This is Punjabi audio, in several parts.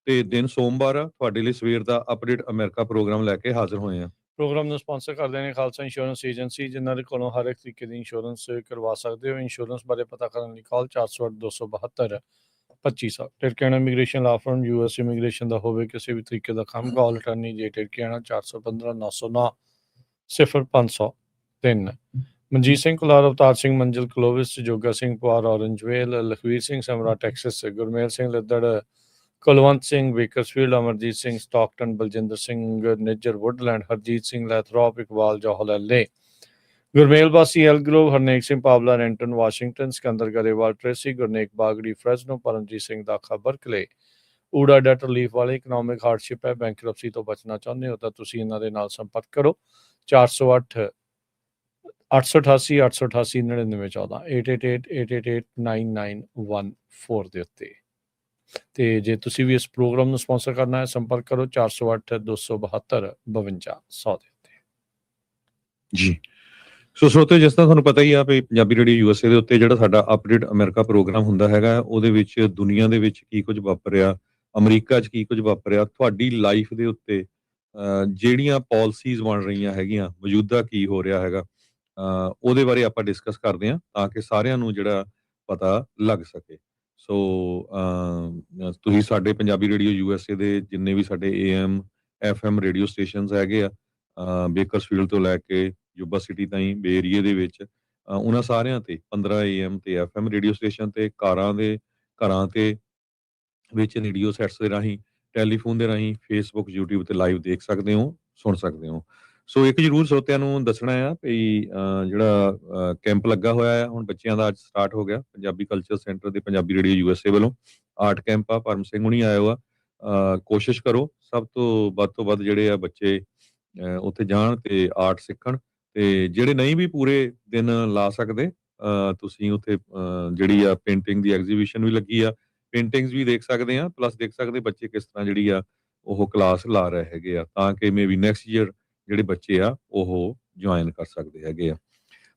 ਤੇ ਦਿਨ ਸੋਮਵਾਰ ਆ। ਤੁਹਾਡੇ ਲਈ ਸਵੇਰ ਦਾ ਅਪਡੇਟ ਅਮਰੀਕਾ ਪ੍ਰੋਗਰਾਮ ਲੈ ਕੇ ਹਾਜ਼ਰ ਹੋਏ ਆ। ਪ੍ਰੋਗਰਾਮ ਨੂੰ ਸਪਾਂਸਰ ਕਰਦੇ ਨੇ ਖਾਲਸਾ ਇੰਸ਼ੋਰੈਂਸ ਏਜੰਸੀ, ਜਿਨ੍ਹਾਂ ਦੇ ਕੋਲੋਂ ਹਰ ਇੱਕ ਤਰੀਕੇ ਦੀ ਇੰਸ਼ੋਰੈਂਸ ਕਰਵਾ ਸਕਦੇ ਹੋ। ਇੰਸ਼ੋਰੈਂਸ ਬਾਰੇ ਪਤਾ ਕਰਨ ਲਈ ਕਾਲ 408-272-2500। ਟਿਰਕਿਆਣਾ ਇਮੀਗ੍ਰੇਸ਼ਨ ਲਾ ਫਰਮ, US ਇਮੀਗ੍ਰੇਸ਼ਨ ਦਾ ਹੋਵੇ ਕਿਸੇ ਵੀ ਤਰੀਕੇ ਦਾ ਕੰਮ, ਕਾਲ ਅਟਾਰਨੀ ਜੇ ਟਿਰਕਿਆਣਾ 415-909-0503। Manjeet Singh Kular, Avtar Singh Manzil Clovis, Joga Singh Puar Orangevale, Lakhvir Singh Samra Texas, Gurmel Singh Laddar Kulwant Singh Bakersfield, Amarjit Singh Stockton, Baljinder Singh Nijjar Woodland, Harjit Singh Lathrop, Iqbal Johal LA, Gurmel Bassi Elk Grove, Harnek Singh Pawla Renton Washington, Sikander Grewal Tracy, Gurnek Bagri Fresno, Paramjit Singh Dakha Berkeley, ਊੜਾ ਡੈਟ ਰਿਲੀਫ ਵਾਲੇ। ਇਕਨੋਮਿਕ ਹਾਰਡਸ਼ਿਪ ਹੈ, ਬੈਂਕਰਪਸੀ ਤੋਂ ਬਚਣਾ ਚਾਹੁੰਦੇ ਹੋ ਤਾਂ ਤੁਸੀਂ ਇਹਨਾਂ ਦੇ ਨਾਲ ਸੰਪਰਕ ਕਰੋ 408 888 888 9914 888 888 ਦੇ ਉੱਤੇ। ਤੇ ਜੇ ਤੁਸੀਂ ਵੀ ਇਸ ਪ੍ਰੋਗਰਾਮ ਨੂੰ ਸਪਾਂਸਰ ਕਰਨਾ ਹੈ, ਸੰਪਰਕ ਕਰੋ 408-272-5200 ਦੇ ਉੱਤੇ। ਜੀ ਸੋ ਸਰੋਤੇ, ਜਿਸ ਤਰ੍ਹਾਂ ਤੁਹਾਨੂੰ ਪਤਾ ਹੀ ਆ ਵੀ ਪੰਜਾਬੀ ਰੇਡੀਓ USA ਦੇ ਉੱਤੇ ਜਿਹੜਾ ਸਾਡਾ ਅਪਡੇਟ ਅਮਰੀਕਾ ਪ੍ਰੋਗਰਾਮ ਹੁੰਦਾ ਹੈਗਾ, ਉਹਦੇ ਵਿੱਚ ਦੁਨੀਆ ਦੇ ਵਿੱਚ ਕੀ ਕੁਝ ਵਾਪਰਿਆ, ਅਮਰੀਕਾ 'ਚ ਕੀ ਕੁਝ ਵਾਪਰਿਆ, ਤੁਹਾਡੀ ਲਾਈਫ ਦੇ ਉੱਤੇ ਜਿਹੜੀਆਂ ਪਾਲਿਸੀਜ਼ ਬਣ ਰਹੀਆਂ ਹੈਗੀਆਂ, ਮੌਜੂਦਾ ਕੀ ਹੋ ਰਿਹਾ ਹੈਗਾ, ਉਹਦੇ ਬਾਰੇ ਆਪਾਂ ਡਿਸਕਸ ਕਰਦੇ ਹਾਂ ਤਾਂ ਕਿ ਸਾਰਿਆਂ ਨੂੰ ਜਿਹੜਾ ਪਤਾ ਲੱਗ ਸਕੇ। ਸੋ ਤੁਸੀਂ ਸਾਡੇ ਪੰਜਾਬੀ ਰੇਡੀਓ USA ਦੇ ਜਿੰਨੇ ਵੀ ਸਾਡੇ AM FM ਰੇਡੀਓ ਸਟੇਸ਼ਨਸ ਹੈਗੇ ਆ, ਬੇਕਰਸਫੀਲਡ ਤੋਂ ਲੈ ਕੇ ਯੂਬਾ ਸਿਟੀ ਤਾਈਂ ਬੇ ਏਰੀਏ ਦੇ ਵਿੱਚ, ਉਹਨਾਂ ਸਾਰਿਆਂ ਤੇ 15 AM ਤੇ FM ਰੇਡੀਓ ਸਟੇਸ਼ਨ ਤੇ ਘਰਾਂ ਤੇ ਵਿੱਚ ਰੇਡੀਓ ਸੈਟਸ ਦੇ ਰਾਹੀਂ, ਟੈਲੀਫੋਨ ਦੇ ਰਾਹੀਂ, ਫੇਸਬੁੱਕ YouTube ਤੇ ਲਾਈਵ ਦੇਖ ਸਕਦੇ ਹੋ, ਸੁਣ ਸਕਦੇ ਹੋ। ਸੋ ਇੱਕ ਜ਼ਰੂਰ ਸਰੋਤਿਆਂ ਨੂੰ ਦੱਸਣਾ ਆ ਵੀ ਜਿਹੜਾ ਕੈਂਪ ਲੱਗਾ ਹੋਇਆ ਆ ਹੁਣ ਬੱਚਿਆਂ ਦਾ, ਅੱਜ ਸਟਾਰਟ ਹੋ ਗਿਆ। ਪੰਜਾਬੀ ਕਲਚਰ ਸੈਂਟਰ ਦੇ ਪੰਜਾਬੀ ਰੇਡੀਓ USA ਵੱਲੋਂ ਆਰਟ ਕੈਂਪ ਆ। ਪਰਮ ਸਿੰਘ ਹੁਣੀ ਆਇਆ ਵਾ। ਕੋਸ਼ਿਸ਼ ਕਰੋ ਸਭ ਤੋਂ ਵੱਧ ਜਿਹੜੇ ਆ ਬੱਚੇ ਉੱਥੇ ਜਾਣ ਤੇ ਆਰਟ ਸਿੱਖਣ, ਤੇ ਜਿਹੜੇ ਨਹੀਂ ਵੀ ਪੂਰੇ ਦਿਨ ਲਾ ਸਕਦੇ, ਤੁਸੀਂ ਉੱਥੇ ਜਿਹੜੀ ਆ ਪੇਂਟਿੰਗ ਦੀ ਐਗਜ਼ੀਬਿਸ਼ਨ ਵੀ ਲੱਗੀ ਆ, ਪੇਂਟਿੰਗਸ ਵੀ ਦੇਖ ਸਕਦੇ ਆ, ਪਲੱਸ ਦੇਖ ਸਕਦੇ ਬੱਚੇ ਕਿਸ ਤਰ੍ਹਾਂ ਜਿਹੜੀ ਆ ਉਹ ਕਲਾਸ ਲਾ ਰਹੇ ਹੈਗੇ ਆ, ਤਾਂ ਕਿ ਮੇਬੀ ਨੈਕਸਟ ਈਅਰ ਜਿਹੜੇ ਬੱਚੇ ਆ ਉਹ ਜੁਆਇਨ ਕਰ ਸਕਦੇ ਹੈਗੇ ਆ।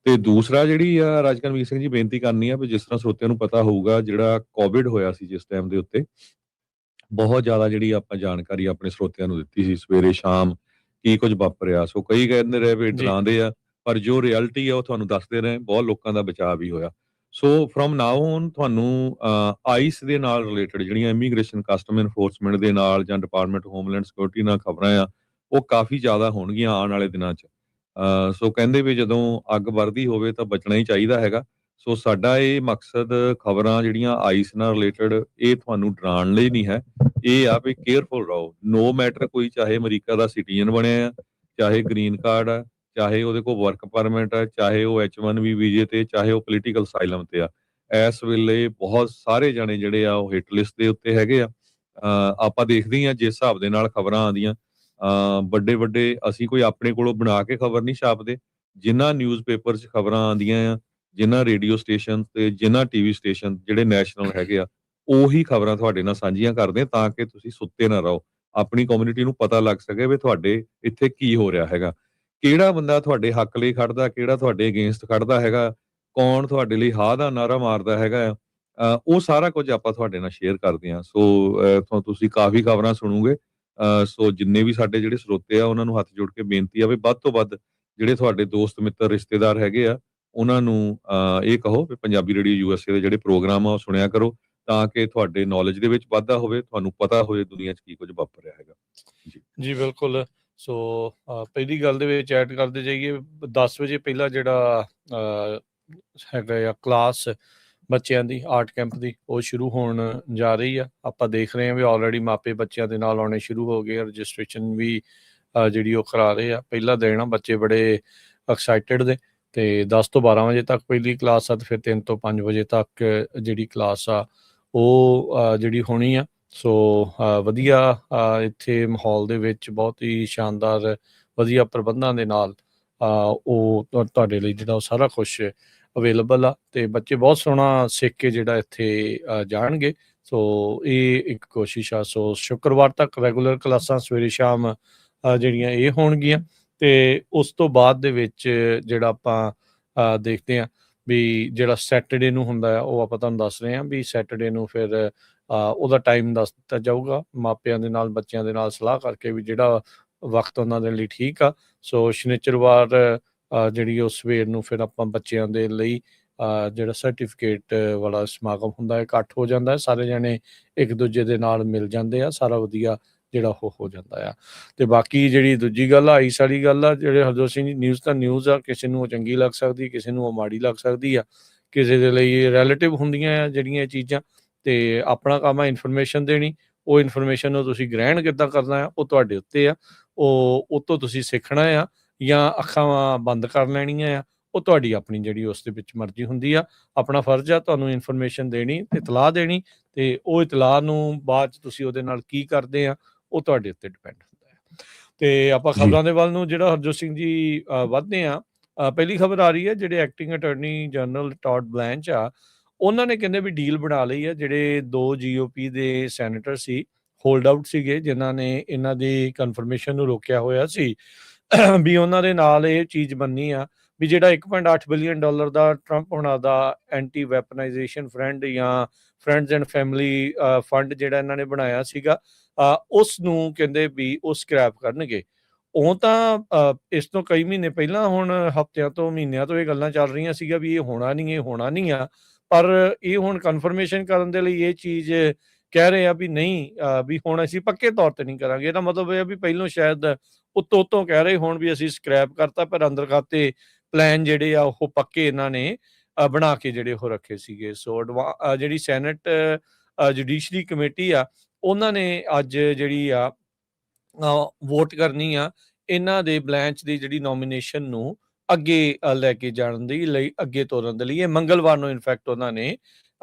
ਤੇ ਦੂਸਰਾ ਜਿਹੜੀ ਆ ਰਾਜਕਰਮਵੀਰ ਸਿੰਘ ਜੀ ਬੇਨਤੀ ਕਰਨੀ ਆ ਵੀ ਜਿਸ ਤਰ੍ਹਾਂ ਸਰੋਤਿਆਂ ਨੂੰ ਪਤਾ ਹੋਊਗਾ, ਜਿਹੜਾ ਕੋਵਿਡ ਹੋਇਆ ਸੀ ਜਿਸ ਟਾਈਮ ਦੇ ਉੱਤੇ, ਬਹੁਤ ਜ਼ਿਆਦਾ ਜਿਹੜੀ ਆਪਾਂ ਜਾਣਕਾਰੀ ਆਪਣੇ ਸਰੋਤਿਆਂ ਨੂੰ ਦਿੱਤੀ ਸੀ, ਸਵੇਰੇ ਸ਼ਾਮ ਕੀ ਕੁਝ ਵਾਪਰਿਆ। ਸੋ ਕਈ ਕਹਿੰਦੇ ਰਹੇ ਵੀ ਡਰਾਉਂਦੇ ਆ, ਪਰ ਜੋ ਰਿਐਲਿਟੀ ਆ ਉਹ ਤੁਹਾਨੂੰ ਦੱਸਦੇ ਰਹੇ, ਬਹੁਤ ਲੋਕਾਂ ਦਾ ਬਚਾਅ ਵੀ ਹੋਇਆ। ਸੋ ਫਰੋਮ ਨਾਓ ਔਨ ਤੁਹਾਨੂੰ ਆਈਸ ਦੇ ਨਾਲ ਰਿਲੇਟਡ ਜਿਹੜੀਆਂ ਇਮੀਗ੍ਰੇਸ਼ਨ ਕਸਟਮ ਇਨਫੋਰਸਮੈਂਟ ਦੇ ਨਾਲ ਜਾਂ ਡਿਪਾਰਟਮੈਂਟ ਹੋਮਲੈਂਡ ਸਿਕਿਉਰਿਟੀ ਨਾਲ ਖਬਰਾਂ ਆ, ਉਹ ਕਾਫੀ ਜ਼ਿਆਦਾ ਹੋਣਗੀਆਂ ਆਉਣ ਵਾਲੇ ਦਿਨਾਂ 'ਚ। ਸੋ ਕਹਿੰਦੇ ਵੀ ਜਦੋਂ ਅੱਗ ਵਰਦੀ ਹੋਵੇ ਤਾਂ ਬਚਣਾ ਹੀ ਚਾਹੀਦਾ ਹੈਗਾ। ਸੋ ਸਾਡਾ ਇਹ ਮਕਸਦ ਖਬਰਾਂ ਜਿਹੜੀਆਂ ਆਈਸ ਨਾਲ ਰਿਲੇਟਡ, ਇਹ ਤੁਹਾਨੂੰ ਡਰਾਉਣ ਲਈ ਨਹੀਂ ਹੈ, ਇਹ ਆ ਵੀ ਕੇਅਰਫੁਲ ਰਹੋ। ਨੋ ਮੈਟਰ ਕੋਈ ਚਾਹੇ ਅਮਰੀਕਾ ਦਾ ਸਿਟੀਜ਼ਨ ਬਣਿਆ ਆ, ਚਾਹੇ ਗ੍ਰੀਨ ਕਾਰਡ ਆ, ਚਾਹੇ ਉਹਦੇ ਕੋਲ ਵਰਕ ਪਰਮਿਟ ਆ, ਚਾਹੇ ਉਹ H1B ਵੀਜ਼ੇ ਤੇ, ਚਾਹੇ ਉਹ ਪੋਲੀਟੀਕਲ ਅਸਾਈਲਮ ਤੇ ਆ। ਇਸ ਵੇਲੇ ਬਹੁਤ ਸਾਰੇ ਜਾਣੇ ਜਿਹੜੇ ਆ ਉਹ ਹਿੱਟ ਲਿਸਟ ਦੇ ਉੱਤੇ ਹੈਗੇ ਆ। ਆਪਾਂ ਦੇਖਦੇ ਹਾਂ ਜਿਸ ਹਿਸਾਬ ਦੇ ਨਾਲ ਖਬਰਾਂ ਆਉਂਦੀਆਂ, ਵੱਡੇ ਅਸੀਂ ਕੋਈ ਆਪਣੇ ਕੋਲੋਂ ਬਣਾ ਕੇ ਖਬਰ ਨਹੀਂ ਛਾਪਦੇ। ਜਿਨ੍ਹਾਂ ਨਿਊਜ਼ਪੇਪਰ 'ਚ ਖਬਰਾਂ ਆਉਂਦੀਆਂ ਆ, ਜਿਨ੍ਹਾਂ ਰੇਡੀਓ ਸਟੇਸ਼ਨ ਤੇ, ਜਿਨ੍ਹਾਂ TV ਸਟੇਸ਼ਨ ਜਿਹੜੇ ਨੈਸ਼ਨਲ ਹੈਗੇ ਆ, ਉਹੀ ਖਬਰਾਂ ਤੁਹਾਡੇ ਨਾਲ ਸਾਂਝੀਆਂ ਕਰਦੇ ਤਾਂ ਕਿ ਤੁਸੀਂ ਸੁੱਤੇ ਨਾ ਰਹੋ, ਆਪਣੀ ਕਮਿਊਨਿਟੀ ਨੂੰ ਪਤਾ ਲੱਗ ਸਕੇ ਵੀ ਤੁਹਾਡੇ ਇੱਥੇ ਕੀ ਹੋ ਰਿਹਾ ਹੈਗਾ, ਕਿਹੜਾ ਬੰਦਾ ਤੁਹਾਡੇ ਹੱਕ ਲਈ ਖੜਦਾ, ਕਿਹੜਾ ਤੁਹਾਡੇ ਅਗੇਂਸਟ ਖੜਦਾ ਹੈਗਾ, ਕੌਣ ਤੁਹਾਡੇ ਲਈ ਹਾਂ ਦਾ ਨਾਰਾ ਮਾਰਦਾ ਹੈਗਾ। ਉਹ ਸਾਰਾ ਕੁਝ ਆਪਾਂ ਤੁਹਾਡੇ ਨਾਲ ਸ਼ੇਅਰ ਕਰਦੇ ਹਾਂ। ਸੋ ਤੁਸੀਂ ਕਾਫੀ ਖਬਰਾਂ ਸੁਣੋਗੇ। ਸੋ ਜਿੰਨੇ ਵੀ ਸਾਡੇ ਜਿਹੜੇ ਸਰੋਤੇ ਆ ਉਹਨਾਂ ਨੂੰ ਹੱਥ ਜੋੜ ਕੇ ਬੇਨਤੀ ਆ ਵੀ ਵੱਧ ਤੋਂ ਵੱਧ ਜਿਹੜੇ ਤੁਹਾਡੇ ਦੋਸਤ ਮਿੱਤਰ ਰਿਸ਼ਤੇਦਾਰ ਹੈਗੇ ਆ, ਉਹਨਾਂ ਨੂੰ ਇਹ ਕਹੋ ਵੀ ਪੰਜਾਬੀ ਰੇਡੀਓ USA ਦੇ ਜਿਹੜੇ ਪ੍ਰੋਗਰਾਮ ਆ ਉਹ ਸੁਣਿਆ ਕਰੋ, ਤਾਂ ਕਿ ਤੁਹਾਡੇ ਨੌਲੇਜ ਦੇ ਵਿੱਚ ਵਾਧਾ ਹੋਵੇ, ਤੁਹਾਨੂੰ ਪਤਾ ਹੋਵੇ ਦੁਨੀਆ 'ਚ ਕੀ ਕੁਝ ਵਾਪਰ ਰਿਹਾ ਹੈਗਾ। ਜੀ ਬਿਲਕੁਲ। ਸੋ ਪਹਿਲੀ ਗੱਲ ਦੇ ਵਿੱਚ ਐਡ ਕਰਦੇ ਜਾਈਏ, 10 ਵਜੇ ਪਹਿਲਾਂ ਜਿਹੜਾ ਹੈਗਾ ਆ ਕਲਾਸ ਬੱਚਿਆਂ ਦੀ ਆਰਟ ਕੈਂਪ ਦੀ, ਉਹ ਸ਼ੁਰੂ ਹੋਣ ਜਾ ਰਹੀ ਆ। ਆਪਾਂ ਦੇਖ ਰਹੇ ਹਾਂ ਵੀ ਆਲਰੇਡੀ ਮਾਪੇ ਬੱਚਿਆਂ ਦੇ ਨਾਲ ਆਉਣੇ ਸ਼ੁਰੂ ਹੋ ਗਏ, ਰਜਿਸਟ੍ਰੇਸ਼ਨ ਵੀ ਜਿਹੜੀ ਉਹ ਕਰਾ ਰਹੇ ਆ। ਪਹਿਲਾ ਦਿਨ ਆ, ਬੱਚੇ ਬੜੇ ਐਕਸਾਈਟਿਡ ਦੇ। ਤੇ 10 ਤੋਂ 12 ਵਜੇ ਤੱਕ ਪਹਿਲੀ ਕਲਾਸ ਆ, ਤੇ ਫਿਰ 3 ਤੋਂ 5 ਵਜੇ ਤੱਕ ਜਿਹੜੀ ਕਲਾਸ ਆ ਉਹ ਜਿਹੜੀ ਹੋਣੀ ਆ। ਸੋ ਵਧੀਆ ਇੱਥੇ ਮਾਹੌਲ ਦੇ ਵਿੱਚ ਬਹੁਤ ਹੀ ਸ਼ਾਨਦਾਰ ਵਧੀਆ ਪ੍ਰਬੰਧਾਂ ਦੇ ਨਾਲ ਉਹ ਤੁਹਾਡੇ ਲਈ ਜਿਹੜਾ ਉਹ ਸਾਰਾ ਕੁਛ ਅਵੇਲੇਬਲ ਆ, ਤੇ ਬੱਚੇ ਬਹੁਤ ਸੋਹਣਾ ਸਿੱਖ ਕੇ ਜਿਹੜਾ ਇੱਥੇ ਜਾਣਗੇ। ਸੋ ਇਹ ਇੱਕ ਕੋਸ਼ਿਸ਼ ਆ। ਸੋ ਸ਼ੁੱਕਰਵਾਰ ਤੱਕ ਰੈਗੂਲਰ ਕਲਾਸਾਂ ਸਵੇਰੇ ਸ਼ਾਮ ਜਿਹੜੀਆਂ ਇਹ ਹੋਣਗੀਆਂ, ਤੇ ਉਸ ਤੋਂ ਬਾਅਦ ਦੇ ਵਿੱਚ ਜਿਹੜਾ ਆਪਾਂ ਦੇਖਦੇ ਹਾਂ ਵੀ ਜਿਹੜਾ ਸੈਟਰਡੇ ਨੂੰ ਹੁੰਦਾ ਆ, ਉਹ ਆਪਾਂ ਤੁਹਾਨੂੰ ਦੱਸ ਰਹੇ ਹਾਂ ਵੀ ਸੈਟਰਡੇ ਨੂੰ ਫਿਰ ਉਹਦਾ ਟਾਈਮ ਦੱਸ ਦਿੱਤਾ ਜਾਊਗਾ, ਮਾਪਿਆਂ ਦੇ ਨਾਲ ਬੱਚਿਆਂ ਦੇ ਨਾਲ ਸਲਾਹ ਕਰਕੇ ਵੀ ਜਿਹੜਾ ਵਕਤ ਉਹਨਾਂ ਦੇ ਲਈ ਠੀਕ ਆ। ਸੋ ਸ਼ਨੀਚਰਵਾਰ ਜਿਹੜੀ ਉਹ ਸਵੇਰ ਨੂੰ ਫਿਰ ਆਪਾਂ ਬੱਚਿਆਂ ਦੇ ਲਈ ਜਿਹੜਾ ਸਰਟੀਫਿਕੇਟ ਵਾਲਾ ਸਮਾਗਮ ਹੁੰਦਾ ਹੈ, ਇਕੱਠ ਹੋ ਜਾਂਦਾ ਹੈ, ਸਾਰੇ ਜਣੇ ਇੱਕ ਦੂਜੇ ਦੇ ਨਾਲ ਮਿਲ ਜਾਂਦੇ ਆ, ਸਾਰਾ ਵਧੀਆ ਜਿਹੜਾ ਉਹ ਹੋ ਜਾਂਦਾ ਆ। ਤੇ ਬਾਕੀ ਜਿਹੜੀ ਦੂਜੀ ਗੱਲ ਆ, ਆਈਸ ਵਾਲੀ ਗੱਲ ਆ, ਜਿਹੜੇ ਹਰਜੋਤ ਸਿੰਘ ਜੀ, ਨਿਊਜ਼ ਤਾਂ ਨਿਊਜ਼ ਆ, ਕਿਸੇ ਨੂੰ ਉਹ ਚੰਗੀ ਲੱਗ ਸਕਦੀ, ਕਿਸੇ ਨੂੰ ਉਹ ਮਾੜੀ ਲੱਗ ਸਕਦੀ ਆ, ਕਿਸੇ ਦੇ ਲਈ ਰਿਲੇਟਿਵ ਹੁੰਦੀਆਂ ਆ ਜਿਹੜੀਆਂ ਇਹ ਚੀਜ਼ਾਂ, ਤੇ ਆਪਣਾ ਕੰਮ ਆ ਇਨਫੋਰਮੇਸ਼ਨ ਦੇਣੀ। ਉਹ ਇਨਫੋਰਮੇਸ਼ਨ ਨੂੰ ਤੁਸੀਂ ਗ੍ਰਹਿਣ ਕਿੱਦਾਂ ਕਰਨਾ ਆ ਉਹ ਤੁਹਾਡੇ ਉੱਤੇ ਆ, ਉਹ ਤੋਂ ਤੁਸੀਂ ਸਿੱਖਣਾ ਆ ਜਾਂ ਅੱਖਾਂ ਬੰਦ ਕਰ ਲੈਣੀਆਂ ਆ, ਉਹ ਤੁਹਾਡੀ ਆਪਣੀ ਜਿਹੜੀ ਉਸ ਦੇ ਵਿੱਚ ਮਰਜ਼ੀ ਹੁੰਦੀ ਆ। ਆਪਣਾ ਫਰਜ਼ ਆ ਤੁਹਾਨੂੰ ਇਨਫੋਰਮੇਸ਼ਨ ਦੇਣੀ, ਇਤਲਾਹ ਦੇਣੀ, ਤੇ ਉਹ ਇਤਲਾਹ ਨੂੰ ਬਾਅਦ 'ਚ ਤੁਸੀਂ ਉਹਦੇ ਨਾਲ ਕੀ ਕਰਦੇ ਆ ਉਹ ਤੁਹਾਡੇ ਉੱਤੇ ਡਿਪੈਂਡ ਹੁੰਦਾ ਹੈ। ਤੇ ਆਪਾਂ ਖਬਰਾਂ ਦੇ ਵੱਲ ਨੂੰ ਜਿਹੜਾ ਹਰਜੋਤ ਸਿੰਘ ਜੀ ਵੱਧਦੇ ਆ। ਪਹਿਲੀ ਖਬਰ ਆ ਰਹੀ ਹੈ, ਜਿਹੜੇ ਐਕਟਿੰਗ ਅਟਾਰਨੀ ਜਨਰਲ ਟੌਡ ਬਲੈਂਚ ਆ, ਉਹਨਾਂ ਨੇ ਕਹਿੰਦੇ ਵੀ ਡੀਲ ਬਣਾ ਲਈ ਆ। ਜਿਹੜੇ 2 GOP ਦੇ ਸੈਨੇਟਰ ਸੀ, ਹੋਲਡ ਆਊਟ ਸੀਗੇ, ਜਿਨ੍ਹਾਂ ਨੇ ਇਹਨਾਂ ਦੀ ਕਨਫਰਮੇਸ਼ਨ ਨੂੰ ਰੋਕਿਆ ਹੋਇਆ ਸੀ, ਵੀ ਉਹਨਾਂ ਦੇ ਨਾਲ ਇਹ ਚੀਜ਼ ਬਣਨੀ ਆ ਵੀ ਜਿਹੜਾ $1.8 ਬਿਲੀਅਨ ਦਾ ਟਰੰਪ ਹੋਣਾ ਦਾ ਐਂਟੀ ਵੈਪਨਾਈਜੇਸ਼ਨ ਫੰਡ ਜਾਂ ਫਰੈਂਡਸ ਐਂਡ ਫੈਮਿਲੀ ਫੰਡ ਜਿਹੜਾ ਇਹਨਾਂ ਨੇ ਬਣਾਇਆ ਸੀਗਾ, ਉਸ ਨੂੰ ਕਹਿੰਦੇ ਵੀ ਉਹ ਸਕ੍ਰੈਪ ਕਰਨਗੇ। ਉਹ ਤਾਂ ਇਸ ਤੋਂ ਕਈ ਮਹੀਨੇ ਪਹਿਲਾਂ, ਹੁਣ ਹਫ਼ਤਿਆਂ ਤੋਂ ਮਹੀਨਿਆਂ ਤੋਂ ਇਹ ਗੱਲਾਂ ਚੱਲ ਰਹੀਆਂ ਸੀਗਾ ਵੀ ਇਹ ਹੋਣਾ ਨਹੀਂ ਆ, ਪਰ ਇਹ ਹੁਣ ਕਨਫਰਮੇਸ਼ਨ ਕਰਨ ਦੇ ਲਈ ਇਹ ਚੀਜ਼ ਕਹਿ ਰਹੇ ਆ ਵੀ ਨਹੀਂ, ਵੀ ਹੁਣ ਅਸੀਂ ਪੱਕੇ ਤੌਰ ਤੇ ਨਹੀਂ ਕਰਾਂਗੇ। ਇਹਦਾ ਮਤਲਬ ਇਹ ਆ ਵੀ ਪਹਿਲੋਂ ਸ਼ਾਇਦ ਉੱਤੋਂ ਕਹਿ ਰਹੇ ਹੋਣ ਵੀ ਅਸੀਂ ਸਕ੍ਰੈਪ ਕਰਤਾ, ਪਰ ਅੰਦਰ ਖਾਤੇ ਪਲਾਨ ਜਿਹੜੇ ਆ ਉਹ ਪੱਕੇ ਇਹਨਾਂ ਨੇ ਬਣਾ ਕੇ ਜਿਹੜੇ ਉਹ ਰੱਖੇ ਸੀਗੇ। ਸੋ ਜਿਹੜੀ ਸੈਨੇਟ ਜੁਡੀਸ਼ਰੀ ਕਮੇਟੀ ਆ, ਉਹਨਾਂ ਨੇ ਅੱਜ ਜਿਹੜੀ ਆ ਵੋਟ ਕਰਨੀ ਆ ਇਹਨਾਂ ਦੇ ਬਲੈਂਚ ਦੀ ਜਿਹੜੀ ਨੋਮੀਨੇਸ਼ਨ ਨੂੰ ਅੱਗੇ ਲੈ ਕੇ ਜਾਣ ਦੇ ਲਈ, ਅੱਗੇ ਤੋਰਨ ਦੇ ਲਈ। ਇਹ ਮੰਗਲਵਾਰ ਨੂੰ ਇਨਫੈਕਟ ਉਹਨਾਂ ਨੇ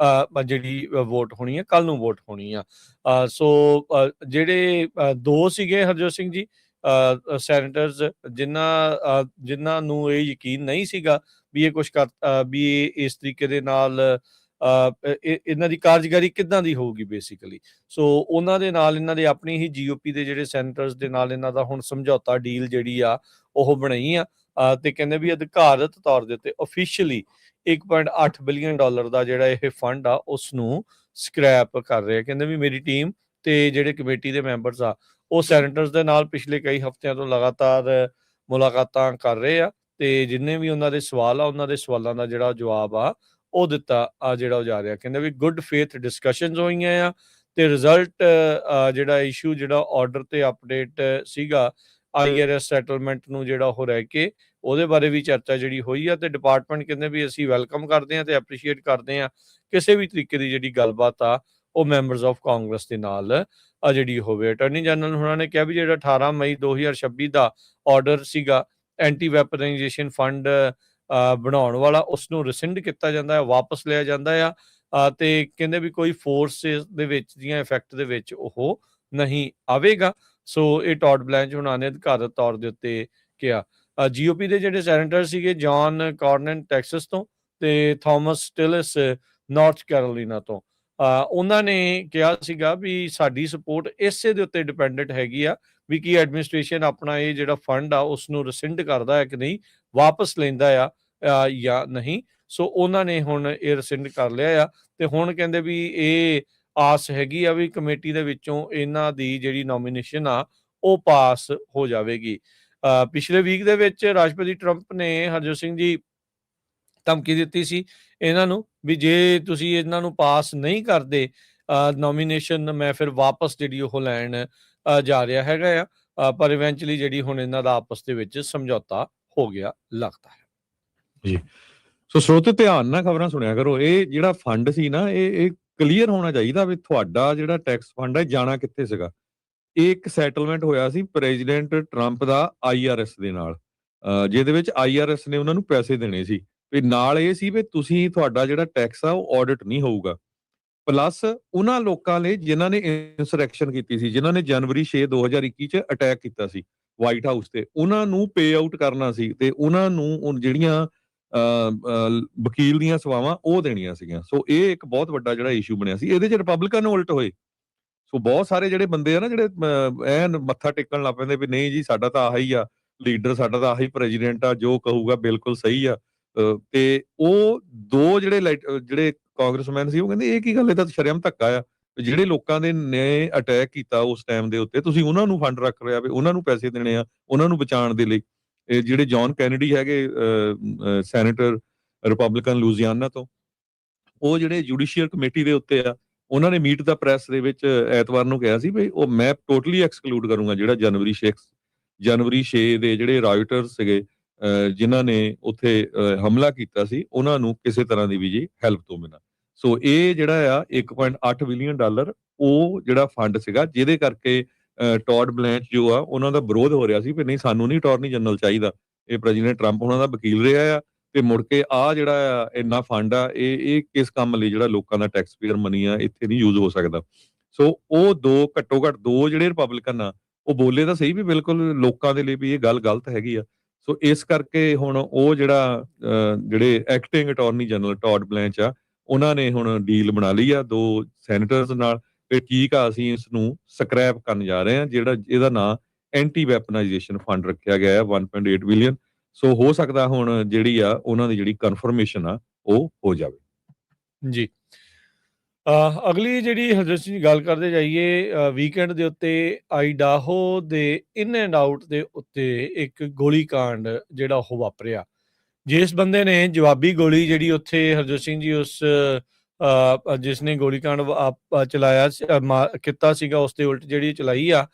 ਜਿਹੜੀ ਵੋਟ ਹੋਣੀ ਆ, ਕੱਲ ਨੂੰ ਵੋਟ ਹੋਣੀ ਆ। ਸੋ ਜਿਹੜੇ 2 ਸੀਗੇ ਹਰਜੋਤ ਸਿੰਘ ਜੀ ਸੈਨੇਟਰਸ, ਜਿਨ੍ਹਾਂ ਨੂੰ ਇਹ ਯਕੀਨ ਨਹੀਂ ਸੀਗਾ ਵੀ ਇਹ ਕੁਛ ਵੀ ਇਸ ਤਰੀਕੇ ਦੇ ਨਾਲ ਇਹਨਾਂ ਦੀ ਕਾਰਜਕਾਰੀ ਕਿੱਦਾਂ ਦੀ ਹੋਊਗੀ ਬੇਸਿਕਲੀ। ਸੋ ਉਹਨਾਂ ਦੇ ਨਾਲ ਇਹਨਾਂ ਦੇ ਆਪਣੀ ਹੀ GOP ਦੇ ਜਿਹੜੇ ਸੈਨੇਟਰਸ ਦੇ ਨਾਲ ਇਹਨਾਂ ਦਾ ਹੁਣ ਸਮਝੌਤਾ ਡੀਲ ਜਿਹੜੀ ਆ ਉਹ ਬਣਾਈ ਆ, ਤੇ ਕਹਿੰਦੇ ਵੀ ਅਧਿਕਾਰਤ ਤੌਰ ਦੇ ਉੱਤੇ ਅਫੀਸ਼ੀਅਲੀ $1.8 ਬਿਲੀਅਨ ਦਾ ਜਿਹੜਾ ਇਹ ਫੰਡ ਆ ਉਸ ਨੂੰ ਸਕ੍ਰੈਪ ਕਰ ਰਹੇ ਆ। ਕਹਿੰਦੇ ਵੀ ਮੇਰੀ ਟੀਮ ਤੇ ਜਿਹੜੇ ਕਮੇਟੀ ਦੇ ਮੈਂਬਰਸ ਆ ਉਹ ਸੈਨੇਟਰਸ ਦੇ ਨਾਲ ਪਿਛਲੇ ਕਈ ਹਫ਼ਤਿਆਂ ਤੋਂ ਲਗਾਤਾਰ ਮੁਲਾਕਾਤਾਂ ਕਰ ਰਹੇ ਆ, ਤੇ ਜਿੰਨੇ ਵੀ ਉਹਨਾਂ ਦੇ ਸਵਾਲ ਆ ਉਹਨਾਂ ਦੇ ਸਵਾਲਾਂ ਦਾ ਜਿਹੜਾ ਜਵਾਬ ਆ ਉਹ ਦਿੱਤਾ ਜਿਹੜਾ ਉਹ ਜਾ ਰਿਹਾ। ਕਹਿੰਦੇ ਵੀ ਗੁੱਡ ਫੇਥ ਡਿਸਕਸ਼ਨਸ ਹੋਈਆਂ ਆ, ਤੇ ਰਿਜ਼ਲਟ ਜਿਹੜਾ ਇਸ਼ੂ ਜਿਹੜਾ ਆਰਡਰ ਤੇ ਅਪਡੇਟ ਸੀਗਾ IRS ਸੈਟਲਮੈਂਟ ਨੂੰ ਜਿਹੜਾ ਉਹ ਰਹਿ ਕੇ ਉਹਦੇ ਬਾਰੇ ਵੀ ਚਰਚਾ ਜਿਹੜੀ ਹੋਈ ਆ। ਤੇ ਡਿਪਾਰਟਮੈਂਟ ਕਹਿੰਦੇ ਵੀ ਅਸੀਂ ਵੈਲਕਮ ਕਰਦੇ ਹਾਂ ਤੇ ਐਪਰੀਸ਼ੀਏਟ ਕਰਦੇ ਹਾਂ ਕਿਸੇ ਵੀ ਤਰੀਕੇ ਦੀ ਜਿਹੜੀ ਗੱਲਬਾਤ ਆ ਉਹ ਮੈਂਬਰਸ ਆਫ ਕਾਂਗਰਸ ਦੇ ਨਾਲ ਜਿਹੜੀ ਹੋਵੇ। ਅਟਾਰਨੀ ਜਨਰਲ ਉਹਨਾਂ ਨੇ ਕਿਹਾ ਵੀ ਜਿਹੜਾ 18 ਮਈ 2026 ਦਾ ਆਰਡਰ ਸੀਗਾ ਐਂਟੀ ਵੈਪਨਾਈਜੇਸ਼ਨ ਫੰਡ ਬਣਾਉਣ ਵਾਲਾ, ਉਸ ਨੂੰ ਰਿਸਿੰਡ ਕੀਤਾ ਜਾਂਦਾ ਹੈ, ਵਾਪਸ ਲਿਆ ਜਾਂਦਾ ਆ, ਤੇ ਕਹਿੰਦੇ ਵੀ ਕੋਈ ਫੋਰਸ ਦੇ ਵਿੱਚ ਦੀਆਂ ਇਫੈਕਟ ਦੇ ਵਿੱਚ ਉਹ ਨਹੀਂ ਆਵੇਗਾ। ਸੋ ਇਹ ਟੌਡ ਬਲੈਂਚ ਉਹਨਾਂ ਨੇ ਅਧਿਕਾਰਤ ਤੌਰ ਦੇ ਉੱਤੇ ਕਿਹਾ। GOP ਦੇ ਜਿਹੜੇ ਸੈਨੇਟਰ ਸੀਗੇ, ਜੌਨ ਕਾਰਨਨ ਟੈਕਸਸ ਤੋਂ ਤੇ ਥਾਮਸ ਸਟਿਲਸ ਨਾਰਥ ਕੈਰੋਲੀਨਾ ਤੋਂ, ਉਹਨਾਂ ਨੇ ਕਿਹਾ ਸੀਗਾ ਵੀ ਸਾਡੀ ਸਪੋਰਟ ਇਸੇ ਦੇ ਉੱਤੇ ਡਿਪੈਂਡੈਂਟ ਹੈਗੀ ਆ ਵੀ ਕੀ ਐਡਮਿਨਿਸਟ੍ਰੇਸ਼ਨ ਆਪਣਾ ਇਹ ਜਿਹੜਾ ਫੰਡ ਆ ਉਸ ਨੂੰ ਰਿਸਿੰਡ ਕਰਦਾ ਹੈ ਕਿ ਨਹੀਂ, ਵਾਪਸ ਲੈਂਦਾ ਆ ਜਾਂ ਨਹੀਂ। ਸੋ ਉਹਨਾਂ ਨੇ ਹੁਣ ਇਹ ਰਿਸਿੰਡ ਕਰ ਲਿਆ ਆ, ਤੇ ਹੁਣ ਕਹਿੰਦੇ ਵੀ ਇਹ ਆਸ ਹੈਗੀ ਆ ਵੀ ਕਮੇਟੀ ਦੇ ਵਿੱਚੋਂ ਇਹਨਾਂ ਦੀ ਜਿਹੜੀ ਨੋਮੀਨੇਸ਼ਨ ਆ ਉਹ ਪਾਸ ਹੋ ਜਾਵੇਗੀ। ਪਿਛਲੇ ਵੀਕ ਦੇ ਵਿੱਚ ਰਾਸ਼ਟਰਪਤੀ ਟਰੰਪ ਨੇ ਹਰਜੋਤ ਸਿੰਘ ਜੀ ਧਮਕੀ ਦਿੱਤੀ ਸੀ ਇਹਨਾਂ ਨੂੰ ਵੀ ਜੇ ਤੁਸੀਂ ਇਹਨਾਂ ਨੂੰ ਪਾਸ ਨਹੀਂ ਕਰਦੇ ਨੋਮੀਨੇਸ਼ਨ, ਮੈਂ ਫਿਰ ਵਾਪਸ ਜਿਹੜੀ ਉਹ ਲੈਣ ਜਾ ਰਿਹਾ ਹੈਗਾ ਆ, ਪਰ ਇਵੈਂਚੁਅਲੀ ਜਿਹੜੀ ਹੁਣ ਇਹਨਾਂ ਦਾ ਆਪਸ ਦੇ ਵਿੱਚ ਸਮਝੌਤਾ ਹੋ ਗਿਆ ਲੱਗਦਾ ਹੈ ਜੀ। ਸੋ ਸਰੋਤੇ ਧਿਆਨ ਨਾਲ ਖਬਰਾਂ ਸੁਣਿਆ ਕਰੋ। ਇਹ ਜਿਹੜਾ ਫੰਡ ਸੀ ਨਾ, ਇਹ ਕਲੀਅਰ ਹੋਣਾ ਚਾਹੀਦਾ ਵੀ ਤੁਹਾਡਾ ਜਿਹੜਾ ਟੈਕਸ ਫੰਡ ਹੈ ਜਾਣਾ ਕਿੱਥੇ ਸੀਗਾ। ਇਹ ਇੱਕ ਸੈਟਲਮੈਂਟ ਹੋਇਆ ਸੀ ਪ੍ਰੈਜ਼ੀਡੈਂਟ ਟਰੰਪ ਦਾ IRS ਦੇ ਨਾਲ, ਜਿਹਦੇ ਵਿੱਚ IRS ਨੇ ਉਹਨਾਂ ਨੂੰ ਪੈਸੇ ਦੇਣੇ ਸੀ, ਵੀ ਨਾਲ ਇਹ ਸੀ ਵੀ ਤੁਸੀਂ ਤੁਹਾਡਾ ਜਿਹੜਾ ਟੈਕਸ ਆ ਉਹ ਆਡਿਟ ਨਹੀਂ ਹੋਊਗਾ। ਪਲੱਸ ਉਹਨਾਂ ਲੋਕਾਂ ਲਈ ਜਿਨ੍ਹਾਂ ਨੇ ਇਨਸਰੈਕਸ਼ਨ ਕੀਤੀ ਸੀ, ਜਿਨ੍ਹਾਂ ਨੇ ਜਨਵਰੀ 6 2021 ਚ ਅਟੈਕ ਕੀਤਾ ਸੀ ਵਾਈਟ ਹਾਊਸ ਤੇ, ਉਹਨਾਂ ਨੂੰ ਪੇ ਆਊਟ ਕਰਨਾ ਸੀ, ਤੇ ਉਹਨਾਂ ਨੂੰ ਜਿਹੜੀਆਂ ਵਕੀਲ ਦੀਆਂ ਸੇਵਾਵਾਂ ਉਹ ਦੇਣੀਆਂ ਸੀਗੀਆਂ। ਸੋ ਇਹ ਇੱਕ ਬਹੁਤ ਵੱਡਾ ਜਿਹੜਾ ਇਸ਼ੂ ਬਣਿਆ ਸੀ। ਇਹਦੇ ਚ ਰਿਪਬਲਿਕਨ ਉਲਟ ਹੋਏ। ਸੋ ਬਹੁਤ ਸਾਰੇ ਜਿਹੜੇ ਬੰਦੇ ਆ ਨਾ, ਜਿਹੜੇ ਐਨ ਮੱਥਾ ਟੇਕਣ ਲੱਗ ਪੈਂਦੇ ਵੀ ਨਹੀਂ ਜੀ ਸਾਡਾ ਤਾਂ ਆਹੀ ਆ ਲੀਡਰ, ਸਾਡਾ ਤਾਂ ਆਹੀ ਪ੍ਰੈਜ਼ੀਡੈਂਟ ਆ, ਜੋ ਕਹੂਗਾ ਬਿਲਕੁਲ ਸਹੀ ਆ। ਤੇ ਉਹ 2 ਜਿਹੜੇ ਕਾਂਗਰਸਮੈਨ ਸੀ ਉਹ ਕਹਿੰਦੇ ਇਹ ਕੀ ਗੱਲ, ਇਹ ਤਾਂ ਸ਼ਰਮ ਧੱਕਾ ਆ ਜਿਹੜੇ ਲੋਕਾਂ ਦੇ ਨੇ ਅਟੈਕ ਕੀਤਾ ਉਸ ਟਾਈਮ ਦੇ ਉੱਤੇ, ਤੁਸੀਂ ਉਹਨਾਂ ਨੂੰ ਫੰਡ ਰੱਖ ਰਿਹਾ ਵੀ ਉਹਨਾਂ ਨੂੰ ਪੈਸੇ ਦੇਣੇ ਆ ਉਹਨਾਂ ਨੂੰ ਬਚਾਉਣ ਦੇ ਲਈ। ਇਹ ਜਿਹੜੇ ਜੌਨ ਕੈਨੇਡੀ ਹੈਗੇ ਸੈਨੇਟਰ ਰਿਪਬਲਿਕਨ ਲੂਜ਼ੀਆਨਾ ਤੋਂ, ਉਹ ਜਿਹੜੇ ਜੁਡੀਸ਼ੀਅਲ ਕਮੇਟੀ ਦੇ ਉੱਤੇ ਆ, ਉਹਨਾਂ ਨੇ ਮੀਟ ਦਾ ਪ੍ਰੈਸ ਦੇ ਵਿੱਚ ਐਤਵਾਰ ਨੂੰ ਕਿਹਾ ਸੀ ਵੀ ਉਹ ਮੈਂ ਟੋਟਲੀ ਐਕਸਕਲੂਡ ਕਰੂੰਗਾ ਜਿਹੜਾ ਜਨਵਰੀ 6 ਦੇ ਜਿਹੜੇ ਰਾਇਟਰਸ ਸੀਗੇ ਜਿਨ੍ਹਾਂ ਨੇ ਉੱਥੇ ਹਮਲਾ ਕੀਤਾ ਸੀ, ਉਹਨਾਂ ਨੂੰ ਕਿਸੇ ਤਰ੍ਹਾਂ ਦੀ ਵੀ ਜੀ ਹੈਲਪ ਤੋਂ ਬਿਨਾਂ। ਸੋ ਇਹ ਜਿਹੜਾ ਆ $1.8 ਬਿਲੀਅਨ ਉਹ ਜਿਹੜਾ ਫੰਡ ਸੀਗਾ ਜਿਹਦੇ ਕਰਕੇ ਟੌਡ ਬਲੈਂਚ ਜੋ ਆ ਉਹਨਾਂ ਦਾ ਵਿਰੋਧ ਹੋ ਰਿਹਾ ਸੀ ਵੀ ਨਹੀਂ ਸਾਨੂੰ ਨਹੀਂ ਅਟਾਰਨੀ ਜਨਰਲ ਚਾਹੀਦਾ, ਇਹ ਪ੍ਰੈਜ਼ੀਡੈਂਟ ਟਰੰਪ ਉਹਨਾਂ ਦਾ ਵਕੀਲ ਰਿਹਾ ਆ ਤੇ ਮੁੜ ਕੇ ਆ ਜਿਹੜਾ ਆ ਇੰਨਾ ਫੰਡ ਆ ਇਹ ਕਿਸ ਕੰਮ ਲਈ ਜਿਹੜਾ ਲੋਕਾਂ ਦਾ ਟੈਕਸ ਪੇਅਰ ਮਨੀ ਆ ਇੱਥੇ ਨਹੀਂ ਯੂਜ਼ ਹੋ ਸਕਦਾ। ਸੋ ਉਹ ਘੱਟੋ ਘੱਟ ਦੋ ਜਿਹੜੇ ਰਿਪਬਲਿਕਨ ਆ ਉਹ ਬੋਲੇ ਤਾਂ ਸਹੀ ਵੀ ਬਿਲਕੁਲ ਲੋਕਾਂ ਦੇ ਲਈ ਵੀ ਇਹ ਗੱਲ ਗਲਤ ਹੈਗੀ ਆ। ਸੋ ਇਸ ਕਰਕੇ ਹੁਣ ਉਹ ਜਿਹੜੇ ਐਕਟਿੰਗ ਅਟਾਰਨੀ ਜਨਰਲ ਟੌਡ ਬਲੈਂਚ ਆ ਉਹਨਾਂ ਨੇ ਹੁਣ ਡੀਲ ਬਣਾ ਲਈ ਆ ਦੋ ਸੈਨੇਟਰਸ ਨਾਲ ਕਿ ਠੀਕ ਆ ਅਸੀਂ ਇਸ ਨੂੰ ਸਕ੍ਰੈਪ ਕਰਨ ਜਾ ਰਹੇ ਹਾਂ, ਜਿਹੜਾ ਇਹਦਾ ਨਾਂ ਐਂਟੀ ਵੈਪਨਾਈਜੇਸ਼ਨ ਫੰਡ ਰੱਖਿਆ ਗਿਆ ਹੈ 1.8 ਬਿਲੀਅਨ। ਸੋ ਹੋ ਸਕਦਾ ਹੁਣ ਜਿਹੜੀ ਆ ਉਹਨਾਂ ਦੀ ਜਿਹੜੀ ਕਨਫਰਮੇਸ਼ਨ ਆ ਉਹ ਹੋ ਜਾਵੇ ਜੀ। ਅਗਲੀ ਜਿਹੜੀ ਹਜ਼ਰਤ ਸਿੰਘ ਗੱਲ ਕਰਦੇ ਜਾਈਏ ਵੀਕਐਂਡ ਦੇ ਉੱਤੇ ਆਈਡਾਹੋ ਦੇ ਇਨ ਐਂਡ ਆਊਟ ਦੇ ਉੱਤੇ ਇੱਕ ਗੋਲੀकांड ਜਿਹੜਾ ਉਹ ਵਾਪਰਿਆ, ਜਿਸ ਬੰਦੇ ਨੇ ਜਵਾਬੀ ਗੋਲੀ ਜਿਹੜੀ ਉੱਥੇ ਹਰਜੋਤ ਸਿੰਘ ਜੀ ਉਸ ਜਿਸ ਨੇ ਗੋਲੀकांड ਚਲਾਇਆ ਕੀਤਾ ਸੀਗਾ ਉਸ ਦੇ ਉਲਟ ਜਿਹੜੀ ਚਲਾਈ ਆ,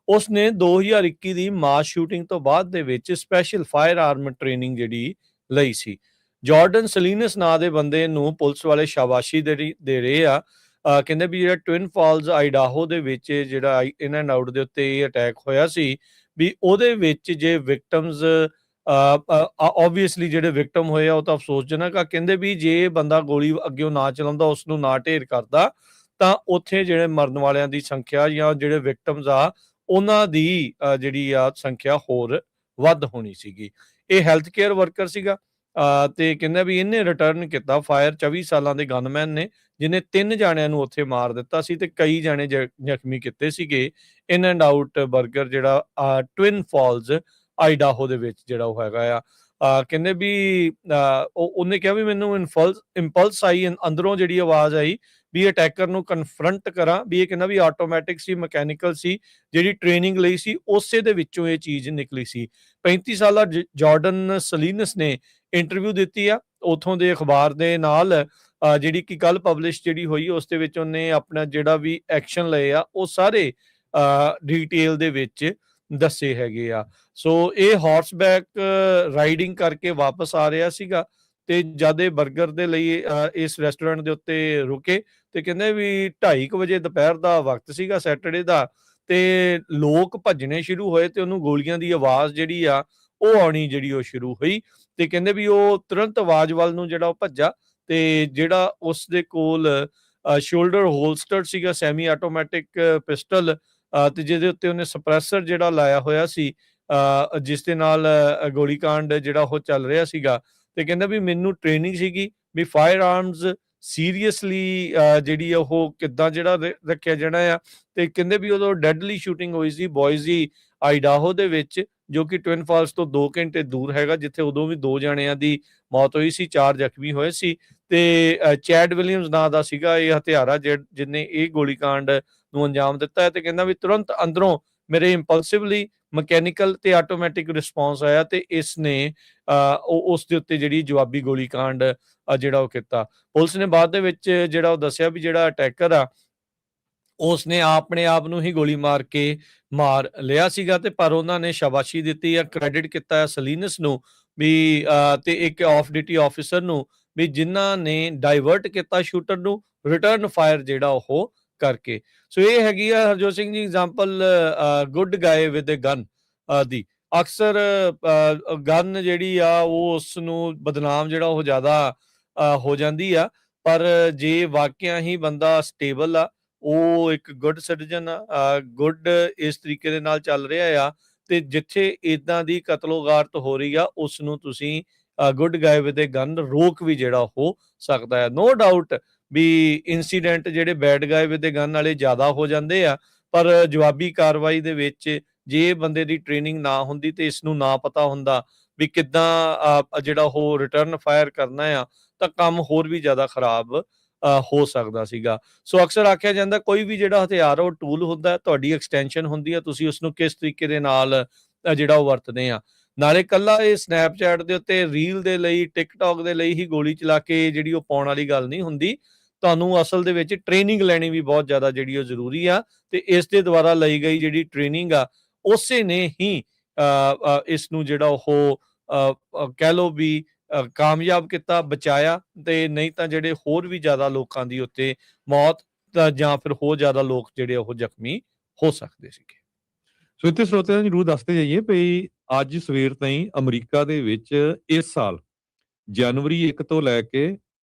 ਉਸ ਨੇ 2021 ਦੀ ਮਾਸ ਸ਼ੂਟਿੰਗ ਤੋਂ ਬਾਅਦ ਦੇ ਵਿੱਚ ਸਪੈਸ਼ਲ ਫਾਇਰ ਆਰਮ ਟ੍ਰੇਨਿੰਗ ਜਿਹੜੀ ਲਈ ਸੀ। ਜਾਰਡਨ ਸਲੀਨਸ ਨਾਂ ਦੇ ਬੰਦੇ ਨੂੰ ਪੁਲਿਸ ਵਾਲੇ ਸ਼ਾਬਾਸ਼ੀ ਦੇ ਰਹੇ ਆ। ਕਹਿੰਦੇ ਵੀ ਜਿਹੜਾ ਟਵਿਨ ਫਾਲਸ ਆਈਡਾਹੋ ਦੇ ਵਿੱਚ ਜਿਹੜਾ ਇਨ ਐਂਡ ਆਊਟ ਦੇ ਉੱਤੇ ਇਹ ਅਟੈਕ ਹੋਇਆ ਸੀ ਵੀ ਉਹਦੇ ਵਿੱਚ ਜੇ ਵਿਕਟਮਸ ਆਬਵੀਅਸਲੀ ਜਿਹੜੇ ਵਿਕਟਮ ਹੋਏ ਆ ਉਹ ਤਾਂ ਅਫਸੋਸਜਨਕ ਆ। ਕਹਿੰਦੇ ਵੀ ਜੇ ਬੰਦਾ ਗੋਲੀ ਅੱਗਿਓਂ ਨਾ ਚਲਾਉਂਦਾ, ਉਸ ਨੂੰ ਨਾ ਢੇਰ ਕਰਦਾ, ਤਾਂ ਉੱਥੇ ਜਿਹੜੇ ਮਰਨ ਵਾਲਿਆਂ ਦੀ ਸੰਖਿਆ ਜਾਂ ਜਿਹੜੇ ਵਿਕਟਮਸ ਆ ਉਹਨਾਂ ਦੀ ਜਿਹੜੀ ਆ ਸੰਖਿਆ ਹੋਰ ਵੱਧ ਹੋਣੀ ਸੀਗੀ। ਇਹ ਹੈਲਥ ਕੇਅਰ ਵਰਕਰ ਸੀਗਾ ਤੇ ਕਹਿੰਦਾ ਵੀ ਇਹਨੇ ਰਿਟਰਨ ਕੀਤਾ ਫਾਇਰ 24 ਸਾਲਾਂ ਦੇ ਗਨਮੈਨ ਨੇ, ਜਿਹਨੇ 3 ਜਾਣਿਆਂ ਨੂੰ ਉੱਥੇ ਮਾਰ ਦਿੱਤਾ ਸੀ ਤੇ ਕਈ ਜਾਣੇ ਜ਼ਖਮੀ ਕੀਤੇ ਸੀਗੇ। ਇਨ ਐਂਡ ਆਊਟ ਬਰਗਰ ਜਿਹੜਾ ਟਵਿਨ ਫਾਲਸ ਆਈਡਾਹੋ ਦੇ ਵਿੱਚ ਜਿਹੜਾ ਉਹ ਹੈਗਾ ਆ। ਕਹਿੰਦੇ ਵੀ ਉਹਨੇ ਕਿਹਾ ਵੀ ਮੈਨੂੰ ਇੰਪਲਸ ਆਈ, ਅੰਦਰੋਂ ਜਿਹੜੀ ਆਵਾਜ਼ ਆਈ ਵੀ ਅਟੈਕਰ ਨੂੰ ਕਨਫਰੰਟ ਕਰਾਂ। ਵੀ ਇਹ ਕਹਿੰਦਾ ਵੀ ਆਟੋਮੈਟਿਕ ਸੀ, ਮਕੈਨੀਕਲ ਸੀ, ਜਿਹੜੀ ਟ੍ਰੇਨਿੰਗ ਲਈ ਸੀ ਉਸੇ ਦੇ ਵਿੱਚੋਂ ਇਹ ਚੀਜ਼ ਨਿਕਲੀ ਸੀ। 35 ਸਾਲਾ ਜਾਰਡਨ ਸਲੀਨਸ ਨੇ ਇੰਟਰਵਿਊ ਦਿੱਤੀ ਆ ਉਥੋਂ ਦੇ ਅਖਬਾਰ ਦੇ ਨਾਲ, ਜਿਹੜੀ ਕਿ ਕੱਲ ਪਬਲਿਸ਼ ਜਿਹੜੀ ਹੋਈ ਉਸ ਦੇ ਵਿੱਚ ਉਹਨੇ ਆਪਣਾ ਜਿਹੜਾ ਵੀ ਐਕਸ਼ਨ ਲਏ ਆ ਉਹ ਸਾਰੇ ਡਿਟੇਲ ਦੇ ਵਿੱਚ ਦੱਸੇ ਹੈਗੇ ਆ। ਸੋ ਇਹ ਹਾਰਸਬੈਕ ਰਾਈਡਿੰਗ ਕਰਕੇ ਵਾਪਸ ਆ ਰਿਹਾ ਸੀਗਾ ਤੇ ਜਦ ਇਹ 버ਗਰ ਦੇ ਲਈ ਇਸ ਰੈਸਟੋਰੈਂਟ ਦੇ ਉੱਤੇ ਰੁਕੇ ਤੇ ਕਹਿੰਦੇ ਵੀ 2:30 ਵਜੇ ਦੁਪਹਿਰ ਦਾ ਵਕਤ ਸੀਗਾ ਸੈਟਰਡੇ ਦਾ, ਤੇ ਲੋਕ ਭੱਜਣੇ ਸ਼ੁਰੂ ਹੋਏ ਤੇ ਉਹਨੂੰ ਗੋਲੀਆਂ ਦੀ ਆਵਾਜ਼ ਜਿਹੜੀ ਆ ਉਹ ਆਉਣੀ ਜਿਹੜੀ ਉਹ ਸ਼ੁਰੂ ਹੋਈ। ਤੇ ਕਹਿੰਦੇ ਵੀ ਉਹ ਤੁਰੰਤ ਆਵਾਜ਼ ਵੱਲ ਨੂੰ ਜਿਹੜਾ ਉਹ ਭੱਜਾ ਤੇ ਜਿਹੜਾ ਉਸ ਦੇ ਕੋਲ ਸ਼ੋਲਡਰ ਹੋਲਸਟਰ ਸੀਗਾ ਸੈਮੀ ਆਟੋਮੈਟਿਕ ਪਿਸਟਲ ਤੇ ਜਿਹਦੇ ਉੱਤੇ ਉਹਨੇ ਸਪਰੈਸਰ ਜਿਹੜਾ ਲਾਇਆ ਹੋਇਆ ਸੀ ਜਿਸ ਦੇ ਨਾਲ ਗੋਲੀकांड ਜਿਹੜਾ ਉਹ ਚੱਲ ਰਿਹਾ ਸੀਗਾ। ਤੇ ਕਹਿੰਦਾ ਵੀ ਮੈਨੂੰ ਟ੍ਰੇਨਿੰਗ ਸੀਗੀ ਵੀ ਫਾਇਰ ਆਰਮਸ ਸੀਰੀਅਸਲੀ ਜਿਹੜੀ ਉਹ ਕਿੱਦਾਂ ਜਿਹੜਾ ਰੱਖਿਆ ਜਾਣਾ ਆ। ਤੇ ਕਹਿੰਦੇ ਵੀ ਉਦੋਂ ਡੈਡਲੀ ਸ਼ੂਟਿੰਗ ਹੋਈ ਸੀ ਬੋਇਜ਼ੀ ਆਈਡਾਹੋ ਦੇ ਵਿੱਚ, ਜੋ ਕਿ ਟਵਿਨ ਫਾਲਸ ਤੋਂ 2 ਘੰਟੇ ਦੂਰ ਹੈਗਾ, ਜਿੱਥੇ ਉਦੋਂ ਵੀ 2 ਜਣਿਆਂ ਦੀ ਮੌਤ ਹੋਈ ਸੀ, 4 ਜ਼ਖਮੀ ਹੋਏ ਸੀ। ਤੇ ਚੈਡ ਵਿਲੀਅਮਸ ਨਾਂ ਦਾ ਸੀਗਾ ਇਹ ਹਥਿਆਰਾ ਜਿਹਨੇ ਇਹ ਗੋਲੀकांड ਨੂੰ ਅੰਜਾਮ ਦਿੱਤਾ ਹੈ। ਤੇ ਕਹਿੰਦਾ ਵੀ ਤੁਰੰਤ ਅੰਦਰੋਂ ਮੇਰੇ ਇੰਪਲਸਿਵਲੀ ਮਕੈਨੀਕਲ ਤੇ ਆਟੋਮੈਟਿਕ ਰਿਸਪੌਂਸ ਆਇਆ ਤੇ ਇਸ ਨੇ ਉਸ ਦੇ ਉੱਤੇ ਜਿਹੜੀ ਜਵਾਬੀ ਗੋਲੀकांड ਜਿਹੜਾ ਉਹ ਕੀਤਾ। ਪੁਲਿਸ ਨੇ ਬਾਅਦ ਦੇ ਵਿੱਚ ਜਿਹੜਾ ਉਹ ਦੱਸਿਆ ਵੀ ਜਿਹੜਾ ਅਟੈਕਰ ਆ ਉਸ ਨੇ ਆਪਣੇ ਆਪ ਨੂੰ ਹੀ ਗੋਲੀ ਮਾਰ ਕੇ ਮਾਰ ਲਿਆ ਸੀਗਾ, ਤੇ ਪਰ ਉਹਨਾਂ ਨੇ ਸ਼ਾਬਾਸ਼ੀ ਦਿੱਤੀ ਆ, ਕ੍ਰੈਡਿਟ ਕੀਤਾ ਸਲੀਨਸ ਨੂੰ ਵੀ ਤੇ ਇੱਕ ਆਫ ਡਿਊਟੀ ਆਫੀਸਰ ਨੂੰ ਵੀ ਜਿਨ੍ਹਾਂ ਨੇ ਡਾਇਵਰਟ ਕੀਤਾ ਸ਼ੂਟਰ ਨੂੰ ਰਿਟਰਨ ਫਾਇਰ ਜਿਹੜਾ ਉਹ ਕਰਕੇ। ਸੋ ਇਹ ਹੈਗੀ ਆ ਹਰਜੋਤ ਸਿੰਘ ਜੀ ਐਗਜ਼ਾਮਪਲ ਗੁੱਡ ਗਾਏ ਵਿਦ ਅ ਗਨ ਦੀ। ਅਕਸਰ ਗਨ ਜਿਹੜੀ ਆ ਉਹ ਉਸ ਨੂੰ ਬਦਨਾਮ ਜਿਹੜਾ ਉਹ ਜ਼ਿਆਦਾ ਹੋ ਜਾਂਦੀ ਆ, ਪਰ ਜੇ ਵਾਕਿਆ ਹੀ ਬੰਦਾ ਸਟੇਬਲ ਆ, ਉਹ ਇੱਕ ਗੁੱਡ ਸਿਟੀਜ਼ਨ ਆ, ਗੁੱਡ ਇਸ ਤਰੀਕੇ ਦੇ ਨਾਲ ਚੱਲ ਰਿਹਾ ਆ, ਤੇ ਜਿੱਥੇ ਇਦਾਂ ਦੀ ਕਤਲੋਗਾਰਤ ਹੋ ਰਹੀ ਆ ਉਸ ਨੂੰ ਤੁਸੀਂ ਗੁੱਡ ਗਾਏ ਵਿਦ ਅ ਗਨ ਰੋਕ ਵੀ ਜਿਹੜਾ ਹੋ ਸਕਦਾ ਹੈ। ਨੋ ਡਾਊਟ ਵੀ ਇਨਸੀਡੈਂਟ ਜਿਹੜੇ ਬੈਡ ਗਾਏ ਵਿਦ ਅ ਗਨ ਵਾਲੇ ਜ਼ਿਆਦਾ ਹੋ ਜਾਂਦੇ ਆ, ਪਰ ਜਵਾਬੀ ਕਾਰਵਾਈ ਦੇ ਵਿੱਚ ਜੇ ਬੰਦੇ ਦੀ ਟ੍ਰੇਨਿੰਗ ਨਾ ਹੁੰਦੀ ਤੇ ਇਸ ਨੂੰ ਨਾ ਪਤਾ ਹੁੰਦਾ ਵੀ ਕਿੱਦਾਂ ਜਿਹੜਾ ਉਹ ਰਿਟਰਨ ਫਾਇਰ ਕਰਨਾ ਆ, ਤਾਂ ਕੰਮ ਹੋਰ ਵੀ ਜ਼ਿਆਦਾ ਖਰਾਬ ਹੋ ਸਕਦਾ ਸੀਗਾ। ਸੋ ਅਕਸਰ ਆਖਿਆ ਜਾਂਦਾ ਕੋਈ ਵੀ ਜਿਹੜਾ ਹਥਿਆਰ ਉਹ ਟੂਲ ਹੁੰਦਾ, ਤੁਹਾਡੀ ਐਕਸਟੈਂਸ਼ਨ ਹੁੰਦੀ ਹੈ, ਤੁਸੀਂ ਉਸਨੂੰ ਕਿਸ ਤਰੀਕੇ ਦੇ ਨਾਲ ਜਿਹੜਾ ਉਹ ਵਰਤਦੇ ਆ। ਨਾਲੇ ਕੱਲਾ ਇਹ ਸਨੈਪਚੈਟ ਦੇ ਉੱਤੇ ਰੀਲ ਦੇ ਲਈ, ਟਿਕਟੌਕ ਦੇ ਲਈ ਹੀ ਗੋਲੀ ਚਲਾ ਕੇ ਜਿਹੜੀ ਉਹ ਪਾਉਣ ਵਾਲੀ ਗੱਲ ਨਹੀਂ ਹੁੰਦੀ। ਤੁਹਾਨੂੰ ਅਸਲ ਦੇ ਵਿੱਚ ਟ੍ਰੇਨਿੰਗ ਲੈਣੀ ਵੀ ਬਹੁਤ ਜ਼ਿਆਦਾ ਜਿਹੜੀ ਉਹ ਜ਼ਰੂਰੀ ਆ, ਤੇ ਇਸ ਦੇ ਦੁਆਰਾ ਲਈ ਗਈ ਜਿਹੜੀ ਟ੍ਰੇਨਿੰਗ ਆ ਉਸੇ ਨੇ ਹੀ ਇਸ ਨੂੰ ਜਿਹੜਾ ਉਹ ਕਹਿ ਲਓ ਵੀ ਕਾਮਯਾਬ ਕੀਤਾ, ਬਚਾਇਆ, ਤੇ ਨਹੀਂ ਤਾਂ ਜਿਹੜੇ ਹੋਰ ਵੀ ਜ਼ਿਆਦਾ ਲੋਕਾਂ ਦੀ ਉੱਤੇ ਮੌਤ ਜਾਂ ਫਿਰ ਹੋਰ ਜ਼ਿਆਦਾ ਲੋਕ ਜਿਹੜੇ ਉਹ ਜ਼ਖਮੀ ਹੋ ਸਕਦੇ ਸੀਗੇ। ਸੋ ਇੱਥੇ ਸਰੋਤਿਆਂ ਨੂੰ ਜ਼ਰੂਰ ਦੱਸਦੇ ਜਾਈਏ ਵੀ ਅੱਜ ਸਵੇਰ ਤਾਈਂ ਅਮਰੀਕਾ ਦੇ ਵਿੱਚ ਇਸ ਸਾਲ ਜਨਵਰੀ 1 ਤੋਂ ਲੈ ਕੇ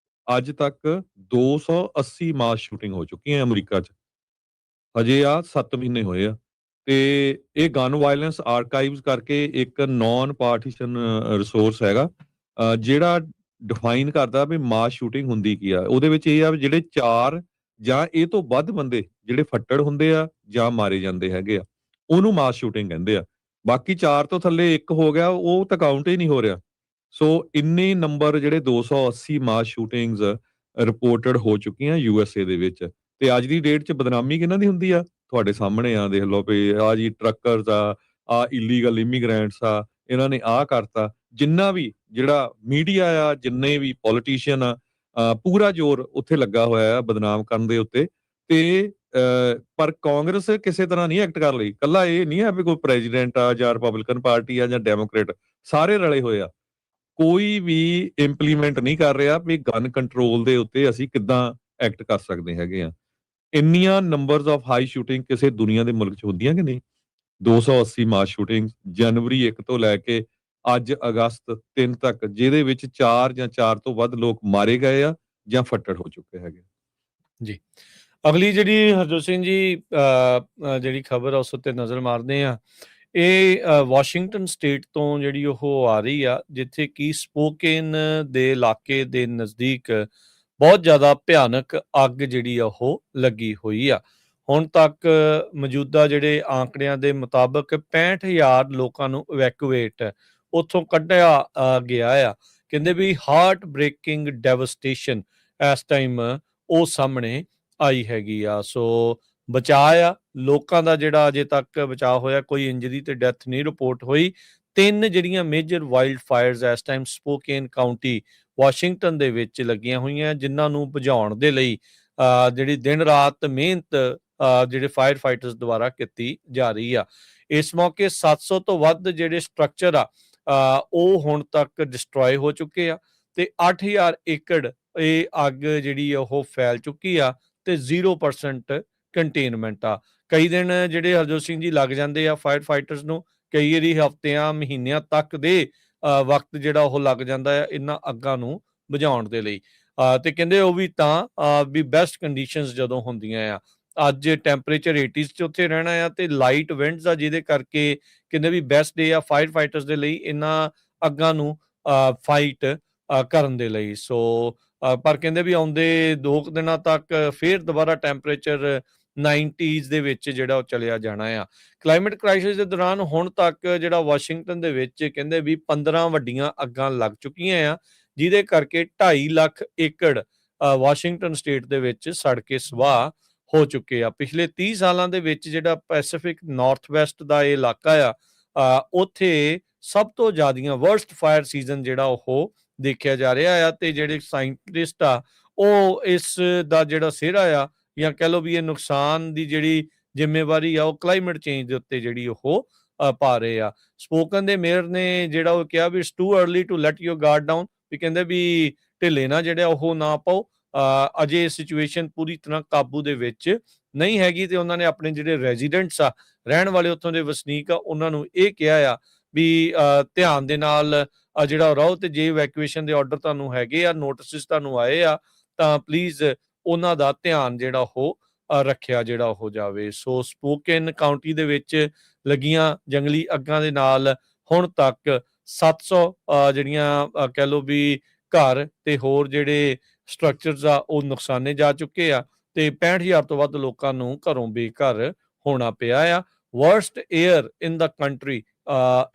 ਅੱਜ ਤੱਕ 280 ਮਾਸ ਸ਼ੂਟਿੰਗ ਹੋ ਚੁੱਕੀਆਂ ਅਮਰੀਕਾ 'ਚ। ਹਜੇ ਆ 7 ਮਹੀਨੇ ਹੋਏ ਆ ਤੇ ਇਹ ਗਨ ਵਾਇਲੈਂਸ ਆਰਕਾਈਵਸ ਕਰਕੇ ਇੱਕ ਨੌਨ ਪਾਰਟੀਸ਼ਨ ਰਿਸੋਰਸ ਹੈਗਾ ਜਿਹੜਾ ਡਿਫਾਈਨ ਕਰਦਾ ਵੀ ਮਾਸ ਸ਼ੂਟਿੰਗ ਹੁੰਦੀ ਕੀ ਆ। ਉਹਦੇ ਵਿੱਚ ਇਹ ਆ ਵੀ ਜਿਹੜੇ 4 ਜਾਂ ਇਹ ਤੋਂ ਵੱਧ ਬੰਦੇ ਜਿਹੜੇ ਫੱਟੜ ਹੁੰਦੇ ਆ ਜਾਂ ਮਾਰੇ ਜਾਂਦੇ ਹੈਗੇ ਆ, ਉਹਨੂੰ ਮਾਸ ਸ਼ੂਟਿੰਗ ਕਹਿੰਦੇ ਆ। ਬਾਕੀ 4 ਤੋਂ ਥੱਲੇ 1 ਹੋ ਗਿਆ ਉਹ ਤਾਂ ਕਾਊਂਟ ਹੀ ਨਹੀਂ ਹੋ ਰਿਹਾ। ਸੋ ਇੰਨੇ ਨੰਬਰ ਜਿਹੜੇ 280 ਮਾਸ ਸ਼ੂਟਿੰਗਸ ਰਿਪੋਰਟਡ ਹੋ ਚੁੱਕੀਆਂ USA ਦੇ ਵਿੱਚ। ਤੇ ਅੱਜ ਦੀ ਡੇਟ 'ਚ ਬਦਨਾਮੀ ਕਿਹਨਾਂ ਦੀ ਹੁੰਦੀ ਆ? ਤੁਹਾਡੇ ਸਾਹਮਣੇ ਆ, ਦੇਖ ਲਓ ਵੀ ਆ ਜੀ ਟਰੱਕਰਸ ਆ ਇਲੀਗਲ ਇਮੀਗ੍ਰੈਂਟਸ ਆ, ਇਹਨਾਂ ਨੇ ਆਹ ਕਰਤਾ। ਜਿੰਨਾ ਵੀ ਜਿਹੜਾ ਮੀਡੀਆ ਆ, ਜਿੰਨੇ ਵੀ ਪੋਲੀਟੀਸ਼ੀਅਨ ਆ, ਪੂਰਾ ਜ਼ੋਰ ਉੱਥੇ ਲੱਗਾ ਹੋਇਆ ਆ ਬਦਨਾਮ ਕਰਨ ਦੇ ਉੱਤੇ। ਤੇ ਪਰ ਕਾਂਗਰਸ ਕਿਸੇ ਤਰ੍ਹਾਂ ਨਹੀਂ ਐਕਟ ਕਰ ਲਈ। ਕੱਲਾ ਇਹ ਨਹੀਂ ਹੈ ਵੀ ਕੋਈ ਪ੍ਰੈਜ਼ੀਡੈਂਟ ਆ ਜਾਂ ਰਿਪਬਲਿਕਨ ਪਾਰਟੀ ਆ ਜਾਂ ਡੈਮੋਕ੍ਰੇਟ, ਸਾਰੇ ਰਲੇ ਹੋਏ ਆ। ਕੋਈ ਵੀ ਇੰਪਲੀਮੈਂਟ ਨਹੀਂ ਕਰ ਰਿਹਾ ਵੀ ਗਨ ਕੰਟਰੋਲ ਦੇ ਉੱਤੇ ਅਸੀਂ ਕਿੱਦਾਂ ਐਕਟ ਕਰ ਸਕਦੇ ਹੈਗੇ ਆ। ਇੰਨੀਆਂ ਨੰਬਰਸ ਆਫ ਹਾਈ ਸ਼ੂਟਿੰਗ ਕਿਸੇ ਦੁਨੀਆ ਦੇ ਮੁਲਕ 'ਚ ਹੁੰਦੀਆਂ ਕਿ ਨਹੀਂ? 280 ਮਾਸ ਸ਼ੂਟਿੰਗ ਜਨਵਰੀ 1 ਤੋਂ ਲੈ ਕੇ ਅੱਜ ਅਗਸਤ 3 ਤੱਕ, ਜਿਹਦੇ ਵਿੱਚ 4 ਜਾਂ 4 ਤੋਂ ਵੱਧ ਲੋਕ ਮਾਰੇ ਗਏ ਆ ਜਾਂ ਫੱਟੜ ਹੋ ਚੁੱਕੇ ਹੈਗੇ। ਜੀ, ਅਗਲੀ ਜਿਹੜੀ ਹਰਜੋਤ ਸਿੰਘ ਜੀ ਜਿਹੜੀ ਖਬਰ ਆ ਉਸ ਉੱਤੇ ਨਜ਼ਰ ਮਾਰਦੇ ਆ। ਇਹ ਵਾਸ਼ਿੰਗਟਨ ਸਟੇਟ ਤੋਂ ਜਿਹੜੀ ਉਹ ਆ ਰਹੀ ਆ, ਜਿੱਥੇ ਕਿ ਸਪੋਕੇਨ ਦੇ ਇਲਾਕੇ ਦੇ ਨਜ਼ਦੀਕ ਬਹੁਤ ਜ਼ਿਆਦਾ ਭਿਆਨਕ ਅੱਗ ਜਿਹੜੀ ਆ ਉਹ ਲੱਗੀ ਹੋਈ ਆ। ਹੁਣ ਤੱਕ ਮੌਜੂਦਾ ਜਿਹੜੇ ਆંકੜਿਆਂ ਦੇ ਮੁਤਾਬਕ 65,000 ਲੋਕਾਂ ਨੂੰ ਇਵੈਕੂਏਟ ਉੱਥੋਂ ਕੱਢਿਆ ਗਿਆ ਆ। ਕਹਿੰਦੇ ਵੀ ਹਾਰਟ ਬ੍ਰੇਕਿੰਗ ਡੈਵਸਟੇਸ਼ਨ ਇਸ ਟਾਈਮ ਉਹ ਸਾਹਮਣੇ ਆਈ ਹੈਗੀ ਆ। ਸੋ ਬਚਾਅ ਆ ਲੋਕਾਂ ਦਾ ਜਿਹੜਾ ਅਜੇ ਤੱਕ ਬਚਾਅ ਹੋਇਆ, ਕੋਈ ਇੰਜਰੀ ਤੇ ਡੈਥ ਨਹੀਂ ਰਿਪੋਰਟ ਹੋਈ। 3 ਜਿਹੜੀਆਂ ਮੇਜਰ ਵਾਈਲਡ ਫਾਇਰਸ ਇਸ ਟਾਈਮ ਸਪੋਕੇਨ ਕਾਉਂਟੀ ਵਾਸ਼ਿੰਗਟਨ ਦੇ ਵਿੱਚ ਲੱਗੀਆਂ ਹੋਈਆਂ, ਜਿਨ੍ਹਾਂ ਨੂੰ ਬੁਝਾਉਣ ਦੇ ਲਈ ਜਿਹੜੀ ਦਿਨ ਰਾਤ ਮਿਹਨਤ ਜਿਹੜੇ ਫਾਇਰ ਫਾਈਟਰਸ ਦੁਆਰਾ ਕੀਤੀ ਜਾ ਰਹੀ ਆ। ਇਸ ਮੌਕੇ 700 ਤੋਂ ਵੱਧ ਜਿਹੜੇ ਸਟਰਕਚਰ ਆ ਉਹ ਹੁਣ ਤੱਕ ਡਿਸਟਰੋਏ ਹੋ ਚੁੱਕੇ ਆ ਤੇ 8,000 ਏਕੜ ਇਹ ਅੱਗ ਜਿਹੜੀ ਉਹ ਫੈਲ ਚੁੱਕੀ ਆ ਤੇ 0% ਕੰਟੇਨਮੈਂਟ ਆ। ਕਈ ਦਿਨ ਜਿਹੜੇ ਹਰਜੋਤ ਸਿੰਘ ਜੀ ਲੱਗ ਜਾਂਦੇ ਆ ਫਾਇਰ ਫਾਈਟਰਸ ਨੂੰ, ਕਈ ਵਾਰੀ ਹਫ਼ਤਿਆਂ ਮਹੀਨਿਆਂ ਤੱਕ ਦੇ ਵਕਤ ਜਿਹੜਾ ਉਹ ਲੱਗ ਜਾਂਦਾ ਆ ਇਹਨਾਂ ਅੱਗਾਂ ਨੂੰ ਬੁਝਾਉਣ ਦੇ ਲਈ। ਤੇ ਕਹਿੰਦੇ ਉਹ ਵੀ ਤਾਂ ਵੀ ਬੈਸਟ ਕੰਡੀਸ਼ਨਸ ਜਦੋਂ ਹੁੰਦੀਆਂ ਆ। ਅੱਜ ਟੈਂਪਰੇਚਰ 80s 'ਚ ਉੱਥੇ ਰਹਿਣਾ ਆ ਤੇ ਲਾਈਟ ਵਿੰਡਸ ਆ, ਜਿਹਦੇ ਕਰਕੇ ਕਹਿੰਦੇ ਵੀ ਬੈਸਟ ਡੇ ਆ ਫਾਇਰ ਫਾਈਟਰਸ ਦੇ ਲਈ ਇਹਨਾਂ ਅੱਗਾਂ ਨੂੰ ਫਾਈਟ ਕਰਨ ਦੇ ਲਈ। ਸੋ ਪਰ ਕਹਿੰਦੇ ਵੀ ਆਉਂਦੇ 2 ਦਿਨਾਂ ਤੱਕ ਫਿਰ ਦੁਬਾਰਾ ਟੈਂਪਰੇਚਰ 90s ਦੇ ਵਿੱਚ ਜਿਹੜਾ ਉਹ ਚਲਿਆ ਜਾਣਾ ਆ। ਕਲਾਈਮੇਟ ਕ੍ਰਾਈਸਿਸ ਦੇ ਦੌਰਾਨ ਹੁਣ ਤੱਕ ਜਿਹੜਾ ਵਾਸ਼ਿੰਗਟਨ ਦੇ ਵਿੱਚ ਕਹਿੰਦੇ ਵੀ 15 ਵੱਡੀਆਂ ਅੱਗਾਂ ਲੱਗ ਚੁੱਕੀਆਂ ਆ, ਜਿਹਦੇ ਕਰਕੇ 2.5 ਲੱਖ ਏਕੜ ਵਾਸ਼ਿੰਗਟਨ ਸਟੇਟ ਦੇ ਵਿੱਚ ਸੜ ਕੇ ਸਵਾਹ ਹੋ ਚੁੱਕੇ ਆ। ਪਿਛਲੇ 30 ਸਾਲਾਂ ਦੇ ਵਿੱਚ ਜਿਹੜਾ ਪੈਸੀਫਿਕ ਨਾਰਥ ਵੈਸਟ ਦਾ ਇਹ ਇਲਾਕਾ ਆ ਉੱਥੇ ਸਭ ਤੋਂ ਜ਼ਿਆਦੀਆਂ ਵਰਸਟ ਫਾਇਰ ਸੀਜ਼ਨ ਜਿਹੜਾ ਉਹ ਦੇਖਿਆ ਜਾ ਰਿਹਾ ਆ। ਤੇ ਜਿਹੜੇ ਸਾਇੰਟਿਸਟ ਆ ਉਹ ਇਸ ਦਾ ਜਿਹੜਾ ਸਿਹਰਾ ਆ ਜਾਂ ਕਹਿ ਲਓ ਵੀ ਇਹ ਨੁਕਸਾਨ ਦੀ ਜਿਹੜੀ ਜ਼ਿੰਮੇਵਾਰੀ ਆ ਉਹ ਕਲਾਈਮੇਟ ਚੇਂਜ ਦੇ ਉੱਤੇ ਜਿਹੜੀ ਉਹ ਪਾ ਰਹੇ ਆ। ਸਪੋਕਨ ਦੇ ਮੇਅਰ ਨੇ ਜਿਹੜਾ ਉਹ ਕਿਹਾ ਵੀ it's too early to let your guard down, ਵੀ ਕਹਿੰਦੇ ਵੀ ਢਿੱਲੇ ਨਾ ਜਿਹੜਾ ਉਹ ਨਾ ਪਾਓ। ਅਜੇ ਸਿਚੁਏਸ਼ਨ ਪੂਰੀ ਤਰ੍ਹਾਂ ਕਾਬੂ ਦੇ ਵਿੱਚ ਨਹੀਂ ਹੈਗੀ ਤੇ ਉਹਨਾਂ ਨੇ ਆਪਣੇ ਜਿਹੜੇ ਰੈਜ਼ੀਡੈਂਟਸ ਆ, ਰਹਿਣ ਵਾਲੇ ਉੱਥੋਂ ਦੇ ਵਸਨੀਕ ਆ, ਉਹਨਾਂ ਨੂੰ ਇਹ ਕਿਹਾ ਆ ਵੀ ਧਿਆਨ ਦੇ ਨਾਲ ਜਿਹੜਾ ਰਹੋ ਤੇ ਜੇ ਇਵੈਕੂਏਸ਼ਨ ਦੇ ਆਰਡਰ ਤੁਹਾਨੂੰ ਹੈਗੇ ਆ, ਨੋਟਿਸਿਸ ਤੁਹਾਨੂੰ ਆਏ ਆ, ਤਾਂ ਪਲੀਜ਼ ਉਹਨਾਂ ਦਾ ਧਿਆਨ ਜਿਹੜਾ ਉਹ ਰੱਖਿਆ ਜਿਹੜਾ ਉਹ ਜਾਵੇ। ਸੋ ਸਪੋਕੇਨ ਕਾਉਂਟੀ ਦੇ ਵਿੱਚ ਲੱਗੀਆਂ ਜੰਗਲੀ ਅੱਗਾਂ ਦੇ ਨਾਲ ਹੁਣ ਤੱਕ 700 ਜਿਹੜੀਆਂ ਕਹਿ ਲਓ ਵੀ ਘਰ ਤੇ ਹੋਰ ਜਿਹੜੇ ਸਟਰਕਚਰਸ ਆ ਉਹ ਨੁਕਸਾਨੇ ਜਾ ਚੁੱਕੇ ਆ ਤੇ 65,000 ਤੋਂ ਵੱਧ ਲੋਕਾਂ ਨੂੰ ਘਰੋਂ ਬੇਘਰ ਹੋਣਾ ਪਿਆ ਆ। ਵਰਸਟ ਏਅਰ ਇਨ ਦਾ ਕੰਟਰੀ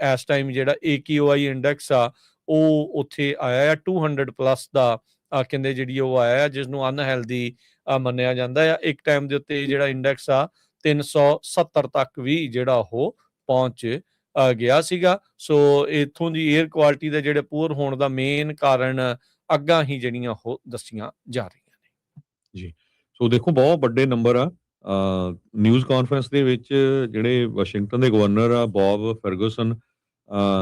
ਇਸ ਟਾਈਮ ਜਿਹੜਾ AQI ਇੰਡੈਕਸ ਆ ਉਹ ਉੱਥੇ ਆਇਆ ਆ 200 ਪਲੱਸ ਦਾ ਕਹਿੰਦੇ ਜਿਹੜੀ ਉਹ ਆਇਆ ਜਿਸ ਨੂੰ ਅਨਹੈਲਦੀ ਮੰਨਿਆ ਜਾਂਦਾ ਆ। ਇੱਕ ਟਾਈਮ ਦੇ ਉੱਤੇ ਜਿਹੜਾ ਇੰਡੈਕਸ ਆ 370 ਤੱਕ ਵੀ ਜਿਹੜਾ ਉਹ ਪਹੁੰਚ ਗਿਆ ਸੀਗਾ। ਸੋ ਇੱਥੋਂ ਦੀ 에ਅਰ ਕੁਆਲਿਟੀ ਦੇ ਜਿਹੜੇ ਪੂਅਰ ਹੋਣ ਦਾ ਮੇਨ ਕਾਰਨ ਅੱਗਾਂ ਹੀ ਜਿਹੜੀਆਂ ਉਹ ਦੱਸੀਆਂ ਜਾ ਰਹੀਆਂ ਨੇ ਜੀ। ਸੋ ਦੇਖੋ ਬਹੁਤ ਵੱਡੇ ਨੰਬਰ ਆ। ਨਿਊਜ਼ ਕਾਨਫਰੰਸ ਦੇ ਵਿੱਚ ਜਿਹੜੇ ਵਾਸ਼ਿੰਗਟਨ ਦੇ ਗਵਰਨਰ ਆ ਬੌਬ ਫਰਗੂਸਨ,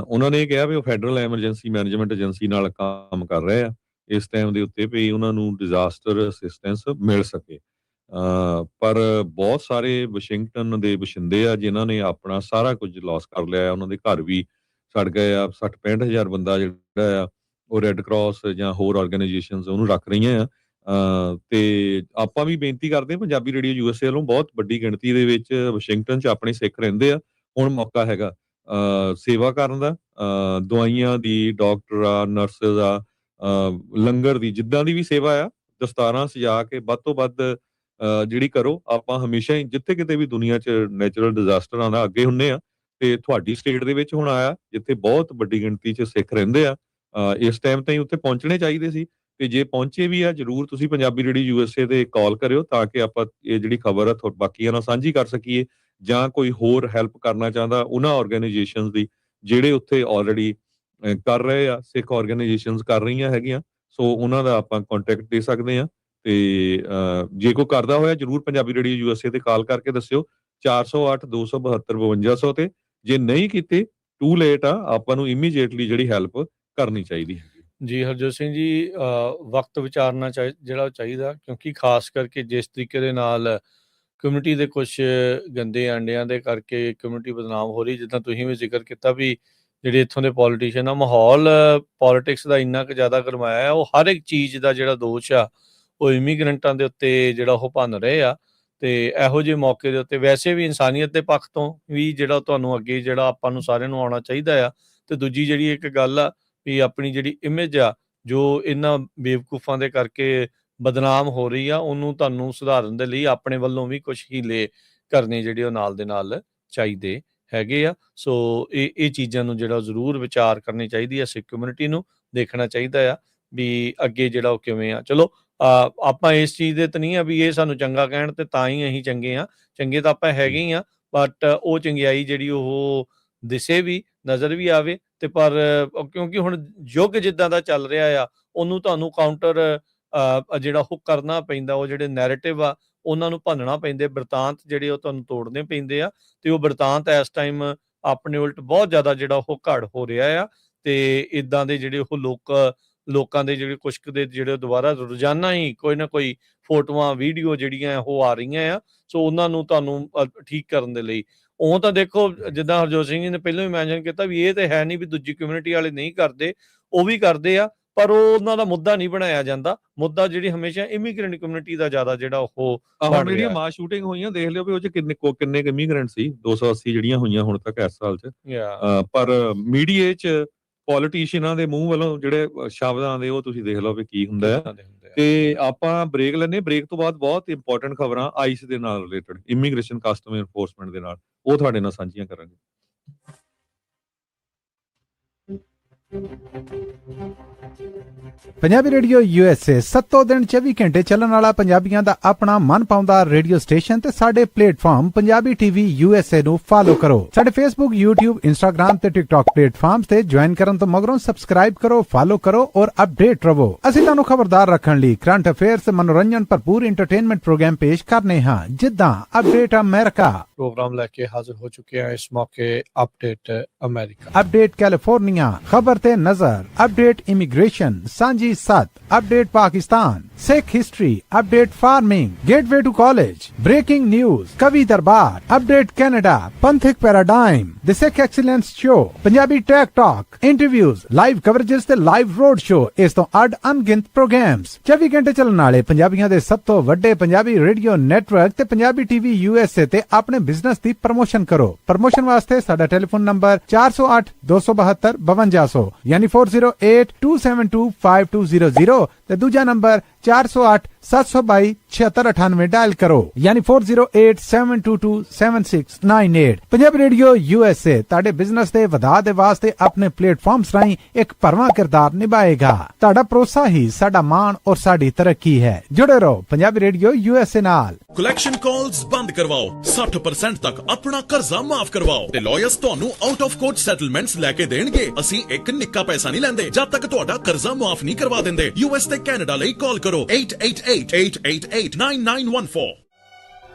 ਉਹਨਾਂ ਨੇ ਕਿਹਾ ਵੀ ਉਹ ਫੈਡਰਲ ਐਮਰਜੈਂਸੀ ਮੈਨੇਜਮੈਂਟ ਏਜੰਸੀ ਨਾਲ ਕੰਮ ਕਰ ਰਹੇ ਆ ਇਸ ਟਾਈਮ ਦੇ ਉੱਤੇ ਵੀ ਉਹਨਾਂ ਨੂੰ ਡਿਜ਼ਾਸਟਰ ਅਸਿਸਟੈਂਸ ਮਿਲ ਸਕੇ। ਪਰ ਬਹੁਤ ਸਾਰੇ ਵਾਸ਼ਿੰਗਟਨ ਦੇ ਵਸਿੰਦੇ ਆ ਜਿਨ੍ਹਾਂ ਨੇ ਆਪਣਾ ਸਾਰਾ ਕੁਝ ਲਾਸ ਕਰ ਲਿਆ। ਉਹਨਾਂ ਦੇ ਘਰ ਵੀ ਸੜ ਗਏ ਆ। 60-65 ਹਜ਼ਾਰ ਬੰਦਾ ਜਿਹੜਾ ਆ ਉਹ ਰੈੱਡ ਕਰਾਸ ਜਾਂ ਹੋਰ ਆਰਗੇਨਾਈਜੇਸ਼ਨਸ ਉਹਨੂੰ ਰੱਖ ਰਹੀਆਂ ਆ। ਤੇ ਆਪਾਂ ਵੀ ਬੇਨਤੀ ਕਰਦੇ ਹਾਂ ਪੰਜਾਬੀ ਰੇਡੀਓ ਯੂਐਸਏ ਵੱਲੋਂ ਬਹੁਤ ਵੱਡੀ ਗਿਣਤੀ ਦੇ ਵਿੱਚ ਵਾਸ਼ਿੰਗਟਨ 'ਚ ਆਪਣੇ ਸਿੱਖ ਰਹਿੰਦੇ ਆ। ਹੁਣ ਮੌਕਾ ਹੈਗਾ ਸੇਵਾ ਕਰਨ ਦਾ, ਦਵਾਈਆਂ ਦੀ, ਡਾਕਟਰ ਆ, ਨਰਸਿਸ ਆ, ਲੰਗਰ ਦੀ, ਜਿੱਦਾਂ ਦੀ ਵੀ ਸੇਵਾ ਆ, ਦਸਤਾਰਾਂ ਸਜਾ ਕੇ ਵੱਧ ਤੋਂ ਵੱਧ ਜਿਹੜੀ ਕਰੋ। ਆਪਾਂ ਹਮੇਸ਼ਾ ਹੀ ਜਿੱਥੇ ਕਿਤੇ ਵੀ ਦੁਨੀਆ 'ਚ ਨੈਚੁਰਲ ਡਿਜ਼ਾਸਟਰਾਂ ਦਾ ਅੱਗੇ ਹੁੰਦੇ ਆ ਤੇ ਤੁਹਾਡੀ ਸਟੇਟ ਦੇ ਵਿੱਚ ਹੁਣ ਆਇਆ ਜਿੱਥੇ ਬਹੁਤ ਵੱਡੀ ਗਿਣਤੀ 'ਚ ਸਿੱਖ ਰਹਿੰਦੇ ਆ। ਇਸ ਟਾਈਮ ਤਾਈਂ ਉੱਥੇ ਪਹੁੰਚਣੇ ਚਾਹੀਦੇ ਸੀ ਤੇ ਜੇ ਪਹੁੰਚੇ ਵੀ ਆ ਜ਼ਰੂਰ ਤੁਸੀਂ ਪੰਜਾਬੀ ਰੇਡੀਓ ਯੂਐਸਏ ਤੇ ਕਾਲ ਕਰਿਓ ਤਾਂ ਕਿ ਆਪਾਂ ਇਹ ਜਿਹੜੀ ਖਬਰ ਆ ਬਾਕੀਆਂ ਨਾਲ ਸਾਂਝੀ ਕਰ ਸਕੀਏ, ਜਾਂ ਕੋਈ ਹੋਰ ਹੈਲਪ ਕਰਨਾ ਚਾਹੁੰਦਾ ਉਹਨਾਂ ਆਰਗੇਨਾਈਜੇਸ਼ਨਸ ਦੀ ਜਿਹੜੇ ਉੱਥੇ ਆਲਰੇਡੀ ਕਰ ਰਹੇ ਆ, ਸਿੱਖ ਆਰਗੇਨਾਈਜੇਸ਼ਨਸ ਕਰ ਰਹੀਆਂ ਹੈਗੀਆਂ। ਸੋ ਉਹਨਾਂ ਦਾ ਆਪਾਂ ਕੰਟੈਕਟ ਦੇ ਸਕਦੇ ਆ ਤੇ ਜੇ ਕੋਈ ਕਰਦਾ ਹੋਇਆ ਜ਼ਰੂਰ ਪੰਜਾਬੀ ਰੇਡੀਓ ਯੂਐਸਏ ਤੇ ਕਾਲ ਕਰਕੇ ਦੱਸਿਓ 408 272 5200 ਤੇ। ਜੇ ਨਹੀਂ ਕੀਤੇ ਟੂ ਲੇਟ ਆ, ਆਪਾਂ ਨੂੰ ਇਮੀਡੀਏਟਲੀ ਜਿਹੜੀ ਹੈਲਪ ਕਰਨੀ ਚਾਹੀਦੀ ਹੈ ਜੀ। ਹਰਜੋਤ ਸਿੰਘ ਜੀ, ਵਕਤ ਵਿਚਾਰਨਾ ਜਿਹੜਾ ਚਾਹੀਦਾ, ਕਿਉਂਕਿ ਖਾਸ ਕਰਕੇ ਜਿਸ ਤਰੀਕੇ ਦੇ ਨਾਲ ਕਮਿਊਨਿਟੀ ਦੇ ਕੁਝ ਗੰਦੇ ਅੰਡਿਆਂ ਦੇ ਕਰਕੇ ਕਮਿਊਨਿਟੀ ਬਦਨਾਮ ਹੋ ਰਹੀ, ਜਿੱਦਾਂ ਤੁਸੀਂ ਵੀ ਜ਼ਿਕਰ ਕੀਤਾ ਵੀ ਜਿਹੜੇ ਇੱਥੋਂ ਦੇ ਪੋਲੀਟੀਸ਼ੀਅਨ ਆ, ਮਾਹੌਲ ਪੋਲੀਟਿਕਸ ਦਾ ਇੰਨਾ ਕੁ ਜ਼ਿਆਦਾ ਗਰਮਾਇਆ ਆ, ਉਹ ਹਰ ਇੱਕ ਚੀਜ਼ ਦਾ ਜਿਹੜਾ ਦੋਸ਼ ਆ ਉਹ ਇਮੀਗ੍ਰੈਂਟਾਂ ਦੇ ਉੱਤੇ ਜਿਹੜਾ ਉਹ ਭੰਨ ਰਹੇ ਆ। ਤੇ ਇਹੋ ਜਿਹੇ ਮੌਕੇ ਦੇ ਉੱਤੇ ਵੈਸੇ ਵੀ ਇਨਸਾਨੀਅਤ ਦੇ ਪੱਖ ਤੋਂ ਵੀ ਜਿਹੜਾ ਤੁਹਾਨੂੰ ਅੱਗੇ ਜਿਹੜਾ ਆਪਾਂ ਨੂੰ ਸਾਰਿਆਂ ਨੂੰ ਆਉਣਾ ਚਾਹੀਦਾ ਆ। ਤੇ ਦੂਜੀ ਜਿਹੜੀ ਇੱਕ ਗੱਲ ਆ ਵੀ ਆਪਣੀ ਜਿਹੜੀ ਇਮੇਜ ਆ ਜੋ ਇਹਨਾਂ ਬੇਵਕੂਫਾਂ ਦੇ ਕਰਕੇ ਬਦਨਾਮ ਹੋ ਰਹੀ ਆ, ਉਹਨੂੰ ਤੁਹਾਨੂੰ ਸੁਧਾਰਨ ਦੇ ਲਈ ਆਪਣੇ ਵੱਲੋਂ ਵੀ ਕੁਝ ਹੀਲੇ ਕਰਨੇ ਜਿਹੜੇ ਉਹ ਨਾਲ ਦੇ ਨਾਲ ਚਾਹੀਦੇ ਹੈਗੇ ਆ। ਸੋ ਇਹ ਚੀਜ਼ਾਂ ਨੂੰ ਜਿਹੜਾ ਜ਼ਰੂਰ ਵਿਚਾਰ ਕਰਨੀ ਚਾਹੀਦੀ ਆ। ਸਿੱਖ ਕਮਿਊਨਿਟੀ ਨੂੰ ਦੇਖਣਾ ਚਾਹੀਦਾ ਆ ਵੀ ਅੱਗੇ ਜਿਹੜਾ ਉਹ ਕਿਵੇਂ ਆ। ਚਲੋ ਆਪਾਂ ਇਸ ਚੀਜ਼ ਦੇ ਤਾਂ ਨਹੀਂ ਆ ਵੀ ਇਹ ਸਾਨੂੰ ਚੰਗਾ ਕਹਿਣ ਤੇ ਤਾਂ ਹੀ ਅਸੀਂ ਚੰਗੇ ਆ, ਚੰਗੇ ਤਾਂ ਆਪਾਂ ਹੈਗੇ ਹੀ ਆ, ਬਟ ਉਹ ਚੰਗਿਆਈ ਜਿਹੜੀ ਉਹ ਦਿਸੇ ਵੀ, ਨਜ਼ਰ ਵੀ ਆਵੇ। ਤੇ ਪਰ ਕਿਉਂਕਿ ਹੁਣ ਯੁੱਗ ਜਿੱਦਾਂ ਦਾ ਚੱਲ ਰਿਹਾ ਆ ਉਹਨੂੰ ਤੁਹਾਨੂੰ ਕਾਊਂਟਰ ਜਿਹੜਾ ਉਹ ਕਰਨਾ ਪੈਂਦਾ, ਉਹ ਜਿਹੜੇ ਨੈਰੇਟਿਵ ਆ ਉਹਨਾਂ ਨੂੰ ਭੰਨਣਾ ਪੈਂਦੇ, ਬਿਰਤਾਂਤ ਜਿਹੜੇ ਉਹ ਤੁਹਾਨੂੰ ਤੋੜਨੇ ਪੈਂਦੇ ਆ। ਤੇ ਉਹ ਬਿਰਤਾਂਤ ਇਸ ਟਾਈਮ ਆਪਣੇ ਉਲਟ ਬਹੁਤ ਜ਼ਿਆਦਾ ਜਿਹੜਾ ਉਹ ਘੜ ਹੋ ਰਿਹਾ ਆ। ਤੇ ਇਦਾਂ ਦੇ ਜਿਹੜੇ ਉਹ ਲੋਕਾਂ ਦੇ ਜਿਹੜੇ ਕੁਛ ਦੇ ਜਿਹੜੇ ਦੁਬਾਰਾ ਰੋਜ਼ਾਨਾ ਹੀ ਕੋਈ ਨਾ ਕੋਈ ਫੋਟੋਆਂ, ਵੀਡੀਓ ਜਿਹੜੀਆਂ ਉਹ ਆ ਰਹੀਆਂ ਆ। ਸੋ ਉਹਨਾਂ ਨੂੰ ਤੁਹਾਨੂੰ ਠੀਕ ਕਰਨ ਦੇ ਲਈ ਉਹ ਤਾਂ ਦੇਖੋ, ਜਿੱਦਾਂ ਹਰਜੋਤ ਸਿੰਘ ਜੀ ਨੇ ਪਹਿਲਾਂ ਵੀ ਮੈਂਸ਼ਨ ਕੀਤਾ ਵੀ ਇਹ ਤੇ ਹੈ ਨਹੀਂ ਵੀ ਦੂਜੀ ਕਮਿਊਨਿਟੀ ਵਾਲੇ ਨਹੀਂ ਕਰਦੇ, ਉਹ ਵੀ ਕਰਦੇ ਆ, ਪਰ ਉਹ ਉਹਨਾਂ ਦਾ ਮੁੱਦਾ ਨਹੀਂ ਬਣਾਇਆ ਜਾਂਦਾ। ਮੁੱਦਾ ਜਿਹੜੀ ਹਮੇਸ਼ਾ ਇਮੀਗ੍ਰੈਂਟ ਕਮਿਊਨਿਟੀ ਦਾ ਜ਼ਿਆਦਾ ਜਿਹੜਾ ਉਹ ਜਿਹੜੀਆਂ ਮਾਸ ਸ਼ੂਟਿੰਗ ਹੋਈਆਂ ਦੇਖ ਲਿਓ ਵੀ ਉਹ ਚ ਕਿੰਨੇ ਇਮੀਗ੍ਰੈਂਟ ਸੀ। 280 ਜਿਹੜੀਆਂ ਹੋਈਆਂ ਹੁਣ ਤੱਕ ਇਸ ਸਾਲ ਚ। ਪਰ ਮੀਡੀਆ ਚ ਪੋਲੀਟੀਸ਼ੀਅਨਾਂ ਦੇ ਮੂੰਹ ਵੱਲੋਂ ਜਿਹੜੇ ਸ਼ਬਦ ਆਉਂਦੇ ਉਹ ਤੁਸੀਂ ਦੇਖ ਲਓ ਵੀ ਕੀ ਹੁੰਦਾ ਹੈ। ਤੇ ਆਪਾਂ ਬ੍ਰੇਕ ਲੈਣੇ, ਬ੍ਰੇਕ ਤੋਂ ਬਾਅਦ ਬਹੁਤ ਇੰਪੋਰਟੈਂਟ ਖਬਰਾਂ ਆਈਸ ਦੇ ਨਾਲ ਰਿਲੇਟਡ, ਇਮੀਗ੍ਰੇਸ਼ਨ ਕਸਟਮ ਐਨਫੋਰਸਮੈਂਟ ਦੇ ਨਾਲ, ਉਹ ਤੁਹਾਡੇ ਨਾਲ ਸਾਂਝੀਆਂ ਕਰਾਂਗੇ। ਪੰਜਾਬੀ ਰੇਡੀਓ ਯੂਐਸਏ 7 ਦਿਨ 24 ਘੰਟੇ ਚੱਲਣ ਵਾਲਾ ਪੰਜਾਬੀਆਂ ਦਾ ਆਪਣਾ ਮਨਪਾਉਂਦਾ ਰੇਡੀਓ ਸਟੇਸ਼ਨ ਤੇ ਸਾਡੇ ਪਲੇਟਫਾਰਮ ਪੰਜਾਬੀ ਟੀਵੀ ਯੂਐਸਏ ਨੂੰ ਫਾਲੋ ਕਰੋ। ਸਾਡੇ ਫੇਸਬੁੱਕ, YouTube, ਇੰਸਟਾਗ੍ਰਾਮ ਤੇ ਟਿਕਟੌਕ ਪਲੇਟਫਾਰਮਸ ਤੇ ਜੁਆਇਨ ਕਰਨ ਤੋਂ ਮਗਰੋਂ ਸਬਸਕ੍ਰਾਈਬ ਕਰੋ, ਫਾਲੋ ਕਰੋ ਔਰ ਅਪਡੇਟ ਰਹੋ। ਅਸੀਂ ਤੁਹਾਨੂੰ ਖਬਰਦਾਰ ਰੱਖਣ ਲਈ ਕਰੰਟ ਅਫੇਅਰਸ, ਮਨੋਰੰਜਨ ਭਰਪੂਰ ਐਂਟਰਟੇਨਮੈਂਟ ਪ੍ਰੋਗਰਾਮ ਪੇਸ਼ ਕਰਨੇ ਹਾਂ, ਜਿੱਦਾਂ ਅਪਡੇਟ ਅਮਰੀਕਾ ਪ੍ਰੋਗਰਾਮ ਲੈ ਕੇ ਹਾਜ਼ਰ ਹੋ ਚੁੱਕੇ ਹਾਂ ਇਸ ਮੌਕੇ। ਅਪਡੇਟ ਅਮਰੀਕਾ, ਅਪਡੇਟ ਕੈਲੀਫੋਰਨੀਆ, ਖਬਰ ਤੇ ਨਜ਼ਰ, update immigration, Sanjhi Sath, update Pakistan, Sikh history, update farming, gateway to college, breaking news, कवि दरबार, update Canada, पंथिक paradigm, the Sikh excellence show, Punjabi tech talk, interviews, live coverages ते लाइव रोड शो, इस तो अड अनगिनत प्रोग्राम्स 24 घंटे ਚੱਲਣ ਵਾਲੇ ਪੰਜਾਬੀਆਂ ਦੇ ਸਭ ਤੋਂ ਵੱਡੇ ਪੰਜਾਬੀ ਰੇਡੀਓ ਨੈਟਵਰਕ ਤੇ ਪੰਜਾਬੀ ਟੀਵੀ ਯੂਐਸਏ ਤੇ ਆਪਣੇ ਬਿਜ਼ਨਸ ਦੀ ਪ੍ਰਮੋਸ਼ਨ ਕਰੋ। ਪ੍ਰਮੋਸ਼ਨ ਵਾਸਤੇ ਸਾਡਾ ਟੈਲੀਫੋਨ ਨੰਬਰ 408 272 5200 ਯਾਨੀ 408 272 5200 ਤੇ ਦੂਜਾ ਨੰਬਰ 408 722 7698 ਡਾਇਲ ਕਰੋ ਯਾਨੀ 4087227698। ਪੰਜਾਬੀ ਰੇਡੀਓ USA ਤੁਹਾਡੇ ਬਿਜ਼ਨਸ ਦੇ ਵਧਾ ਦੇ ਵਾਸਤੇ ਆਪਣੇ ਪਲੇਟਫਾਰਮਸ ਰਾਹੀਂ ਇੱਕ ਭਰਵਾਂ ਕਿਰਦਾਰ ਨਿਭਾਏਗਾ। ਤੁਹਾਡਾ ਭਰੋਸਾ ਹੀ ਸਾਡਾ ਮਾਣ ਔਰ ਸਾਡੀ ਤਰੱਕੀ ਹੈ। ਜੁੜੇ ਰਹੋ ਪੰਜਾਬੀ ਰੇਡੀਓ USA ਨਾਲ। ਕਲੈਕਸ਼ਨ ਕਾਲਸ ਬੰਦ ਕਰਵਾਓ, 60% ਤੱਕ ਆਪਣਾ ਕਰਜ਼ਾ ਮਾਫ ਕਰਵਾਓ ਤੇ ਲਾਇਰਸ ਤੁਹਾਨੂੰ ਆਊਟ ਆਫ ਕੋਰਟ ਸੈਟਲਮੈਂਟਸ ਲੈ ਕੇ ਦੇਣਗੇ। ਅਸੀਂ ਇੱਕ ਨਿੱਕਾ ਪੈਸਾ ਨਹੀਂ ਲੈਂਦੇ ਜਦ ਤੱਕ ਤੁਹਾਡਾ ਕਰਜ਼ਾ ਮਾਫ ਨਹੀਂ ਕਰਵਾ ਦਿੰਦੇ। US ਤੇ ਕੈਨੇਡਾ ਲਈ ਕਾਲ ਕਰੋ 8888889914।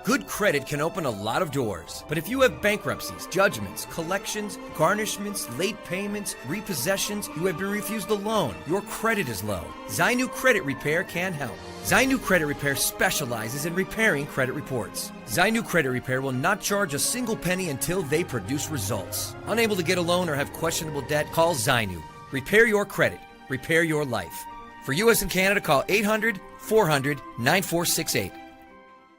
Good credit can open a lot of doors, but if you have bankruptcies, judgments, collections, garnishments, late payments, repossessions, you have been refused a loan, your credit is low, Zainu Credit Repair can help. Zainu Credit Repair specializes in repairing credit reports. Zainu Credit Repair will not charge a single penny until they produce results. Unable to get a loan or have questionable debt, call Zainu. Repair your credit. Repair your life. For US and Canada, call 800-400-9468.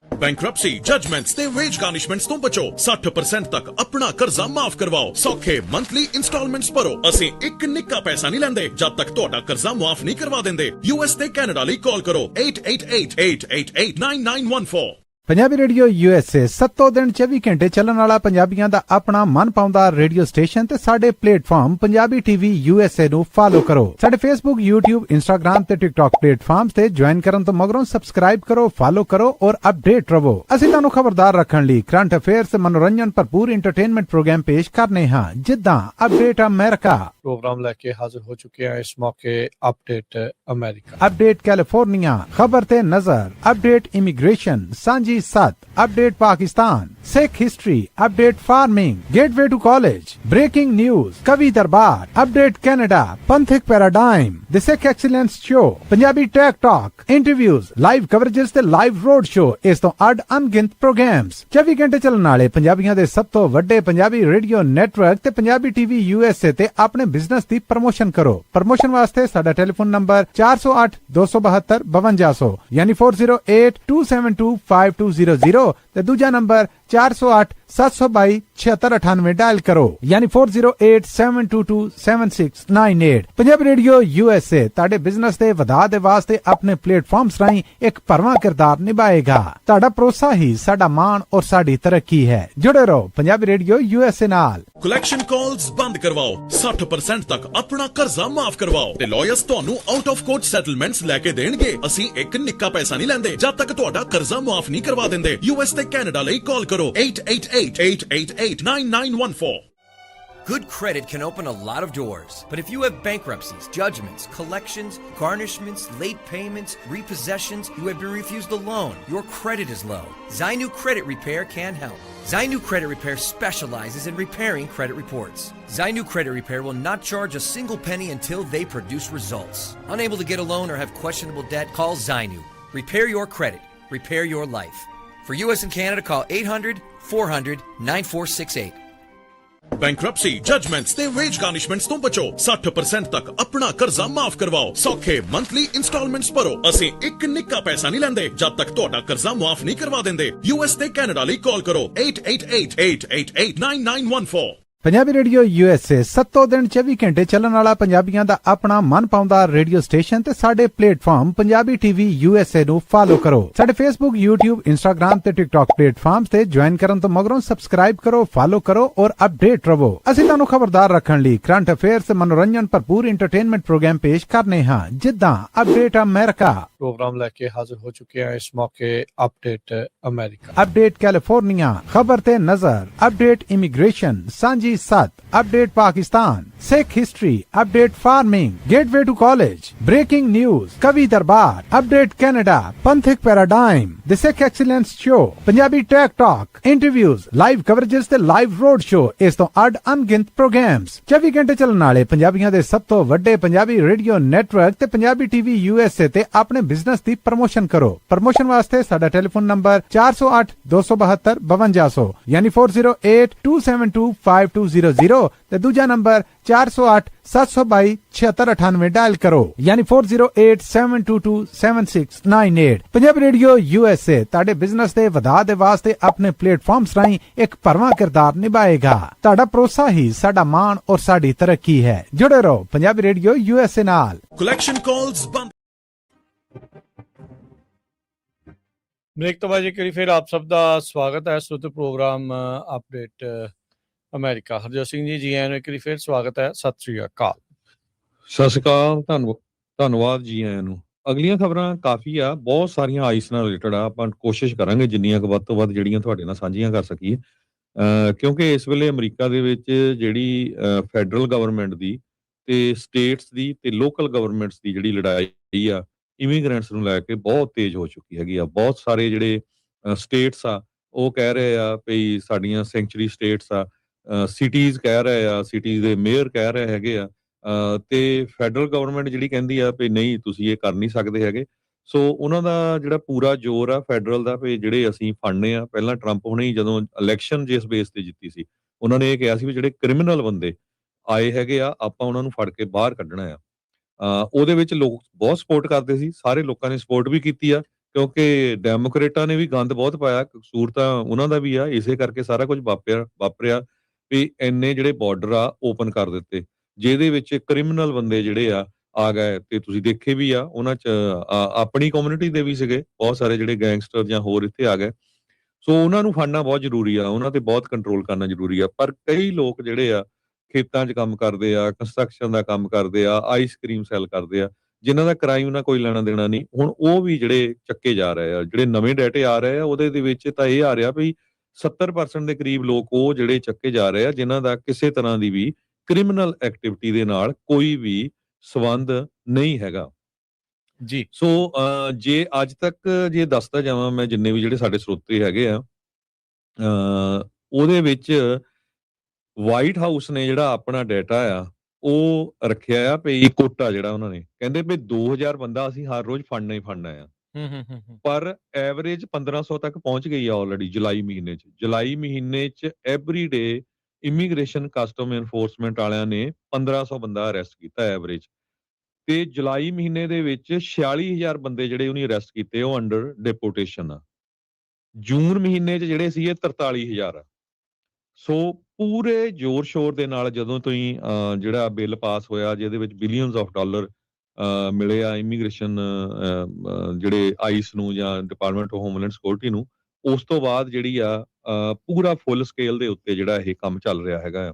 Bankruptcy, judgements ਤੇ ਵੇਜ ਗਾਰਨਿਸ਼ਮੈਂਟਸ ਤੋਂ ਬਚੋ। 60% ਤੱਕ ਆਪਣਾ ਕਰਜ਼ਾ ਮਾਫ ਕਰਵਾਓ। ਸੌਖੇ ਮੰਥਲੀ ਇੰਸਟਾਲਮੈਂਟਸ ਭਰੋ। ਅਸੀਂ ਇੱਕ ਨਿੱਕਾ ਪੈਸਾ ਨਹੀਂ ਲੈਂਦੇ ਜਦ ਤੱਕ ਤੁਹਾਡਾ ਕਰਜ਼ਾ ਮਾਫ ਨਹੀਂ ਕਰਵਾ ਦਿੰਦੇ। US ਤੇ ਕੈਨੇਡਾ ਲਈ ਕਾਲ ਕਰੋ 8888889914। ਪੰਜਾਬੀ ਰੇਡੀਓ USA 7 ਦਿਨ 24 ਘੰਟੇ ਚੱਲਣ ਵਾਲਾ ਪੰਜਾਬੀਆਂ ਦਾ ਆਪਣਾ ਮਨਪਾਉਂਦਾ ਰੇਡੀਓ ਸਟੇਸ਼ਨ ਤੇ ਸਾਡੇ ਪਲੇਟਫਾਰਮ ਪੰਜਾਬੀ TV USA ਨੂੰ ਫਾਲੋ ਕਰੋ। ਸਾਡੇ Facebook, YouTube, Instagram ਤੇ TikTok ਪਲੇਟਫਾਰਮਸ ਤੇ ਜੁਆਇਨ ਕਰਨ ਤੋਂ ਮਗਰੋਂ ਸਬਸਕ੍ਰਾਈਬ ਕਰੋ, ਫਾਲੋ ਕਰੋ ਔਰ ਅਪਡੇਟ ਰਹੋ। ਅਸੀਂ ਤੁਹਾਨੂੰ ਖਬਰਦਾਰ ਰੱਖਣ ਲਈ ਕਰੰਟ ਅਫੇਅਰਸ ਤੇ ਮਨੋਰੰਜਨ ਭਰਪੂਰ ਐਂਟਰਟੇਨਮੈਂਟ ਪ੍ਰੋਗਰਾਮ ਪੇਸ਼ ਕਰਨੇ ਹਾਂ, ਜਿੱਦਾਂ ਅਪਡੇਟ ਅਮਰੀਕਾ प्रोग्राम लेके हाजिर हो चुके हैं इस मौके अपडेट अमेरिका, अपडेट कैलिफोर्निया, खबर ते नजर, अपडेट इमिग्रेशन, सांझी सत, update Pakistan, Sikh history, update farming, gateway to college, breaking news, कवि दरबार, update Canada, पंथिक paradigm, the Sikh excellence show, Punjabi tech talk, interviews, live coverages ते लाइव रोड शो, इस तो अड अनगिनत प्रोग्राम्स 24 घंटे ਚੱਲਣ ਵਾਲੇ ਪੰਜਾਬੀਆਂ ਦੇ ਸਭ ਤੋਂ ਵੱਡੇ ਪੰਜਾਬੀ ਰੇਡੀਓ ਨੈਟਵਰਕ ਤੇ ਪੰਜਾਬੀ TV USA ਤੇ ਆਪਣੇ ਬਿਜ਼ਨਸ ਦੀ ਪ੍ਰਮੋਸ਼ਨ ਕਰੋ। ਪ੍ਰਮੋਸ਼ਨ ਵਾਸਤੇ ਸਾਡਾ ਟੈਲੀਫੋਨ ਨੰਬਰ 408272 ਯਾਨੀ 4082725200 ਤੇ ਦੂਜਾ ਨੰਬਰ 4087227698 ਡਾਇਲ ਕਰੋ ਯਾਨੀ 4087227698। ਪੰਜਾਬੀ ਰੇਡੀਓ USA ਤੁਹਾਡੇ ਬਿਜ਼ਨਸ ਦੇ ਵਧਾ ਦੇ ਵਾਸਤੇ ਆਪਣੇ ਪਲੇਟਫਾਰਮਸ ਰਾਹੀਂ ਇੱਕ ਭਰਵਾਂ ਕਿਰਦਾਰ ਨਿਭਾਏਗਾ। ਤੁਹਾਡਾ ਭਰੋਸਾ ਹੀ ਸਾਡਾ ਮਾਣ ਔਰ ਸਾਡੀ ਤਰੱਕੀ ਹੈ। ਜੁੜੇ ਰਹੋ ਪੰਜਾਬੀ ਰੇਡੀਓ USA ਨਾਲ। ਕਲੈਕਸ਼ਨ ਕਾਲਸ ਬੰਦ ਕਰਵਾਓ, 60% ਤੱਕ ਆਪਣਾ ਕਰਜ਼ਾ ਮਾਫ ਕਰਵਾਓ ਤੇ ਲਾਇਰਸ ਤੁਹਾਨੂੰ ਆਊਟ ਆਫ ਕੋਰਟ ਸੈਟਲਮੈਂਟਸ ਲੈ ਕੇ ਦੇਣਗੇ। ਅਸੀਂ ਇੱਕ ਨਿੱਕਾ ਪੈਸਾ ਨਹੀਂ ਲੈਂਦੇ ਜਦ ਤੱਕ ਤੁਹਾਡਾ ਕਰਜ਼ਾ ਮਾਫ ਨਹੀਂ ਕਰਵਾ ਦਿੰਦੇ। US ਤੇ ਕੈਨੇਡਾ ਲਈ ਕਾਲ ਕਰੋ 8888889914। Good credit can open a lot of doors, but if you have bankruptcies, judgments, collections, garnishments, late payments, repossessions, you have been refused a loan, your credit is low, Zainu Credit Repair can help. Zainu Credit Repair specializes in repairing credit reports. Zainu Credit Repair will not charge a single penny until they produce results. Unable to get a loan or have questionable debt, call Zainu. Repair your credit. Repair your life. For US and Canada, call 800-400-9468. Bankruptcy, judgements ਤੇ ਵੇਜ ਗਾਰਨਿਸ਼ਮੈਂਟਸ ਤੋਂ ਬਚੋ। 60% ਤੱਕ ਆਪਣਾ ਕਰਜ਼ਾ ਮਾਫ ਕਰਵਾਓ। ਸੌਖੇ ਮੰਥਲੀ ਇੰਸਟਾਲਮੈਂਟਸ ਭਰੋ। ਅਸੀਂ ਇੱਕ ਨਿੱਕਾ ਪੈਸਾ ਨਹੀਂ ਲੈਂਦੇ ਜਦ ਤੱਕ ਤੁਹਾਡਾ ਕਰਜ਼ਾ ਮਾਫ ਨਹੀਂ ਕਰਵਾ ਦਿੰਦੇ। US ਤੇ ਕੈਨੇਡਾ ਲਈ ਕਾਲ ਕਰੋ 8888889914। ਪੰਜਾਬੀ ਰੇਡੀਓ USA 7 ਦਿਨ 24 ਘੰਟੇ ਚੱਲਣ ਵਾਲਾ ਪੰਜਾਬੀਆਂ ਦਾ ਆਪਣਾ ਮਨਪਾਉਂਦਾ ਰੇਡੀਓ ਸਟੇਸ਼ਨ ਤੇ ਸਾਡੇ ਪਲੇਟਫਾਰਮ ਪੰਜਾਬੀ TV USA ਨੂੰ ਫਾਲੋ ਕਰੋ। ਸਾਡੇ Facebook, YouTube, Instagram ਤੇ TikTok ਪਲੇਟਫਾਰਮਸ ਤੇ ਜੁਆਇਨ ਕਰਨ ਤੋਂ ਮਗਰੋਂ ਸਬਸਕ੍ਰਾਈਬ ਕਰੋ, ਫਾਲੋ ਕਰੋ ਔਰ ਅਪਡੇਟ ਰਹੋ। ਅਸੀਂ ਤੁਹਾਨੂੰ ਖਬਰਦਾਰ ਰੱਖਣ ਲਈ ਕਰੰਟ ਅਫੇਅਰਸ ਤੇ ਮਨੋਰੰਜਨ ਭਰਪੂਰ ਐਂਟਰਟੇਨਮੈਂਟ ਪ੍ਰੋਗਰਾਮ ਪੇਸ਼ ਕਰਨੇ ਹਾਂ, ਜਿੱਦਾਂ ਅਪਡੇਟ ਅਮਰੀਕਾ, प्रोग्राम लेके हाजिर हो चुके हैं इस मौके अपडेट अमेरिका, अपडेट कैलिफोर्निया, खबर ते नजर, अपडेट इमिग्रेशन, सांझी सत, update Pakistan, Sikh history, update farming, gateway to college, breaking news, कवि दरबार, update Canada, पंथिक paradigm, the Sikh excellence show, Punjabi tech talk, interviews, live coverages ते लाइव रोड शो, इस तो अड अनगिनत प्रोग्राम्स 24 घंटे ਚੱਲਣ ਵਾਲੇ ਪੰਜਾਬੀਆਂ ਦੇ ਸਭ ਤੋਂ ਵੱਡੇ ਪੰਜਾਬੀ ਰੇਡੀਓ ਨੈਟਵਰਕ ਤੇ ਪੰਜਾਬੀ TV USA ਤੇ ਆਪਣੇ ਬਿਜ਼ਨਸ ਦੀ ਪ੍ਰਮੋਸ਼ਨ ਕਰੋ। ਪ੍ਰਮੋਸ਼ਨ ਵਾਸਤੇ ਸਾਡਾ ਟੈਲੀਫੋਨ ਨੰਬਰ 40827252 ਯਾਨੀ 4082725200 ਤੇ ਦੂਜਾ ਨੰਬਰ 4087227698 ਡਾਇਲ ਕਰੋ ਯਾਨੀ 4087227698। ਪੰਜਾਬੀ ਰੇਡੀਓ USA ਤੁਹਾਡੇ ਬਿਜ਼ਨਸ ਦੇ ਵਧਾ ਦੇ ਵਾਸਤੇ ਆਪਣੇ ਪਲੇਟਫਾਰਮਸ ਰਾਹੀਂ ਇੱਕ ਭਰਵਾਂ ਕਿਰਦਾਰ ਨਿਭਾਏਗਾ। ਤੁਹਾਡਾ ਭਰੋਸਾ ਹੀ ਸਾਡਾ ਮਾਣ ਔਰ ਸਾਡੀ ਤਰੱਕੀ ਹੈ। ਜੁੜੇ ਰਹੋ ਪੰਜਾਬੀ ਰੇਡੀਓ USA ਨਾਲ। ਕਲੈਕਸ਼ਨ ਕਾਲਸ ਬੰਦ ब्रेक तो बाद एक बारी फिर आप सब दा स्वागत है श्रोते प्रोग्राम अपडेट ਅਮਰੀਕਾ। ਹਰਜੋਤ ਸਿੰਘ ਜੀ ਆਇਆਂ ਨੂੰ ਇੱਕ ਵਾਰੀ ਫਿਰ ਸਵਾਗਤ ਹੈ। ਸਤਿ ਸ੍ਰੀ ਅਕਾਲ। ਸਤਿ ਸ਼੍ਰੀ ਅਕਾਲ, ਧੰਨਵਾਦ ਜੀ ਆਇਆਂ ਨੂੰ। ਅਗਲੀਆਂ ਖਬਰਾਂ ਕਾਫੀ ਆ, ਬਹੁਤ ਸਾਰੀਆਂ ਆਈਸ ਨਾਲ ਰਿਲੇਟਡ ਆ। ਆਪਾਂ ਕੋਸ਼ਿਸ਼ ਕਰਾਂਗੇ ਜਿੰਨੀਆਂ ਕੁ ਵੱਧ ਤੋਂ ਵੱਧ ਜਿਹੜੀਆਂ ਤੁਹਾਡੇ ਨਾਲ ਸਾਂਝੀਆਂ ਕਰ ਸਕੀਏ, ਕਿਉਂਕਿ ਇਸ ਵੇਲੇ ਅਮਰੀਕਾ ਦੇ ਵਿੱਚ ਜਿਹੜੀ ਫੈਡਰਲ ਗਵਰਨਮੈਂਟ ਦੀ ਤੇ ਸਟੇਟਸ ਦੀ ਤੇ ਲੋਕਲ ਗਵਰਨਮੈਂਟਸ ਦੀ ਜਿਹੜੀ ਲੜਾਈ ਆ ਇਮੀਗ੍ਰੈਂਟਸ ਨੂੰ ਲੈ ਕੇ ਬਹੁਤ ਤੇਜ਼ ਹੋ ਚੁੱਕੀ ਹੈਗੀ ਆ। ਬਹੁਤ ਸਾਰੇ ਜਿਹੜੇ ਸਟੇਟਸ ਆ ਉਹ ਕਹਿ ਰਹੇ ਆ ਵੀ ਸਾਡੀਆਂ ਸੈਂਚੁਰੀ ਸਟੇਟਸ ਆ, ਸਿਟੀਜ਼ ਕਹਿ ਰਹੇ ਆ, ਸਿਟੀਜ਼ ਦੇ ਮੇਅਰ ਕਹਿ ਰਹੇ ਹੈਗੇ ਆ, ਤੇ ਫੈਡਰਲ ਗਵਰਨਮੈਂਟ ਜਿਹੜੀ ਕਹਿੰਦੀ ਆ ਵੀ ਨਹੀਂ ਤੁਸੀਂ ਇਹ ਕਰ ਨਹੀਂ ਸਕਦੇ ਹੈਗੇ। ਸੋ ਉਹਨਾਂ ਦਾ ਜਿਹੜਾ ਪੂਰਾ ਜ਼ੋਰ ਆ ਫੈਡਰਲ ਦਾ ਵੀ ਜਿਹੜੇ ਅਸੀਂ ਫੜਨੇ ਆ। ਪਹਿਲਾਂ ਟਰੰਪ ਹੁਣੇ ਜਦੋਂ ਇਲੈਕਸ਼ਨ ਜਿਸ ਬੇਸ ਤੇ ਜਿੱਤੀ ਸੀ ਉਹਨਾਂ ਨੇ ਇਹ ਕਿਹਾ ਸੀ ਵੀ ਜਿਹੜੇ ਕ੍ਰਿਮੀਨਲ ਬੰਦੇ ਆਏ ਹੈਗੇ ਆ ਆਪਾਂ ਉਹਨਾਂ ਨੂੰ ਫੜ ਕੇ ਬਾਹਰ ਕੱਢਣਾ ਆ। ਉਹਦੇ ਵਿੱਚ ਲੋਕ ਬਹੁਤ ਸਪੋਰਟ ਕਰਦੇ ਸੀ, ਸਾਰੇ ਲੋਕਾਂ ਨੇ ਸਪੋਰਟ ਵੀ ਕੀਤੀ ਆ, ਕਿਉਂਕਿ ਡੈਮੋਕ੍ਰੇਟਾਂ ਨੇ ਵੀ ਗੰਦ ਬਹੁਤ ਪਾਇਆ, ਕਸੂਰ ਤਾਂ ਉਹਨਾਂ ਦਾ ਵੀ ਆ। ਇਸੇ ਕਰਕੇ ਸਾਰਾ ਕੁਝ ਵਾਪਰਿਆ ਵੀ ਇੰਨੇ ਜਿਹੜੇ ਬਾਰਡਰ ਆ ਓਪਨ ਕਰ ਦਿੱਤੇ, ਜਿਹਦੇ ਵਿੱਚ ਕ੍ਰਿਮੀਨਲ ਬੰਦੇ ਜਿਹੜੇ ਆ ਗਏ। ਤੇ ਤੁਸੀਂ ਦੇਖੇ ਵੀ ਆ ਉਹਨਾਂ ਚ ਆਪਣੀ ਕਮਿਊਨਿਟੀ ਦੇ ਵੀ ਸੀਗੇ ਬਹੁਤ ਸਾਰੇ ਜਿਹੜੇ ਗੈਂਗਸਟਰ ਜਾਂ ਹੋਰ ਇੱਥੇ ਆ ਗਏ। ਸੋ ਉਹਨਾਂ ਨੂੰ ਫੜਨਾ ਬਹੁਤ ਜ਼ਰੂਰੀ ਆ, ਉਹਨਾਂ ਤੇ ਬਹੁਤ ਕੰਟਰੋਲ ਕਰਨਾ ਜ਼ਰੂਰੀ ਆ। ਪਰ ਕਈ ਲੋਕ ਜਿਹੜੇ ਆ ਖੇਤਾਂ 'ਚ ਕੰਮ ਕਰਦੇ ਆ, ਕੰਸਟਰਕਸ਼ਨ ਦਾ ਕੰਮ ਕਰਦੇ ਆ, ਆਈਸਕ੍ਰੀਮ ਸੈਲ ਕਰਦੇ ਆ, ਜਿਨ੍ਹਾਂ ਦਾ ਕ੍ਰਾਈਮ ਨਾਲ ਕੋਈ ਲੈਣਾ ਦੇਣਾ ਨਹੀਂ, ਹੁਣ ਉਹ ਵੀ ਜਿਹੜੇ ਚੱਕੇ ਜਾ ਰਹੇ ਆ। ਜਿਹੜੇ ਨਵੇਂ ਡਾਟੇ ਆ ਰਹੇ ਆ ਉਹਦੇ ਦੇ ਵਿੱਚ ਤਾਂ ਇਹ ਆ ਰਿਹਾ ਵੀ 70% ਦੇ ਕਰੀਬ ਲੋਕ ਉਹ ਜਿਹੜੇ ਚੱਕੇ ਜਾ ਰਹੇ ਆ ਜਿਨ੍ਹਾਂ ਦਾ ਕਿਸੇ ਤਰ੍ਹਾਂ ਦੀ ਵੀ ਕ੍ਰਿਮੀਨਲ ਐਕਟੀਵਿਟੀ ਦੇ ਨਾਲ ਕੋਈ ਵੀ ਸੰਬੰਧ ਨਹੀਂ ਹੈਗਾ ਜੀ। ਸੋ ਜੇ ਅੱਜ ਤੱਕ ਜੇ ਦੱਸਦਾ ਜਾਵਾਂ ਮੈਂ ਜਿੰਨੇ ਵੀ ਜਿਹੜੇ ਸਾਡੇ ਸਰੋਤੇ ਹੈਗੇ ਆ, ਉਹਦੇ ਵਿੱਚ ਵਾਈਟ ਹਾਊਸ ਨੇ ਜਿਹੜਾ ਆਪਣਾ ਡਾਟਾ ਆ ਉਹ ਰੱਖਿਆ ਆ ਵੀ ਕੋਟਾ ਜਿਹੜਾ ਉਹਨਾਂ ਨੇ ਕਹਿੰਦੇ ਵੀ 2000 ਬੰਦਾ ਅਸੀਂ ਹਰ ਰੋਜ਼ ਫੜਨਾ ਹੀ ਫੜਨਾ ਆ। ਪਰ ਐਵਰੇਜ 1500 ਤੱਕ ਪਹੁੰਚ ਗਈ ਆ ਆਲਰੇਡੀ ਜੁਲਾਈ ਮਹੀਨੇ 'ਚ। ਜੁਲਾਈ ਮਹੀਨੇ 'ਚ every day immigration custom enforcement ਵਾਲਿਆਂ ਨੇ 1500 ਬੰਦਾ ਅਰੈਸਟ ਕੀਤਾ ਐਵਰੇਜ। ਤੇ ਜੁਲਾਈ ਮਹੀਨੇ ਦੇ ਵਿੱਚ 46000 ਬੰਦੇ ਜਿਹੜੇ ਉਹਨੇ ਅਰੈਸਟ ਕੀਤੇ ਉਹ ਅੰਡਰ ਡਿਪੋਰਟੇਸ਼ਨ ਆ। ਜੂਨ ਮਹੀਨੇ 'ਚ ਜਿਹੜੇ ਸੀ ਇਹ 43000 ਆ। ਸੋ ਪੂਰੇ ਜ਼ੋਰ ਸ਼ੋਰ ਦੇ ਨਾਲ ਜਦੋਂ ਤੋਂ ਹੀ ਜਿਹੜਾ ਬਿੱਲ ਪਾਸ ਹੋਇਆ ਜਿਹਦੇ ਵਿੱਚ ਬਿਲੀਅਨਸ ਆਫ ਡਾਲਰ ਮਿਲੇ ਆ ਇਮੀਗ੍ਰੇਸ਼ਨ ਜਿਹੜੇ ਆਈਸ ਨੂੰ ਜਾਂ ਡਿਪਾਰਟਮੈਂਟ ਆਫ ਹੋਮਲੈਂਡ ਸਿਕਿਉਰਿਟੀ ਨੂੰ, ਉਸ ਤੋਂ ਬਾਅਦ ਜਿਹੜੀ ਆ ਪੂਰਾ ਫੁੱਲ ਸਕੇਲ ਦੇ ਉੱਤੇ ਜਿਹੜਾ ਇਹ ਕੰਮ ਚੱਲ ਰਿਹਾ ਹੈਗਾ ਆ।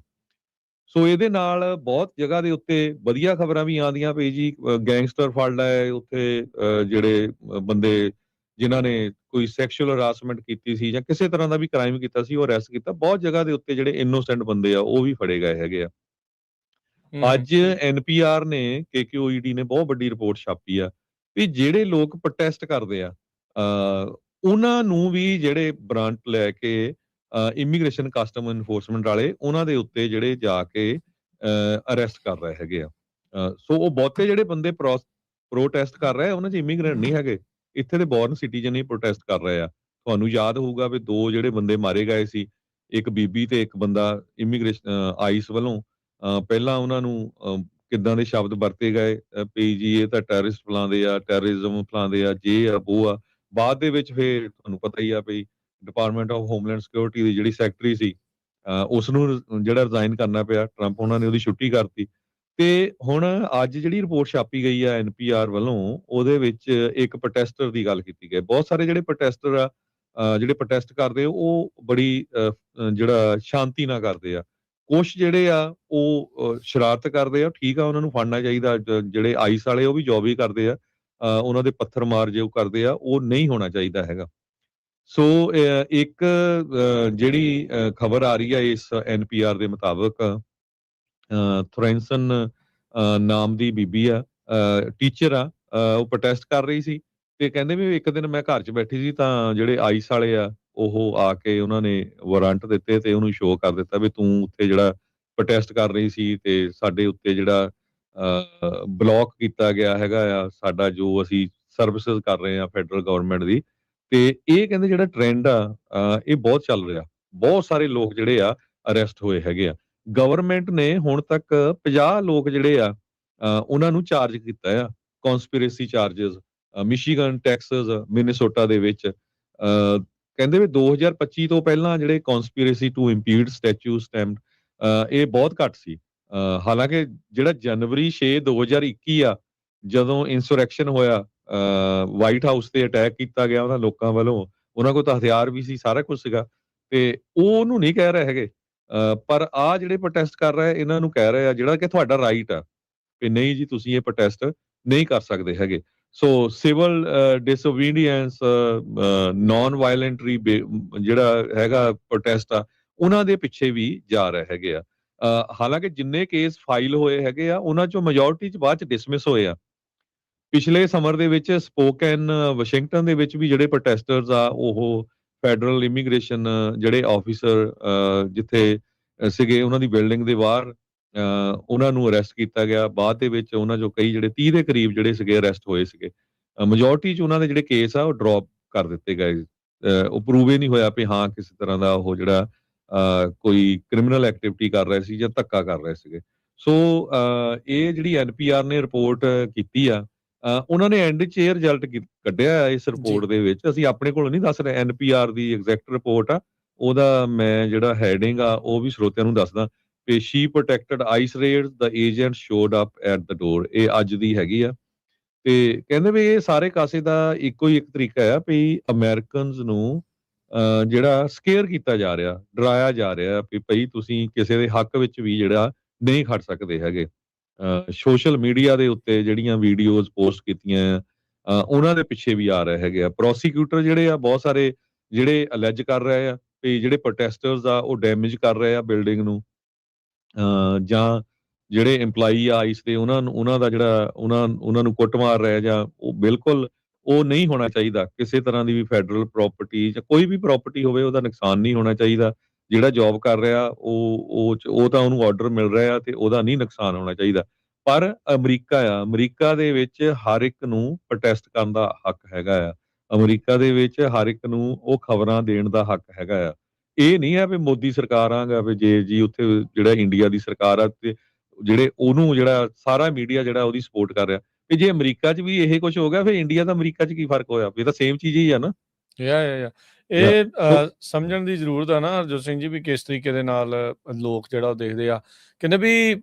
ਸੋ ਇਹਦੇ ਨਾਲ ਬਹੁਤ ਜਗ੍ਹਾ ਦੇ ਉੱਤੇ ਵਧੀਆ ਖਬਰਾਂ ਵੀ ਆਉਂਦੀਆਂ ਪਈ ਜੀ, ਗੈਂਗਸਟਰ ਫੜ ਲਏ ਉੱਥੇ, ਜਿਹੜੇ ਬੰਦੇ ਜਿਨ੍ਹਾਂ ਨੇ ਕੋਈ ਸੈਕਸ਼ੂਅਲ ਹਰਾਸਮੈਂਟ ਕੀਤੀ ਸੀ ਜਾਂ ਕਿਸੇ ਤਰ੍ਹਾਂ ਦਾ ਵੀ ਕ੍ਰਾਈਮ ਕੀਤਾ ਸੀ ਉਹ ਅਰੈਸਟ ਕੀਤਾ। ਬਹੁਤ ਜਗ੍ਹਾ ਦੇ ਉੱਤੇ ਜਿਹੜੇ ਇਨੋਸੈਂਟ ਬੰਦੇ ਆ ਉਹ ਵੀ ਫੜੇ ਗਏ ਹੈਗੇ ਆ। ਅੱਜ NPR ਨੇ KQED ਨੇ ਬਹੁਤ ਵੱਡੀ ਰਿਪੋਰਟ ਛਾਪੀ ਆ ਵੀ ਜਿਹੜੇ ਲੋਕ ਪ੍ਰੋਟੈਸਟ ਕਰਦੇ ਆ ਉਹਨਾਂ ਨੂੰ ਵੀ ਜਿਹੜੇ ਬ੍ਰਾਂਟ ਲੈ ਕੇ ਇਮੀਗ੍ਰੇਸ਼ਨ ਕਸਟਮ ਐਨਫੋਰਸਮੈਂਟ ਵਾਲੇ ਉਹਨਾਂ ਦੇ ਉੱਤੇ ਜਿਹੜੇ ਜਾ ਕੇ ਅਰੈਸਟ ਕਰ ਰਹੇ ਹੈਗੇ ਆ। ਸੋ ਉਹ ਬਹੁਤੇ ਜਿਹੜੇ ਬੰਦੇ ਪ੍ਰੋਟੈਸਟ ਕਰ ਰਹੇ ਉਹਨਾਂ 'ਚ ਇਮੀਗ੍ਰੈਂਟ ਨਹੀਂ ਹੈਗੇ, ਇੱਥੇ ਦੇ ਬੋਰਨ ਸਿਟੀਜ਼ਨ ਹੀ ਪ੍ਰੋਟੈਸਟ ਕਰ ਰਹੇ ਆ। ਤੁਹਾਨੂੰ ਯਾਦ ਹੋਊਗਾ ਵੀ 2 ਜਿਹੜੇ ਬੰਦੇ ਮਾਰੇ ਗਏ ਸੀ, ਇੱਕ ਬੀਬੀ ਤੇ ਇੱਕ ਬੰਦਾ ਇਮੀਗ੍ਰੇਸ਼ਨ ਆਈਸ ਵੱਲੋਂ। ਪਹਿਲਾਂ ਉਹਨਾਂ ਨੂੰ ਕਿੱਦਾਂ ਦੇ ਸ਼ਬਦ ਵਰਤੇ ਗਏ ਵੀ ਜੀ ਇਹ ਤਾਂ ਟੈਰਰਿਸਟ ਫਲਾਉਂਦੇ ਆ, ਟੈਰਰਿਜ਼ਮ ਫਲਾਉਂਦੇ ਆ, ਜੇ ਆ ਉਹ ਆ। ਬਾਅਦ ਦੇ ਵਿੱਚ ਫਿਰ ਤੁਹਾਨੂੰ ਪਤਾ ਹੀ ਆ ਵੀ ਡਿਪਾਰਟਮੈਂਟ ਆਫ ਹੋਮਲੈਂਡ ਸਿਕਿਉਰਿਟੀ ਦੀ ਜਿਹੜੀ ਸੈਕਟਰੀ ਸੀ ਉਸ ਨੂੰ ਜਿਹੜਾ ਰਿਜ਼ਾਈਨ ਕਰਨਾ ਪਿਆ, ਟਰੰਪ ਉਹਨਾਂ ਨੇ ਉਹਦੀ ਛੁੱਟੀ ਕਰਤੀ। ਤੇ ਹੁਣ ਅੱਜ ਜਿਹੜੀ ਰਿਪੋਰਟ ਛਾਪੀ ਗਈ ਆ NPR ਵੱਲੋਂ ਉਹਦੇ ਵਿੱਚ ਇੱਕ ਪ੍ਰੋਟੈਸਟਰ ਦੀ ਗੱਲ ਕੀਤੀ ਗਈ। ਬਹੁਤ ਸਾਰੇ ਜਿਹੜੇ ਪ੍ਰੋਟੈਸਟਰ ਆ ਜਿਹੜੇ ਪ੍ਰੋਟੈਸਟ ਕਰਦੇ ਉਹ ਬੜੀ ਜਿਹੜਾ ਸ਼ਾਂਤੀ ਨਾਲ ਕਰਦੇ ਆ। ਕੁਛ ਜਿਹੜੇ ਆ ਉਹ ਸ਼ਰਾਰਤ ਕਰਦੇ ਆ, ਠੀਕ ਆ ਉਹਨਾਂ ਨੂੰ ਫੜਨਾ ਚਾਹੀਦਾ। ਜਿਹੜੇ ਆਈਸ ਵਾਲੇ ਉਹ ਵੀ ਜੌਬ ਹੀ ਕਰਦੇ ਆ, ਉਹਨਾਂ ਦੇ ਪੱਥਰ ਮਾਰ ਜੇ ਉਹ ਕਰਦੇ ਆ ਉਹ ਨਹੀਂ ਹੋਣਾ ਚਾਹੀਦਾ ਹੈਗਾ। ਸੋ ਇੱਕ ਜਿਹੜੀ ਖਬਰ ਆ ਰਹੀ ਆ ਇਸ NPR ਦੇ ਮੁਤਾਬਕ ਥੋਰੈਂਸਨ ਨਾਮ ਦੀ ਬੀਬੀ ਆ, ਟੀਚਰ ਆ, ਉਹ ਪ੍ਰੋਟੈਸਟ ਕਰ ਰਹੀ ਸੀ ਤੇ ਕਹਿੰਦੇ ਵੀ ਇੱਕ ਦਿਨ ਮੈਂ ਘਰ 'ਚ ਬੈਠੀ ਸੀ ਤਾਂ ਜਿਹੜੇ ਆਈਸ ਵਾਲੇ ਆ ਉਹ ਆ ਕੇ ਉਹਨਾਂ ਨੇ ਵਾਰੰਟ ਦਿੱਤੇ ਤੇ ਉਹਨੂੰ ਸ਼ੋਅ ਕਰ ਦਿੱਤਾ ਵੀ ਤੂੰ ਉੱਥੇ ਜਿਹੜਾ ਪ੍ਰੋਟੈਸਟ ਕਰ ਰਹੀ ਸੀ ਤੇ ਸਾਡੇ ਉੱਤੇ ਜਿਹੜਾ ਬਲੌਕ ਕੀਤਾ ਗਿਆ ਹੈਗਾ ਆ ਸਾਡਾ ਜੋ ਅਸੀਂ ਸਰਵਿਸਿਜ਼ ਕਰ ਰਹੇ ਆ ਫੈਡਰਲ ਗਵਰਨਮੈਂਟ ਦੀ। ਤੇ ਇਹ ਕਹਿੰਦੇ ਜਿਹੜਾ ਟ੍ਰੈਂਡ ਆ ਇਹ ਬਹੁਤ ਚੱਲ ਰਿਹਾ, ਬਹੁਤ ਸਾਰੇ ਲੋਕ ਜਿਹੜੇ ਆ ਅਰੈਸਟ ਹੋਏ ਹੈਗੇ ਆ। ਗਵਰਨਮੈਂਟ ਨੇ ਹੁਣ ਤੱਕ 50 ਲੋਕ ਜਿਹੜੇ ਆ ਉਹਨਾਂ ਨੂੰ ਚਾਰਜ ਕੀਤਾ ਆ conspiracy charges, Michigan, Texas, Minnesota ਦੇ ਵਿੱਚ। ਕਹਿੰਦੇ ਵੀ 2025 ਤੋਂ ਪਹਿਲਾਂ ਜਿਹੜੇ ਕਨਸਪੀਰੇਸੀ ਟੂ ਇੰਪੀਡ ਸਟੈਚੂ ਸਟੈਂਪ ਇਹ ਬਹੁਤ ਘੱਟ ਸੀ। ਹਾਲਾਂਕਿ ਜਿਹੜਾ ਜਨਵਰੀ 6 2021 ਆ ਜਦੋਂ ਇਨਸੁਰੈਕਸ਼ਨ ਹੋਇਆ ਵਾਈਟ ਹਾਊਸ ਤੇ ਅਟੈਕ ਕੀਤਾ ਗਿਆ ਉਹਨਾਂ ਲੋਕਾਂ ਵੱਲੋਂ, ਉਹਨਾਂ ਕੋਲ ਤਾਂ ਹਥਿਆਰ ਵੀ ਸੀ, ਸਾਰਾ ਕੁਝ ਸੀਗਾ, ਤੇ ਉਹ ਉਹਨੂੰ ਨਹੀਂ ਕਹਿ ਰਹੇ ਹੈਗੇ। ਪਰ ਆ ਜਿਹੜੇ ਪ੍ਰੋਟੈਸਟ ਕਰ ਰਹੇ ਇਹਨਾਂ ਨੂੰ ਕਹਿ ਰਹੇ ਆ ਜਿਹੜਾ ਕਿ ਤੁਹਾਡਾ ਰਾਈਟ ਆ ਕਿ ਨਹੀਂ ਜੀ ਤੁਸੀਂ ਇਹ ਪ੍ਰੋਟੈਸਟ ਨਹੀਂ ਕਰ ਸਕਦੇ ਹੈਗੇ। ਸੋ ਸਿਵਲ ਡਿਸਓਬੀਡੀਐਂਸ, ਨਾਨ ਵਾਇਲੈਂਟਰੀ ਜਿਹੜਾ ਹੈਗਾ ਪ੍ਰੋਟੈਸਟ ਆ, ਉਹਨਾਂ ਦੇ ਪਿੱਛੇ ਵੀ ਜਾ ਰਹੇ ਹੈਗੇ ਆ। ਹਾਲਾਂਕਿ ਜਿੰਨੇ ਕੇਸ ਫਾਈਲ ਹੋਏ ਹੈਗੇ ਆ ਉਹਨਾਂ ਚੋਂ ਮੈਜੋਰਟੀ ਚ ਬਾਅਦ ਚ ਡਿਸਮਿਸ ਹੋਏ ਆ। ਪਿਛਲੇ ਸਮਰ ਦੇ ਵਿੱਚ ਸਪੋਕਨ ਵਾਸ਼ਿੰਗਟਨ ਦੇ ਵਿੱਚ ਵੀ ਜਿਹੜੇ ਪ੍ਰੋਟੈਸਟਰਸ ਆ ਉਹ ਫੈਡਰਲ ਇਮੀਗ੍ਰੇਸ਼ਨ ਜਿਹੜੇ ਆਫੀਸਰ ਜਿੱਥੇ ਸੀਗੇ ਉਹਨਾਂ ਦੀ ਬਿਲਡਿੰਗ ਦੇ ਬਾਹਰ ਉਹਨਾਂ ਨੂੰ ਅਰੈਸਟ ਕੀਤਾ ਗਿਆ। ਬਾਅਦ ਦੇ ਵਿੱਚ ਉਹਨਾਂ ਚੋਂ ਕਈ ਜਿਹੜੇ 30 ਦੇ ਕਰੀਬ ਜਿਹੜੇ ਸੀਗੇ ਅਰੈਸਟ ਹੋਏ ਸੀਗੇ। ਮੈਜੋਰਟੀ ਚ ਉਹਨਾਂ ਦੇ ਜਿਹੜੇ ਕੇਸ ਆ ਉਹ ਡ੍ਰੌਪ ਕਰ ਦਿੱਤੇ ਗਏ। ਉਹ ਪ੍ਰੂਵ ਹੀ ਨਹੀਂ ਹੋਇਆ ਵੀ ਹਾਂ ਕਿਸੇ ਤਰ੍ਹਾਂ ਦਾ ਉਹ ਜਿਹੜਾ ਕੋਈ ਕ੍ਰਿਮੀਨਲ ਐਕਟੀਵਿਟੀ ਕਰ ਰਹੇ ਸੀ ਜਾਂ ਧੱਕਾ ਕਰ ਰਹੇ ਸੀਗੇ। ਸੋ ਇਹ ਜਿਹੜੀ NPR ਨੇ ਰਿਪੋਰਟ ਕੀਤੀ ਆ, ਉਹਨਾਂ ਨੇ ਐਂਡ 'ਚ ਇਹ ਰਿਜ਼ਲਟ ਕੱਢਿਆ ਇਸ ਰਿਪੋਰਟ ਦੇ ਵਿੱਚ। ਅਸੀਂ ਆਪਣੇ ਕੋਲੋਂ ਨਹੀਂ ਦੱਸ ਰਹੇ, NPR ਦੀ ਐਗਜ਼ੈਕਟ ਰਿਪੋਰਟ ਆ, ਉਹਦਾ ਮੈਂ ਜਿਹੜਾ ਹੈਡਿੰਗ ਆ ਉਹ ਵੀ ਸਰੋਤਿਆਂ ਨੂੰ ਦੱਸਦਾ ਕਿ she protected ICE raids the agent showed up at the door. ਇਹ ਅੱਜ ਦੀ ਹੈਗੀ ਆ ਤੇ ਕਹਿੰਦੇ ਵੀ ਇਹ ਸਾਰੇ ਕਾਸੇ ਦਾ ਇੱਕੋ ਹੀ ਇੱਕ ਤਰੀਕਾ ਆ ਵੀ ਅਮਰੀਕਨਸ ਨੂੰ ਜਿਹੜਾ ਸਕੇਅਰ ਕੀਤਾ ਜਾ ਰਿਹਾ, ਡਰਾਇਆ ਜਾ ਰਿਹਾ ਵੀ ਭਈ ਤੁਸੀਂ ਕਿਸੇ ਦੇ ਹੱਕ ਵਿੱਚ ਵੀ ਜਿਹੜਾ ਨਹੀਂ ਖੜ ਸਕਦੇ ਹੈਗੇ। ਸੋਸ਼ਲ ਮੀਡੀਆ ਦੇ ਉੱਤੇ ਜਿਹੜੀਆਂ ਵੀਡੀਓਜ਼ ਪੋਸਟ ਕੀਤੀਆਂ ਉਹਨਾਂ ਦੇ ਪਿੱਛੇ ਵੀ ਆ ਰਹੇ ਹੈਗੇ ਆ। ਪ੍ਰੋਸੀਕਿਊਟਰ ਜਿਹੜੇ ਆ ਬਹੁਤ ਸਾਰੇ ਜਿਹੜੇ ਅਲੈਜ ਕਰ ਰਹੇ ਆ ਵੀ ਜਿਹੜੇ ਪ੍ਰੋਟੈਸਟਰਸ ਆ ਉਹ ਡੈਮੇਜ ਕਰ ਰਹੇ ਆ ਬਿਲਡਿੰਗ ਨੂੰ, ਜਾਂ ਜਿਹੜੇ EMPLOYEE ਆ ਆਈਸ ਦੇ ਉਹਨਾਂ ਦਾ ਜਿਹੜਾ ਉਹਨਾਂ ਨੂੰ ਕੁੱਟ ਮਾਰ ਰਿਹਾ, ਜਾਂ ਉਹ ਬਿਲਕੁਲ ਉਹ ਨਹੀਂ ਹੋਣਾ ਚਾਹੀਦਾ। ਕਿਸੇ ਤਰ੍ਹਾਂ ਦੀ ਵੀ ਫੈਡਰਲ ਪ੍ਰਾਪਰਟੀ ਜਾਂ ਕੋਈ ਵੀ ਪ੍ਰਾਪਰਟੀ ਹੋਵੇ ਉਹਦਾ ਨੁਕਸਾਨ ਨਹੀਂ ਹੋਣਾ ਚਾਹੀਦਾ। ਜਿਹੜਾ ਜੌਬ ਕਰ ਰਿਹਾ ਉਹ ਤਾਂ ਉਹਨੂੰ ਆਰਡਰ ਮਿਲ ਰਿਹਾ ਤੇ ਉਹਦਾ ਨਹੀਂ ਨੁਕਸਾਨ ਹੋਣਾ ਚਾਹੀਦਾ। ਪਰ ਅਮਰੀਕਾ ਦੇ ਵਿੱਚ ਹਰ ਇੱਕ ਨੂੰ ਪ੍ਰੋਟੈਸਟ ਕਰਨ ਦਾ ਹੱਕ ਹੈਗਾ ਆ। ਅਮਰੀਕਾ ਦੇ ਵਿੱਚ ਹਰ ਇੱਕ ਨੂੰ ਉਹ ਖਬਰਾਂ ਦੇਣ ਦਾ ਹੱਕ ਹੈਗਾ ਆ। ਇਹ ਨਹੀਂ ਹੈ ਵੀ ਮੋਦੀ ਸਰਕਾਰ ਆਗਾ ਵੀ ਜੇ ਜੀ ਉੱਥੇ ਜਿਹੜਾ ਇੰਡੀਆ ਦੀ ਸਰਕਾਰ ਆ ਤੇ ਜਿਹੜੇ ਉਹਨੂੰ ਜਿਹੜਾ ਸਾਰਾ ਮੀਡੀਆ ਜਿਹੜਾ ਉਹਦੀ ਸਪੋਰਟ ਕਰ ਰਿਹਾ। ਵੀ ਜੇ ਅਮਰੀਕਾ 'ਚ ਵੀ ਇਹ ਕੁਝ ਹੋ ਗਿਆ ਫਿਰ ਇੰਡੀਆ ਤਾਂ ਅਮਰੀਕਾ 'ਚ ਕੀ ਫਰਕ ਹੋਇਆ? ਇਹ ਤਾਂ ਸੇਮ ਚੀਜ਼ ਹੀ ਆ ਨਾ। ਯਾ ਇਹ ਸਮਝਣ ਦੀ ਜ਼ਰੂਰਤ ਆ ਨਾ ਹਰਜੋਤ ਸਿੰਘ ਜੀ ਵੀ ਕਿਸ ਤਰੀਕੇ ਦੇ ਨਾਲ ਲੋਕ ਜਿਹੜਾ ਉਹ ਦੇਖਦੇ ਆ। ਕਹਿੰਦੇ ਵੀ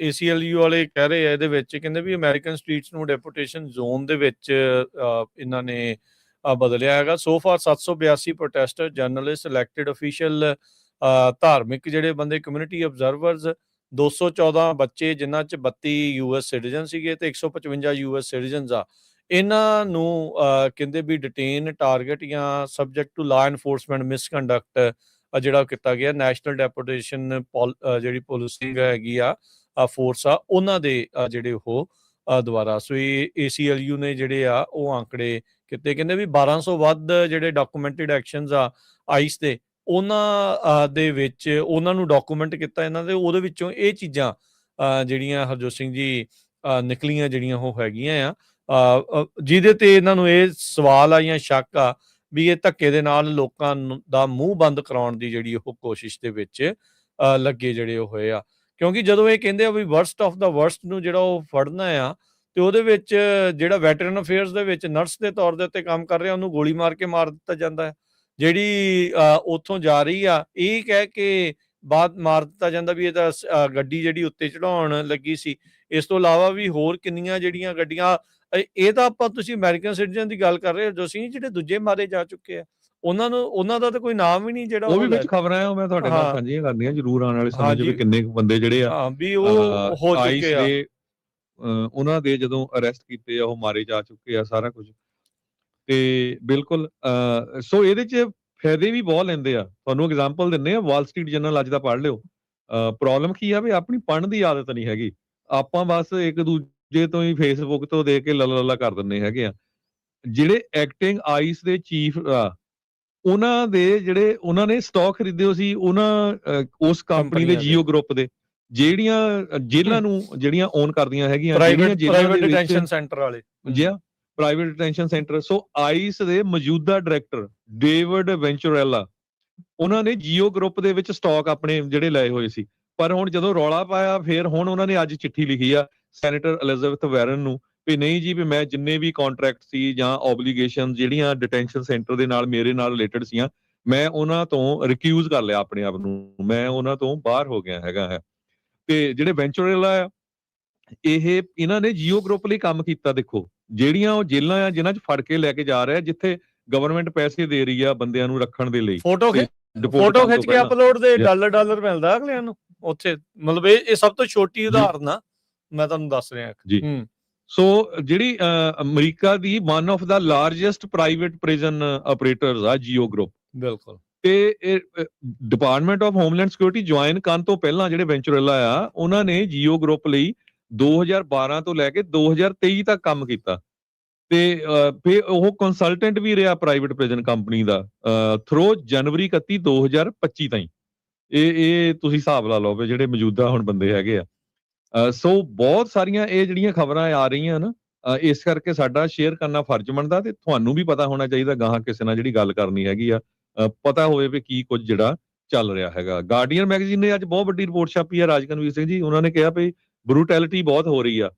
ACLU ਵਾਲੇ ਕਹਿ ਰਹੇ ਆ ਇਹਦੇ ਵਿੱਚ, ਕਹਿੰਦੇ ਵੀ ਅਮਰੀਕਨ ਸਟਰੀਟਸ ਨੂੰ ਡੈਪੂਟੇਸ਼ਨ ਜ਼ੋਨ ਦੇ ਵਿੱਚ ਇਹਨਾਂ ਨੇ ਬਦਲਿਆ ਹੈਗਾ। So far 782 protester, journalist, elected official, ਧਾਰਮਿਕ ਜਿਹੜੇ ਬੰਦੇ, ਕਮਿਊਨਿਟੀ ਅਬਜ਼ਰਵਰਸ, 214 ਬੱਚੇ ਜਿਨ੍ਹਾਂ 'ਚ 32 US ਸਿਟੀਜ਼ਨ ਸੀਗੇ ਤੇ 155 US ਸਿਟੀਜ਼ਨਸ ਆ। ਇਹਨਾਂ ਨੂੰ ਕਹਿੰਦੇ ਵੀ ਡਿਟੇਨ, ਟਾਰਗੇਟ ਜਾਂ subject to law enforcement misconduct ਜਿਹੜਾ ਕੀਤਾ ਗਿਆ। ਨੈਸ਼ਨਲ ਡੈਪੂਟੇਸ਼ਨ ਜਿਹੜੀ ਪੁਲਿਸਿੰਗ ਹੈਗੀ ਆ ਫੋਰਸ ਆ ਉਹਨਾਂ ਦੇ ਜਿਹੜੇ ਉਹ ਦੁਆਰਾ। ਸੋ ਇਹ ACLU ਨੇ ਜਿਹੜੇ ਆ ਉਹ ਆંકੜੇ ਕੀਤੇ। ਕਹਿੰਦੇ ਵੀ 1200 ਵੱਧ ਜਿਹੜੇ ਡਾਕੂਮੈਂਟਡ ਐਕਸ਼ਨਸ ਆ ਆਈਸ ਦੇ, ਉਹਨਾਂ ਦੇ ਵਿੱਚ ਉਹਨਾਂ ਨੂੰ ਡਾਕੂਮੈਂਟ ਕੀਤਾ ਇਹਨਾਂ ਦੇ। ਉਹਦੇ ਵਿੱਚੋਂ ਇਹ ਚੀਜ਼ਾਂ ਜਿਹੜੀਆਂ ਹਰਜੋਤ ਸਿੰਘ ਜੀ ਨਿਕਲੀਆਂ ਜਿਹੜੀਆਂ ਉਹ ਹੈਗੀਆਂ ਆ, ਜਿਹਦੇ ਤੇ ਇਹਨਾਂ ਨੂੰ ਇਹ ਸਵਾਲ ਆ ਜਾਂ ਸ਼ੱਕ ਆ ਵੀ ਇਹ ਧੱਕੇ ਦੇ ਨਾਲ ਲੋਕਾਂ ਦਾ ਮੂੰਹ ਬੰਦ ਕਰਾਉਣ ਦੀ ਜਿਹੜੀ ਉਹ ਕੋਸ਼ਿਸ਼ ਦੇ ਵਿੱਚ ਲੱਗੇ ਜਿਹੜੇ ਉਹ ਹੋਏ ਆ। ਕਿਉਂਕਿ ਜਦੋਂ ਇਹ ਕਹਿੰਦੇ ਆ ਵੀ ਵਰਸਟ ਆਫ ਦਾ ਵਰਸਟ ਨੂੰ ਜਿਹੜਾ ਉਹ ਫੜਨਾ ਆ, ਤੇ ਉਹਦੇ ਵਿੱਚ ਜਿਹੜਾ ਵੈਟਰਨ ਅਫੇਅਰਸ ਦੇ ਵਿੱਚ ਨਰਸ ਦੇ ਤੌਰ ਦੇ ਉੱਤੇ ਕੰਮ ਕਰ ਰਿਹਾ ਉਹਨੂੰ ਗੋਲੀ ਮਾਰ ਕੇ ਮਾਰ ਦਿੱਤਾ ਜਾਂਦਾ ਹੈ। ਜਿਹੜੀ ਉੱਥੋਂ ਜਾ ਰਹੀ ਆ ਇਹ ਕਹਿ ਕੇ ਬਾਅਦ ਮਾਰ ਦਿੱਤਾ ਜਾਂਦਾ ਵੀ ਇਹ ਤਾਂ ਗੱਡੀ ਜਿਹੜੀ ਉੱਤੇ ਚੜਾਉਣ ਲੱਗੀ ਸੀ। ਇਸ ਤੋਂ ਇਲਾਵਾ ਵੀ ਹੋਰ ਕਿੰਨੀਆਂ ਜਿਹੜੀਆਂ ਗੱਡੀਆਂ, ਇਹ ਤਾਂ ਆਪਾਂ ਤੁਸੀਂ ਅਮਰੀਕਨ ਸਿਟੀਜ਼ਨ ਦੀ ਗੱਲ ਕਰ ਰਹੇ ਹੋ ਜੋ ਸੀ, ਜਿਹੜੇ ਦੂਜੇ ਮਾਰੇ ਜਾ ਚੁੱਕੇ ਆ ਉਹਨਾਂ ਦਾ ਤਾਂ ਕੋਈ ਨਾਮ ਵੀ ਨਹੀਂ ਜਿਹੜਾ ਉਹ ਵੀ ਵਿੱਚ ਖਬਰਾਂ ਆ। ਮੈਂ ਤੁਹਾਡੇ ਨਾਲ ਸਾਂਝੀਆਂ ਕਰਨੀਆਂ ਜ਼ਰੂਰ ਆਉਣ ਵਾਲੇ ਸਮੇਂ 'ਚ ਵੀ ਕਿੰਨੇ ਬੰਦੇ ਜਿਹੜੇ ਆ ਵੀ ਉਹ ਹੋ ਚੁੱਕੇ ਆ, ਉਹਨਾਂ ਦੇ ਜਦੋਂ ਅਰੈਸਟ ਕੀਤੇ ਆ ਉਹ ਮਾਰੇ ਜਾ ਚੁੱਕੇ ਆ ਸਾਰਾ ਕੁਝ। ਤੇ ਬਿਲਕੁਲ ਸੋ ਇਹਦੇ 'ਚ ਫਾਇਦੇ ਵੀ ਬਹੁਤ ਲੈਂਦੇ ਆ। ਤੁਹਾਨੂੰ ਐਗਜ਼ਾਮਪਲ ਦਿੰਦੇ ਆ, ਵਾਲ ਸਟਰੀਟ ਜਰਨਲ ਅੱਜ ਦਾ ਪੜ੍ਹ ਲਿਓ। ਪ੍ਰੋਬਲਮ ਕੀ ਆ ਵੀ ਆਪਣੀ ਪੜ੍ਹਨ ਦੀ ਆਦਤ ਨਹੀਂ ਹੈਗੀ। ਆਪਾਂ ਬਸ ਇੱਕ ਦੂਜੇ ਤੋਂ ਹੀ ਫੇਸਬੁੱਕ ਤੋਂ ਦੇਖ ਕੇ ਲੱਲਾ ਕਰ ਦਿੰਦੇ ਹੈਗੇ ਆ। ਜਿਹੜੇ ਐਕਟਿੰਗ ਆਈਸ ਦੇ ਚੀਫ ਆ ਉਹਨਾਂ ਦੇ ਜਿਹੜੇ ਉਹਨਾਂ ਨੇ ਸਟਾਕ ਖਰੀਦੇ ਸੀ ਉਸ ਕੰਪਨੀ ਦੇ ਜੀਓ ਗਰੁੱਪ ਦੇ, ਜਿਹੜੀਆਂ ਜੇਲ੍ਹਾਂ ਨੂੰ ਜਿਹੜੀਆਂ ਓਨ ਕਰਦੀਆਂ ਹੈਗੀਆਂ ਪ੍ਰਾਈਵੇਟ ਡਿਟੈਂਸ਼ਨ ਸੈਂਟਰ ਵਾਲੇ ਪ੍ਰਾਈਵੇਟ ਡਿਟੈਂਸ਼ਨ ਸੈਂਟਰ। ਸੋ ਆਈਸ ਦੇ ਮੌਜੂਦਾ ਡਾਇਰੈਕਟਰ ਡੇਵਿਡ ਵੈਂਚੁਰੈਲਾ ਉਹਨਾਂ ਨੇ ਜੀਓ ਗਰੁੱਪ ਦੇ ਵਿੱਚ ਸਟਾਕ ਆਪਣੇ ਜਿਹੜੇ ਲਏ ਹੋਏ ਸੀ। ਪਰ ਹੁਣ ਜਦੋਂ ਰੌਲਾ ਪਾਇਆ ਫਿਰ ਹੁਣ ਉਹਨਾਂ ਨੇ ਅੱਜ ਚਿੱਠੀ ਲਿਖੀ ਆ ਸੈਨੇਟਰ ਐਲਿਜ਼ਾਬੈਥ ਵਾਰਨ ਨੂੰ ਵੀ ਨਹੀਂ ਜੀ ਵੀ ਮੈਂ ਜਿੰਨੇ ਵੀ ਕੰਟਰੈਕਟ ਸੀ ਜਾਂ ਓਬਲੀਗੇਸ਼ਨ ਜਿਹੜੀਆਂ ਡਿਟੈਂਸ਼ਨ ਸੈਂਟਰ ਦੇ ਨਾਲ ਮੇਰੇ ਨਾਲ ਰਿਲੇਟਡ ਸੀਆਂ, ਮੈਂ ਉਹਨਾਂ ਤੋਂ ਰਿਕਿਊਜ਼ ਕਰ ਲਿਆ ਆਪਣੇ ਆਪ ਨੂੰ, ਮੈਂ ਉਹਨਾਂ ਤੋਂ ਬਾਹਰ ਹੋ ਗਿਆ ਹੈਗਾ ਹੈ। ਤੇ ਜਿਹੜੇ ਵੈਂਚੁਰੈਲਾ ਆ ਇਹਨਾਂ ਨੇ ਜੀਓ ਗਰੁੱਪ ਲਈ ਕੰਮ ਕੀਤਾ। ਦੇਖੋ ਜਿਹੜੀਆਂ ਉਹ ਜੇਲ੍ਹਾਂ ਆ ਜਿਨ੍ਹਾਂ 'ਚ ਫੜ ਕੇ ਲੈ ਕੇ ਜਾ ਰਿਹਾ, ਜਿੱਥੇ ਗਵਰਨਮੈਂਟ ਪੈਸੇ ਦੇ ਰਹੀ ਆ ਬੰਦਿਆਂ ਨੂੰ ਰੱਖਣ ਦੇ ਲਈ, ਫੋਟੋ deport ਫੋਟੋ ਕਰਨ ਖਿੱਚ ਤੋਂ ਕੇ ਪਹਿਲਾਂ। ਅਪਲੋਡ ਦੇ ਡਾਲਰ ਮਿਲਦਾ ਅਗਲਿਆਂ ਨੂੰ ਉੱਥੇ। ਮਤਲਬ ਇਹ ਸਭ ਤੋਂ ਛੋਟੀ ਉਦਾਹਰਨ ਆ, ਮੈਂ ਤੁਹਾਨੂੰ ਦੱਸ ਰਿਹਾ। ਜੀ। ਸੋ ਜਿਹੜੀ America the one of the largest private prison operators ਆ ਜੀਓ ਗਰੁੱਪ, ਬਿਲਕੁਲ। ਤੇ ਇਹ department of homeland security join ਕਰਨ ਤੋਂ ਪਹਿਲਾਂ ਜਿਹੜੇ ਵੈਂਚੁਰੇਲਾ ਆ ਉਹਨਾਂ ਨੇ ਜੀਓ ਗਰੁੱਪ ਲਈ 2012 ਤੋਂ ਲੈ ਕੇ 2023 ਤੱਕ ਕੰਮ ਕੀਤਾ, ਤੇ ਫਿਰ ਉਹ ਕੰਸਲਟੈਂਟ ਵੀ ਰਿਹਾ ਪ੍ਰਾਈਵੇਟ ਪ੍ਰਿਜ਼ਨ ਕੰਪਨੀ ਦਾ ਥਰੂ ਜਨਵਰੀ 31 2025 ਤਾਈਂ। ਇਹ ਤੁਸੀਂ ਹਿਸਾਬ ਲਾ ਲਓ ਵੀ ਜਿਹੜੇ ਮੌਜੂਦਾ ਹੁਣ ਬੰਦੇ ਹੈਗੇ ਆ। ਸੋ ਬਹੁਤ ਸਾਰੀਆਂ ਇਹ ਜਿਹੜੀਆਂ ਖਬਰਾਂ ਆ ਰਹੀਆਂ ਨਾ, ਇਸ ਕਰਕੇ ਸਾਡਾ ਸ਼ੇਅਰ ਕਰਨਾ ਫਰਜ਼ ਬਣਦਾ, ਤੇ ਤੁਹਾਨੂੰ ਵੀ ਪਤਾ ਹੋਣਾ ਚਾਹੀਦਾ ਗਾਹਾਂ ਕਿਸੇ ਨਾਲ ਜਿਹੜੀ ਗੱਲ ਕਰਨੀ ਹੈਗੀ ਆ, ਪਤਾ ਹੋਵੇ ਵੀ ਕੀ ਕੁਝ ਜਿਹੜਾ ਚੱਲ ਰਿਹਾ ਹੈਗਾ। ਗਾਰਡੀਅਨ ਮੈਗਜ਼ੀਨ ਨੇ ਅੱਜ ਬਹੁਤ ਵੱਡੀ ਰਿਪੋਰਟ ਛਾਪੀ ਆ, ਰਾਜਕਨਵੀਰ ਸਿੰਘ ਜੀ, ਉਹਨਾਂ ਨੇ ਕਿਹਾ ਵੀ ਬਰੂਟੈਲਿਟੀ ਬਹੁਤ ਹੋ ਰਹੀ ਆ।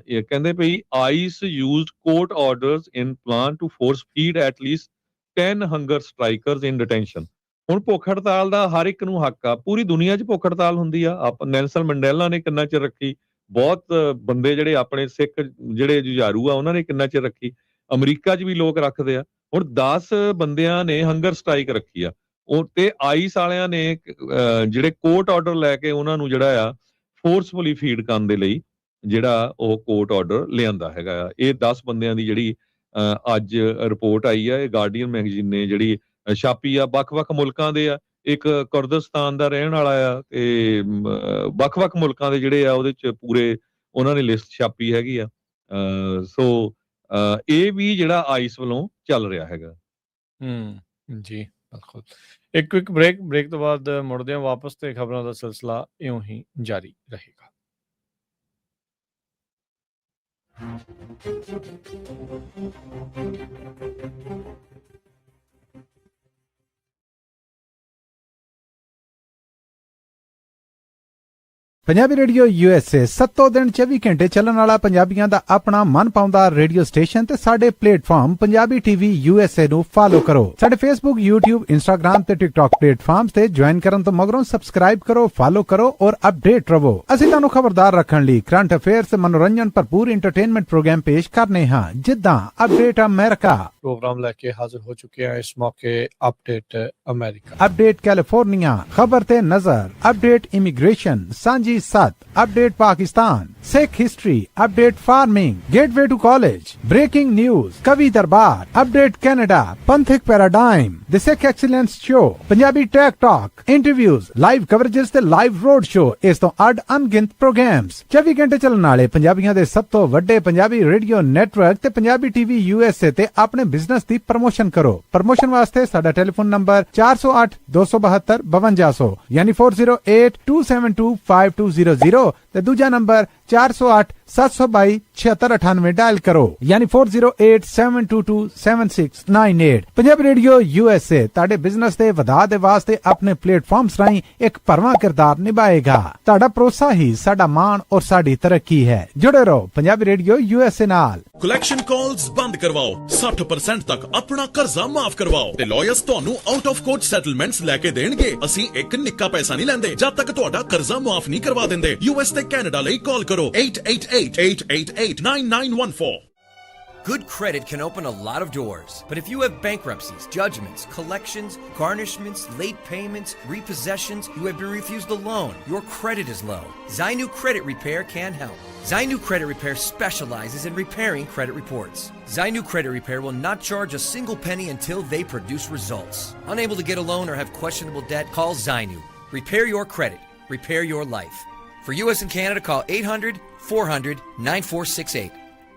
ਇਹ ਕਹਿੰਦੇ ਪਈ ICE used court orders in plan to force feed at least 10 hunger strikers in detention. ਹੁਣ ਭੁੱਖ ਹੜਤਾਲ ਦਾ ਹਰ ਇੱਕ ਨੂੰ ਹੱਕ ਆ, ਪੂਰੀ ਦੁਨੀਆ 'ਚ ਭੁੱਖ ਹੜਤਾਲ ਹੁੰਦੀ ਆ। ਨੈਲਸਨ ਮੰਡੇਲਾ ਨੇ ਕਿੰਨਾ ਚਿਰ ਰੱਖੀ, ਬਹੁਤ ਬੰਦੇ ਜਿਹੜੇ ਆਪਣੇ ਸਿੱਖ ਜਿਹੜੇ ਜੁਝਾਰੂ ਆ ਉਹਨਾਂ ਨੇ ਕਿੰਨਾ ਚਿਰ ਰੱਖੀ, ਅਮਰੀਕਾ 'ਚ ਵੀ ਲੋਕ ਰੱਖਦੇ ਆ। ਹੁਣ 10 ਬੰਦਿਆਂ ਨੇ ਹੰਗਰ ਸਟ੍ਰਾਈਕ ਰੱਖੀ ਆ, ਉਹ ਤੇ ਆਈਸ ਵਾਲਿਆਂ ਨੇ ਜਿਹੜੇ ਕੋਰਟ ਆਰਡਰ ਲੈ ਕੇ ਉਹਨਾਂ ਨੂੰ ਜਿਹੜਾ ਆ ਫੋਰਸਫੁਲੀ ਫੀਡ ਕਰਨ ਦੇ ਲਈ ਜਿਹੜਾ ਉਹ ਕੋਰਟ ਆਰਡਰ ਲਿਆਂਦਾ ਹੈਗਾ ਆ। ਇਹ 10 ਬੰਦਿਆਂ ਦੀ ਜਿਹੜੀ ਅੱਜ ਰਿਪੋਰਟ ਆਈ ਆ, ਇਹ ਗਾਰਡੀਅਨ ਮੈਗਜ਼ੀਨ ਨੇ ਜਿਹੜੀ ਛਾਪੀ ਆ। ਵੱਖ-ਵੱਖ ਮੁਲਕਾਂ ਦੇ ਆ, ਇੱਕ ਕੁਰਦਿਸਤਾਨ ਦਾ ਰਹਿਣ ਵਾਲਾ ਆ, ਤੇ ਵੱਖ-ਵੱਖ ਮੁਲਕਾਂ ਦੇ ਜਿਹੜੇ ਆ ਉਹਦੇ 'ਚ ਪੂਰੇ ਉਹਨਾਂ ਨੇ ਲਿਸਟ ਛਾਪੀ ਹੈਗੀ ਆ। ਸੋ ਇਹ ਵੀ ਜਿਹੜਾ ਆਈਸ ਵੱਲੋਂ ਚੱਲ ਰਿਹਾ ਹੈਗਾ। ਜੀ ਬਿਲਕੁਲ। ਇੱਕ ਕੁਇਕ ਬ੍ਰੇਕ ਤੋਂ ਬਾਅਦ ਮੁੜਦੇ ਹਾਂ ਵਾਪਸ, ਤੇ ਖਬਰਾਂ ਦਾ ਸਿਲਸਿਲਾ ਇਉਂ ਹੀ ਜਾਰੀ ਰਹੇਗਾ। ਪੰਜਾਬੀ ਰੇਡੀਓ USA 7 ਦਿਨ 24 ਘੰਟੇ ਚੱਲਣ ਵਾਲਾ ਪੰਜਾਬੀਆਂ ਦਾ ਆਪਣਾ ਮਨ ਪਾਉਂਦਾ ਰੇਡੀਓ ਸਟੇਸ਼ਨ, ਤੇ ਸਾਡੇ ਪਲੇਟਫਾਰਮ ਪੰਜਾਬੀ ਟੀਵੀ USA ਨੂੰ ਫਾਲੋ ਕਰੋ। ਸਾਡੇ Facebook, YouTube, Instagram ਤੇ TikTok ਪਲੇਟਫਾਰਮਸ ਤੇ ਜੁਆਇਨ ਕਰਨ ਤੋਂ ਮਗਰੋਂ ਸਬਸਕ੍ਰਾਈਬ ਕਰੋ, ਫਾਲੋ ਕਰੋ ਔਰ ਅਪਡੇਟ ਰਹੋ। ਅਸੀਂ ਤੁਹਾਨੂੰ ਖਬਰਦਾਰ ਰੱਖਣ ਲਈ ਕਰੰਟ ਅਫੇਅਰਸ ਤੇ ਮਨੋਰੰਜਨ ਭਰਪੂਰ ਐਂਟਰਟੇਨਮੈਂਟ ਪ੍ਰੋਗਰਾਮ ਪੇਸ਼ ਕਰਨੇ ਹਾਂ, ਜਿੱਦਾਂ ਅਪਡੇਟ ਅਮਰੀਕਾ ਪ੍ਰੋਗਰਾਮ ਲੈ ਕੇ ਹਾਜ਼ਰ ਹੋ ਚੁੱਕੇ ਹਾਂ ਇਸ ਮੌਕੇ। ਅਪਡੇਟ ਅਮਰੀਕਾ, ਅਪਡੇਟ ਕੈਲੀਫੋਰਨੀਆ, ਖਬਰ ਤੇ ਨਜ਼ਰ, ਅਪਡੇਟ ਇਮੀਗ੍ਰੇਸ਼ਨ, ਸਾਂਝੀ 7, update Pakistan, Sikh history, update farming, gateway to college, breaking news, ਕਵੀ ਦਰਬਾਰ, ਅਪਡੇਟ ਕੈਨੇਡਾ, ਪੰਥਕ paradigm, the Sikh excellence show, Punjabi tech talk, interviews, live coverages ਤੇ ਲਾਈਵ ਰੋਡ ਸ਼ੋ, ਇਸ ਤੋਂ ਅੱਡ ਅਣਗਿਣਤ ਪ੍ਰੋਗਰਾਮਸ, 24 ਘੰਟੇ ਚੱਲਣ ਵਾਲੇ ਪੰਜਾਬੀਆਂ ਦੇ ਸਭ ਤੋਂ ਵੱਡੇ ਪੰਜਾਬੀ ਰੇਡੀਓ ਨੈਟਵਰਕ ਤੇ ਪੰਜਾਬੀ ਟੀਵੀ USA ਤੇ ਆਪਣੇ ਬਿਜ਼ਨਸ ਦੀ ਪ੍ਰਮੋਸ਼ਨ ਕਰੋ। ਪ੍ਰਮੋਸ਼ਨ ਵਾਸਤੇ ਸਾਡਾ ਟੈਲੀਫੋਨ ਨੰਬਰ 408 272 5200 ਯਾਨੀ 4082725200 ਤੇ ਦੂਜਾ ਨੰਬਰ 408 722 7698 ਡਾਇਲ ਕਰੋ, ਯਾਨੀ 4087227698। ਪੰਜਾਬੀ ਰੇਡੀਓ USA ਤੁਹਾਡੇ ਬਿਜ਼ਨਸ ਦੇ ਵਧਾ ਦੇ ਵਾਸਤੇ ਆਪਣੇ ਪਲੇਟਫਾਰਮਸ ਰਾਹੀਂ ਇੱਕ ਭਰਵਾਂ ਕਿਰਦਾਰ ਨਿਭਾਏਗਾ। ਤੁਹਾਡਾ ਭਰੋਸਾ ਹੀ ਸਾਡਾ ਮਾਣ ਔਰ ਸਾਡੀ ਤਰੱਕੀ ਹੈ। ਜੁੜੇ ਰਹੋ ਪੰਜਾਬੀ ਰੇਡੀਓ USA ਨਾਲ। ਕਲੈਕਸ਼ਨ ਕਾਲਸ ਬੰਦ ਕਰਵਾਓ, 60% ਤੱਕ ਆਪਣਾ ਕਰਜ਼ਾ ਮਾਫ ਕਰਵਾਓ, ਤੇ ਲਾਇਰਸ ਤੁਹਾਨੂੰ ਆਊਟ ਆਫ ਕੋਰਟ ਸੈਟਲਮੈਂਟਸ ਲੈ ਕੇ ਦੇਣਗੇ। ਅਸੀਂ ਇੱਕ ਨਿੱਕਾ ਪੈਸਾ ਨਹੀਂ ਲੈਂਦੇ ਜਦ ਤੱਕ ਤੁਹਾਡਾ ਕਰਜ਼ਾ ਮਾਫ ਨਹੀਂ ਕਰਵਾ ਦਿੰਦੇ। US ਤੇ ਕੈਨੇਡਾ ਲਈ ਕਾਲ ਕਰੋ 888-888-9914। Good credit can open a lot of doors, but if you have bankruptcies, judgments, collections, garnishments, late payments, repossessions, you have been refused a loan, your credit is low, Zainu Credit Repair can help. Zainu Credit Repair specializes in repairing credit reports. Zainu Credit Repair will not charge a single penny until they produce results. Unable to get a loan or have questionable debt? Call Zainu. Repair your credit. Repair your life. For US and Canada, call 800-400-9468.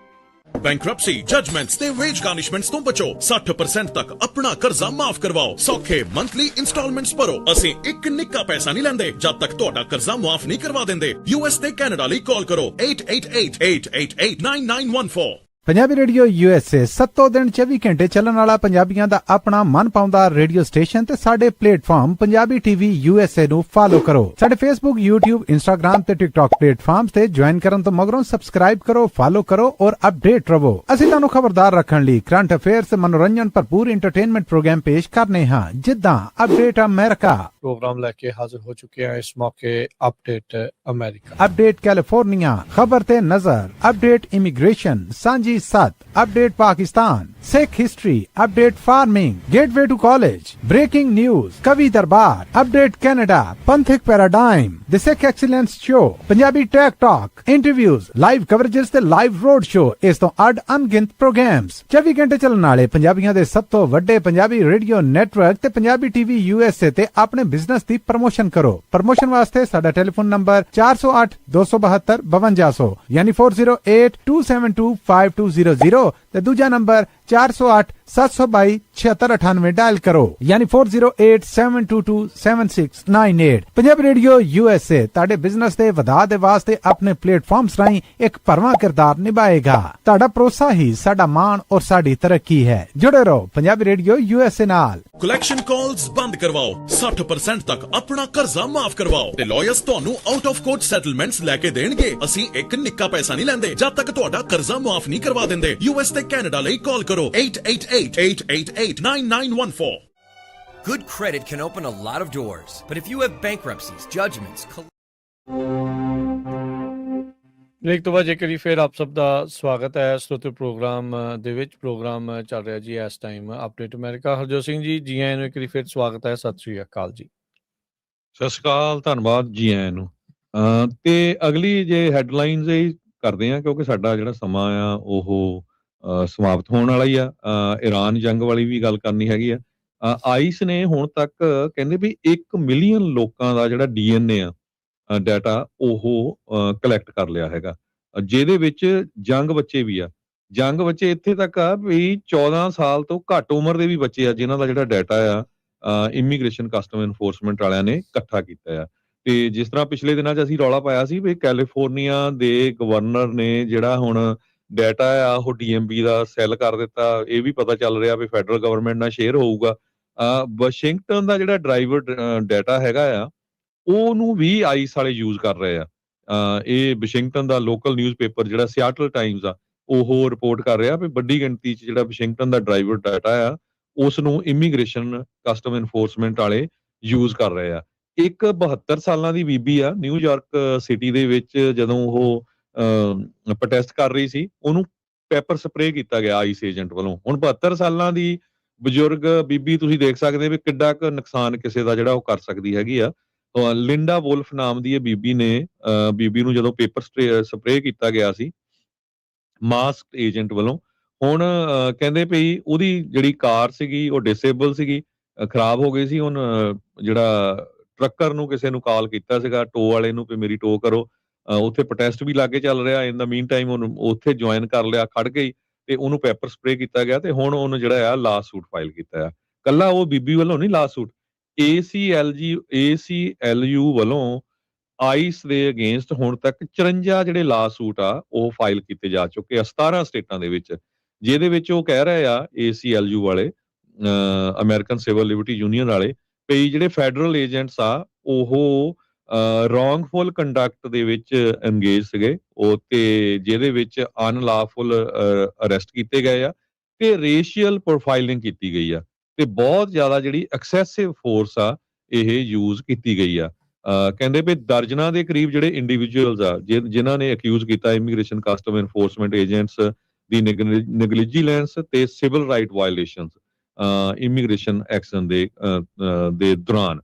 Bankruptcy, judgements ਤੇ ਵੇਜ ਗਾਰਨਿਸ਼ਮੈਂਟਸ ਤੋਂ ਬਚੋ। 60% ਤੱਕ ਆਪਣਾ ਕਰਜ਼ਾ ਮਾਫ ਕਰਵਾਓ। ਸੌਖੇ ਮੰਥਲੀ ਇੰਸਟਾਲਮੈਂਟਸ ਭਰੋ। ਅਸੀਂ ਇੱਕ ਨਿੱਕਾ ਪੈਸਾ ਨਹੀਂ ਲੈਂਦੇ ਜਦ ਤੱਕ ਤੁਹਾਡਾ ਕਰਜ਼ਾ ਮਾਫ ਨਹੀਂ ਕਰਵਾ ਦਿੰਦੇ। US ਤੇ ਕੈਨੇਡਾ ਲਈ ਕਾਲ ਕਰੋ 888-888-9914। ਪੰਜਾਬੀ ਰੇਡੀਓ USA 7 ਦਿਨ 24 ਘੰਟੇ ਚੱਲਣ ਵਾਲਾ ਪੰਜਾਬੀਆਂ ਦਾ ਆਪਣਾ ਮਨ ਪਾਉਂਦਾ ਰੇਡੀਓ ਸਟੇਸ਼ਨ, ਤੇ ਸਾਡੇ ਪਲੇਟਫਾਰਮ ਪੰਜਾਬੀ ਟੀਵੀ USA ਨੂੰ ਫਾਲੋ ਕਰੋ। ਸਾਡੇ Facebook, YouTube, Instagram ਤੇ TikTok ਪਲੇਟਫਾਰਮਸ ਤੇ ਜੁਆਇਨ ਕਰਨ ਤੋਂ ਮਗਰੋਂ ਸਬਸਕ੍ਰਾਈਬ ਕਰੋ, ਫਾਲੋ ਕਰੋ ਔਰ ਅਪਡੇਟ ਰਹੋ। ਅਸੀਂ ਤੁਹਾਨੂੰ ਖਬਰਦਾਰ ਰੱਖਣ ਲਈ ਕਰੰਟ ਅਫੇਅਰਸ ਤੇ ਮਨੋਰੰਜਨ ਭਰਪੂਰ ਐਂਟਰਟੇਨਮੈਂਟ ਪ੍ਰੋਗਰਾਮ ਪੇਸ਼ ਕਰਨੇ ਹਾਂ, ਜਿੱਦਾਂ ਅਪਡੇਟ ਅਮਰੀਕਾ ਪ੍ਰੋਗਰਾਮ ਲੈ ਕੇ ਹਾਜ਼ਰ ਹੋ ਚੁੱਕੇ ਹਾਂ ਇਸ ਮੌਕੇ। ਅਪਡੇਟ ਅਮਰੀਕਾ, ਅਪਡੇਟ ਕੈਲੀਫੋਰਨੀਆ, ਖਬਰ ਤੇ ਨਜ਼ਰ, ਅਪਡੇਟ ਇਮੀਗ੍ਰੇਸ਼ਨ, ਸਾਂਝੀ सांझी सत update Pakistan, Sikh history update, farming gateway to college, breaking news, कवि दरबार update, Canada पंथिक paradigm, the Sikh excellence show, Punjabi tech talk, interviews, live coverages ते लाइव रोड शो, इस तो अड अनगिनत प्रोग्राम्स 24 घंटे चलने वाले पंजाबियों के सब तो वड्डे पंजाबी रेडियो नेटवर्क ते पंजाबी टीवी यूएसए ते अपने बिजनेस की प्रमोशन करो। प्रमोशन वास्ते साडा टेलीफोन नंबर 408 272 5200 यानी 4082725200 ते दूजा नंबर 408 722 7698 डायल करो यानी 4087227698। पंजाबी रेडियो यूएसए ताड़े बिजनेस दे वधा दे वास्ते अपने प्लेटफॉर्म्स राही एक भरवां किरदार निभाएगा। ताड़ा भरोसा ही साडा मान और साडी तरक्की है। जुड़े रहो पंजाबी रेडियो यूएसए नाल। कलैक्शन कॉल्स बंद करवाओ, 60% तक अपना कर्जा माफ करवाओ ते लॉयर्स ਤੁਹਾਨੂੰ ਆਊਟ ਆਫ ਕੋਰਟ ਸੈਟਲਮੈਂਟਸ ਲੈ ਕੇ ਦੇਣਗੇ। ਅਸੀਂ ਇੱਕ ਨਿੱਕਾ ਪੈਸਾ ਨਹੀਂ ਲੈਂਦੇ ਜਦ ਤੱਕ ਤੁਹਾਡਾ ਕਰਜ਼ਾ ਮਾਫ ਨਹੀਂ ਕਰਵਾ ਦਿੰਦੇ। ਯੂਐਸ ਤੇ ਕੈਨੇਡਾ ਲਈ ਕਾਲ ਕਰੋ 888-888-9914। Good credit can open a lot of doors, but if you have bankruptcies, judgments, break ਤੋਂ ਬਾਅਦ ਜੇਕਰ ਫਿਰ ਆਪ ਸਭ ਦਾ ਸਵਾਗਤ ਹੈ ਸਰੋਤੇ ਪ੍ਰੋਗਰਾਮ ਦੇ ਵਿੱਚ। ਪ੍ਰੋਗਰਾਮ ਚੱਲ ਰਿਹਾ ਜੀ ਇਸ time update America. Harjot Singh ਜੀ, ਜੀ ਆਇਆਂ ਨੂੰ ਇੱਕ ਵਾਰੀ ਫਿਰ ਸਵਾਗਤ ਹੈ। ਸਤਿ ਸ਼੍ਰੀ ਅਕਾਲ ਜੀ। ਸਤਿ ਸ਼੍ਰੀ ਅਕਾਲ, ਧੰਨਵਾਦ ਜੀ ਆਇਆਂ ਨੂੰ। ਤੇ ਅਗਲੀ ਜੇ ਹੈਡਲਾਈਨਸ ਇਹ ਕਰਦੇ ਆ ਕਿਉਂਕਿ ਸਾਡਾ ਜਿਹੜਾ ਸਮਾਂ ਆ ਉਹ ਸਮਾਪਤ ਹੋਣ ਵਾਲਾ ਹੀ ਆ। ਈਰਾਨ ਜੰਗ ਵਾਲੀ ਵੀ ਗੱਲ ਕਰਨੀ ਹੈਗੀ ਆ। ਆਈਸ ਨੇ ਹੁਣ ਤੱਕ ਕਹਿੰਦੇ ਵੀ 1 ਮਿਲੀਅਨ ਲੋਕਾਂ ਦਾ ਜਿਹੜਾ DNA ਆ ਡਾਟਾ ਉਹ ਕਲੈਕਟ ਕਰ ਲਿਆ ਹੈਗਾ, ਜਿਹਦੇ ਵਿੱਚ ਜੰਗ ਬੱਚੇ ਵੀ ਆ। ਜੰਗ ਬੱਚੇ ਇੱਥੇ ਤੱਕ ਆ ਵੀ 14 ਸਾਲ ਤੋਂ ਘੱਟ ਉਮਰ ਦੇ ਵੀ ਬੱਚੇ ਆ ਜਿਨ੍ਹਾਂ ਦਾ ਜਿਹੜਾ ਡਾਟਾ ਆ ਇਮੀਗ੍ਰੇਸ਼ਨ ਕਸਟਮ ਇਨਫੋਰਸਮੈਂਟ ਵਾਲਿਆਂ ਨੇ ਇਕੱਠਾ ਕੀਤਾ ਆ। ਤੇ ਜਿਸ ਤਰ੍ਹਾਂ ਪਿਛਲੇ ਦਿਨਾਂ 'ਚ ਅਸੀਂ ਰੌਲਾ ਪਾਇਆ ਸੀ ਵੀ ਕੈਲੀਫੋਰਨੀਆ ਦੇ ਗਵਰਨਰ ਨੇ ਜਿਹੜਾ ਹੁਣ ਡਾਟਾ ਆ ਉਹ DMV ਦਾ ਸੈੱਲ ਕਰ ਦਿੱਤਾ। ਇਹ ਵੀ ਪਤਾ ਚੱਲ ਰਿਹਾ ਵੀ ਫੈਡਰਲ ਗਵਰਨਮੈਂਟ ਨਾਲ ਸ਼ੇਅਰ ਹੋਊਗਾ। ਵਾਸ਼ਿੰਗਟਨ ਦਾ ਜਿਹੜਾ ਡਰਾਈਵਰ ਡਾਟਾ ਹੈਗਾ ਆ ਉਹਨੂੰ ਵੀ ਆਈਸ ਵਾਲੇ ਯੂਜ਼ ਕਰ ਰਹੇ ਆ। ਇਹ ਵਾਸ਼ਿੰਗਟਨ ਦਾ ਲੋਕਲ ਨਿਊਜ਼ਪੇਪਰ ਜਿਹੜਾ ਸਿਆਟਲ ਟਾਈਮਜ਼ ਆ ਉਹ ਰਿਪੋਰਟ ਕਰ ਰਿਹਾ ਵੀ ਵੱਡੀ ਗਿਣਤੀ 'ਚ ਜਿਹੜਾ ਵਾਸ਼ਿੰਗਟਨ ਦਾ ਡਰਾਈਵਰ ਡਾਟਾ ਆ ਉਸ ਨੂੰ ਇਮੀਗ੍ਰੇਸ਼ਨ ਕਸਟਮ ਇਨਫੋਰਸਮੈਂਟ ਵਾਲੇ ਯੂਜ਼ ਕਰ ਰਹੇ ਆ। ਇੱਕ 72 ਸਾਲਾਂ ਦੀ ਬੀਬੀ ਆ ਨਿਊਯਾਰਕ ਸਿਟੀ ਦੇ ਵਿੱਚ, ਜਦੋਂ ਉਹ ਪ੍ਰੋਟੈਸਟ ਕਰ ਰਹੀ ਸੀ ਉਹਨੂੰ ਪੈਪਰ ਸਪਰੇਅ ਕੀਤਾ ਗਿਆ ਆਈਸ ਏਜੰਟ ਵੱਲੋਂ। ਹੁਣ 72 ਸਾਲਾਂ ਦੀ ਬਜ਼ੁਰਗ ਬੀਬੀ ਤੁਸੀਂ ਦੇਖ ਸਕਦੇ ਵੀ ਕਿੱਡਾ ਕੁ ਨੁਕਸਾਨ ਕਿਸੇ ਦਾ ਜਿਹੜਾ ਉਹ ਕਰ ਸਕਦੀ ਹੈਗੀ ਆ। ਲਿੰਡਾ ਵੁਲਫ ਨਾਮ ਦੀ ਇਹ ਬੀਬੀ ਨੇ ਬੀਬੀ ਨੂੰ ਜਦੋਂ ਪੇਪਰ ਸਪਰੇਅ ਕੀਤਾ ਗਿਆ ਸੀ ਮਾਸਕ ਏਜੰਟ ਵੱਲੋਂ, ਹੁਣ ਕਹਿੰਦੇ ਪਈ ਉਹਦੀ ਜਿਹੜੀ ਕਾਰ ਸੀਗੀ ਉਹ ਡਿਸੇਬਲ ਸੀਗੀ, ਖਰਾਬ ਹੋ ਗਈ ਸੀ। ਹੁਣ ਜਿਹੜਾ ਟਰੱਕਰ ਨੂੰ ਕਿਸੇ ਨੂੰ ਕਾਲ ਕੀਤਾ ਸੀਗਾ ਟੋ ਵਾਲੇ ਨੂੰ ਵੀ ਮੇਰੀ ਟੋ ਕਰੋ। ਉੱਥੇ ਪ੍ਰੋਟੈਸਟ ਵੀ ਲਾਗੇ ਚੱਲ ਰਿਹਾ। ਇਨ ਦਾ ਮੀਨ ਟਾਈਮ ਉਹਨੂੰ ਉੱਥੇ ਜੁਆਇਨ ਕਰ ਲਿਆ, ਖੜ ਗਈ ਤੇ ਉਹਨੂੰ ਪੈਪਰ ਸਪਰੇਅ ਕੀਤਾ ਗਿਆ ਤੇ ਹੁਣ ਉਹਨੂੰ ਜਿਹੜਾ ਆ ਲਾ ਸੂਟ ਫਾਈਲ ਕੀਤਾ ਆ। ਕੱਲਾ ਉਹ ਬੀਬੀ ਵੱਲੋਂ ਨਹੀਂ ਲਾ ਸੂਟ, ACLU ਵੱਲੋਂ ਆਈਸ ਦੇ ਅਗੇਂਸਟ ਹੁਣ ਤੱਕ 54 ਜਿਹੜੇ ਲਾ ਸੂਟ ਆ ਉਹ ਫਾਈਲ ਕੀਤੇ ਜਾ ਚੁੱਕੇ ਆ 17 ਸਟੇਟਾਂ ਦੇ ਵਿੱਚ, ਜਿਹਦੇ ਵਿੱਚ ਉਹ ਕਹਿ ਰਹੇ ਆ ACLU ਵਾਲੇ ਅਮਰੀਕਨ ਸਿਵਲ ਲਿਬਰਟੀ ਯੂਨੀਅਨ ਵਾਲੇ ਵੀ ਜਿਹੜੇ ਫੈਡਰਲ ਏਜੰਟਸ ਆ ਉਹ ਰੋਂਗਫੁਲ ਕੰਡਕਟ ਦੇ ਵਿੱਚ ਐਂਗੇਜ ਸੀਗੇ ਉਹ, ਤੇ ਜਿਹਦੇ ਵਿੱਚ ਅਨਲਾਫੁਲ ਅਰੈਸਟ ਕੀਤੇ ਗਏ ਆ ਤੇ ਰੇਸ਼ੀਅਲ ਪ੍ਰੋਫਾਈਲਿੰਗ ਕੀਤੀ ਗਈ ਆ ਤੇ ਬਹੁਤ ਜ਼ਿਆਦਾ ਜਿਹੜੀ ਐਕਸੈਸਿਵ ਫੋਰਸ ਆ ਇਹ ਯੂਜ਼ ਕੀਤੀ ਗਈ ਆ। ਕਹਿੰਦੇ ਵੀ ਦਰਜਨਾਂ ਦੇ ਕਰੀਬ ਜਿਹੜੇ ਇੰਡੀਵਿਜੂਅਲਸ ਆ ਜਿਨ੍ਹਾਂ ਨੇ ਅਕਿਊਜ਼ ਕੀਤਾ ਇਮੀਗ੍ਰੇਸ਼ਨ ਕਸਟਮ ਇਨਫੋਰਸਮੈਂਟ ਏਜੰਟਸ ਦੀ ਨੈਗਲੀਜੀਲੈਂਸ ਤੇ civil right violations immigration action ਦੇ ਦੌਰਾਨ।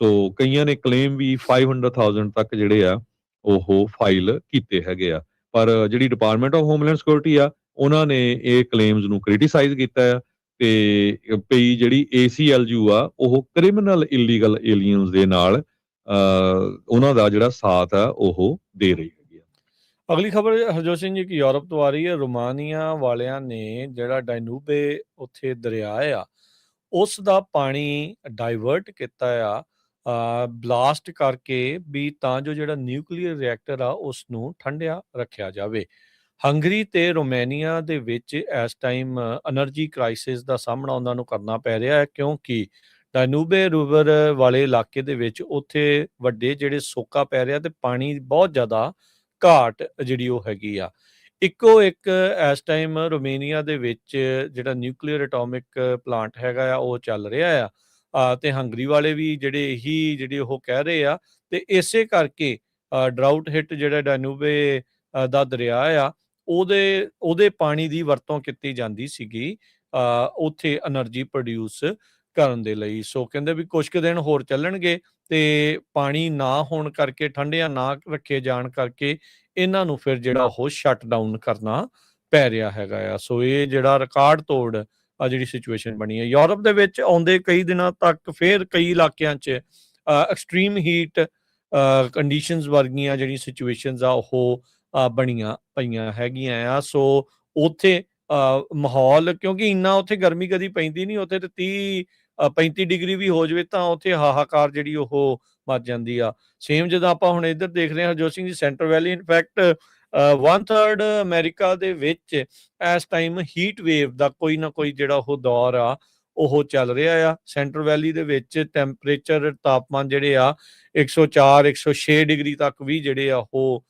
ਸੋ ਕਈਆਂ ਨੇ ਕਲੇਮ ਵੀ 500,000 ਤੱਕ ਜਿਹੜੇ ਆ ਉਹ ਫਾਈਲ ਕੀਤੇ ਹੈਗੇ ਆ, ਪਰ ਜਿਹੜੀ ਡਿਪਾਰਟਮੈਂਟ ਆਫ ਹੋਮਲੈਂਡ ਸਿਕਿਉਰਿਟੀ ਆ ਉਹਨਾਂ ਨੇ ਇਹ ਕਲੇਮਸ ਨੂੰ ਕ੍ਰਿਟੀਸਾਈਜ਼ ਕੀਤਾ ਆ ਤੇ ਪਈ ਜਿਹੜੀ ACLU ਆ ਉਹ ਕ੍ਰਿਮੀਨਲ ਇਲੀਗਲ ਏਲੀਅਨਸ ਦੇ ਨਾਲ ਉਹਨਾਂ ਦਾ ਜਿਹੜਾ ਸਾਥ ਆ ਉਹ ਦੇ ਰਹੀ ਹੈਗੀ ਆ। ਅਗਲੀ ਖਬਰ ਹਰਜੋਤ ਸਿੰਘ ਜੀ ਕਿ ਯੂਰਪ ਤੋਂ ਆ ਰਹੀ ਹੈ। ਰੋਮਾਨੀਆ ਵਾਲਿਆਂ ਨੇ ਜਿਹੜਾ ਡਾਇਨੂਬੇ ਉੱਥੇ ਦਰਿਆ ਆ ਉਸ ਦਾ ਪਾਣੀ ਡਾਇਵਰਟ ਕੀਤਾ ਆ ਬਲਾਸਟ ਕਰਕੇ ਵੀ ਤਾਂ ਜੋ ਜਿਹੜਾ ਨਿਊਕਲੀਅਰ ਰਿਐਕਟਰ ਆ ਉਸ ਨੂੰ ਠੰਡਿਆ ਰੱਖਿਆ ਜਾਵੇ। ਹੰਗਰੀ ਤੇ ਰੋਮੇਨੀਆ ਦੇ ਵਿੱਚ ਇਸ ਟਾਈਮ ਐਨਰਜੀ ਕ੍ਰਾਈਸਿਸ ਦਾ ਸਾਹਮਣਾ ਉਹਨਾਂ ਨੂੰ ਕਰਨਾ ਪੈ ਰਿਹਾ ਹੈ ਕਿਉਂਕਿ ਡਾਇਨੂਬੇ ਰਿਵਰ ਵਾਲੇ ਇਲਾਕੇ ਦੇ ਵਿੱਚ ਉੱਥੇ ਵੱਡੇ ਜਿਹੜੇ ਸੋਕਾ ਪੈ ਰਿਹਾ ਤੇ ਪਾਣੀ ਬਹੁਤ ਜ਼ਿਆਦਾ ਘਾਟ ਜਿਹੜੀ ਉਹ ਹੈਗੀ ਆ। ਇੱਕੋ ਇੱਕ ਇਸ ਟਾਈਮ ਰੋਮੇਨੀਆ ਦੇ ਵਿੱਚ ਜਿਹੜਾ ਨਿਊਕਲੀਅਰ ਐਟੋਮਿਕ ਪਲਾਂਟ ਹੈਗਾ ਆ ਉਹ ਚੱਲ ਰਿਹਾ ਆ ਤੇ ਹੰਗਰੀ ਵਾਲੇ ਵੀ ਜਿਹੜੇ ਉਹ ਕਹਿ ਰਹੇ ਆ ਤੇ ਇਸੇ ਕਰਕੇ ਡਰਾਊਟ ਹਿੱਟ ਜਿਹੜਾ ਡਾਇਨੂਬੇ ਦਾ ਦਰਿਆ ਆ ਉਹਦੇ ਪਾਣੀ ਦੀ ਵਰਤੋਂ ਕੀਤੀ ਜਾਂਦੀ ਸੀਗੀ ਉੱਥੇ એનર્ਜੀ ਪ੍ਰੋਡਿਊਸ ਕਰਨ ਦੇ ਲਈ। ਸੋ ਕਹਿੰਦੇ ਵੀ ਕੁਝ ਕੁ ਦਿਨ ਹੋਰ ਚੱਲਣਗੇ ਤੇ ਪਾਣੀ ਨਾ ਹੋਣ ਕਰਕੇ, ਠੰਡਿਆਂ ਨਾ ਰੱਖੇ ਜਾਣ ਕਰਕੇ ਇਹਨਾਂ ਨੂੰ ਫਿਰ ਜਿਹੜਾ ਉਹ ਸ਼ਟ ਡਾਊਨ ਕਰਨਾ ਪੈ ਰਿਹਾ ਹੈਗਾ ਆ। ਸੋ ਇਹ ਜਿਹੜਾ ਰਿਕਾਰਡ ਤੋੜ ਆ ਜਿਹੜੀ ਸਿਚੁਏਸ਼ਨ ਬਣੀ ਹੈ ਯੂਰਪ ਦੇ ਵਿੱਚ, ਆਉਂਦੇ ਕਈ ਦਿਨਾਂ ਤੱਕ ਫਿਰ ਕਈ ਇਲਾਕਿਆਂ 'ਚ ਐਕਸਟ੍ਰੀਮ ਹੀਟ ਕੰਡੀਸ਼ਨਸ ਵਰਗੀਆਂ ਜਿਹੜੀਆਂ ਸਿਚੁਏਸ਼ਨਸ ਆ ਉਹ ਬਣੀਆਂ ਪਈਆਂ ਹੈਗੀਆਂ ਆ। ਸੋ ਉੱਥੇ ਮਾਹੌਲ, ਕਿਉਂਕਿ ਇੰਨਾ ਉੱਥੇ ਗਰਮੀ ਕਦੀ ਪੈਂਦੀ ਨਹੀਂ, ਉੱਥੇ ਤੇ 30-35 ਡਿਗਰੀ ਵੀ ਹੋ ਜਾਵੇ ਤਾਂ ਉੱਥੇ ਹਾਹਾਕਾਰ ਜਿਹੜੀ ਉਹ ਮਚ ਜਾਂਦੀ ਆ। ਸੇਮ ਜਿੱਦਾਂ ਆਪਾਂ ਹੁਣ ਇੱਧਰ ਦੇਖ ਰਹੇ ਹਾਂ ਹਰਜੋਤ ਸਿੰਘ ਜੀ, ਸੈਂਟਰ ਵੈਲੀ, ਇਨਫੈਕਟ 1/3 ਅਮਰੀਕਾ ਦੇ ਵਿੱਚ ਇਸ ਟਾਈਮ ਹੀਟ ਵੇਵ ਦਾ ਕੋਈ ਨਾ ਕੋਈ ਜਿਹੜਾ ਉਹ ਦੌਰ ਆ ਉਹ ਚੱਲ ਰਿਹਾ ਆ। ਸੈਂਟਰ ਵੈਲੀ ਦੇ ਵਿੱਚ ਟੈਂਪਰੇਚਰ, ਤਾਪਮਾਨ ਜਿਹੜੇ ਆ 104-106 ਡਿਗਰੀ ਤੱਕ ਵੀ ਜਿਹੜੇ ਆ ਉਹ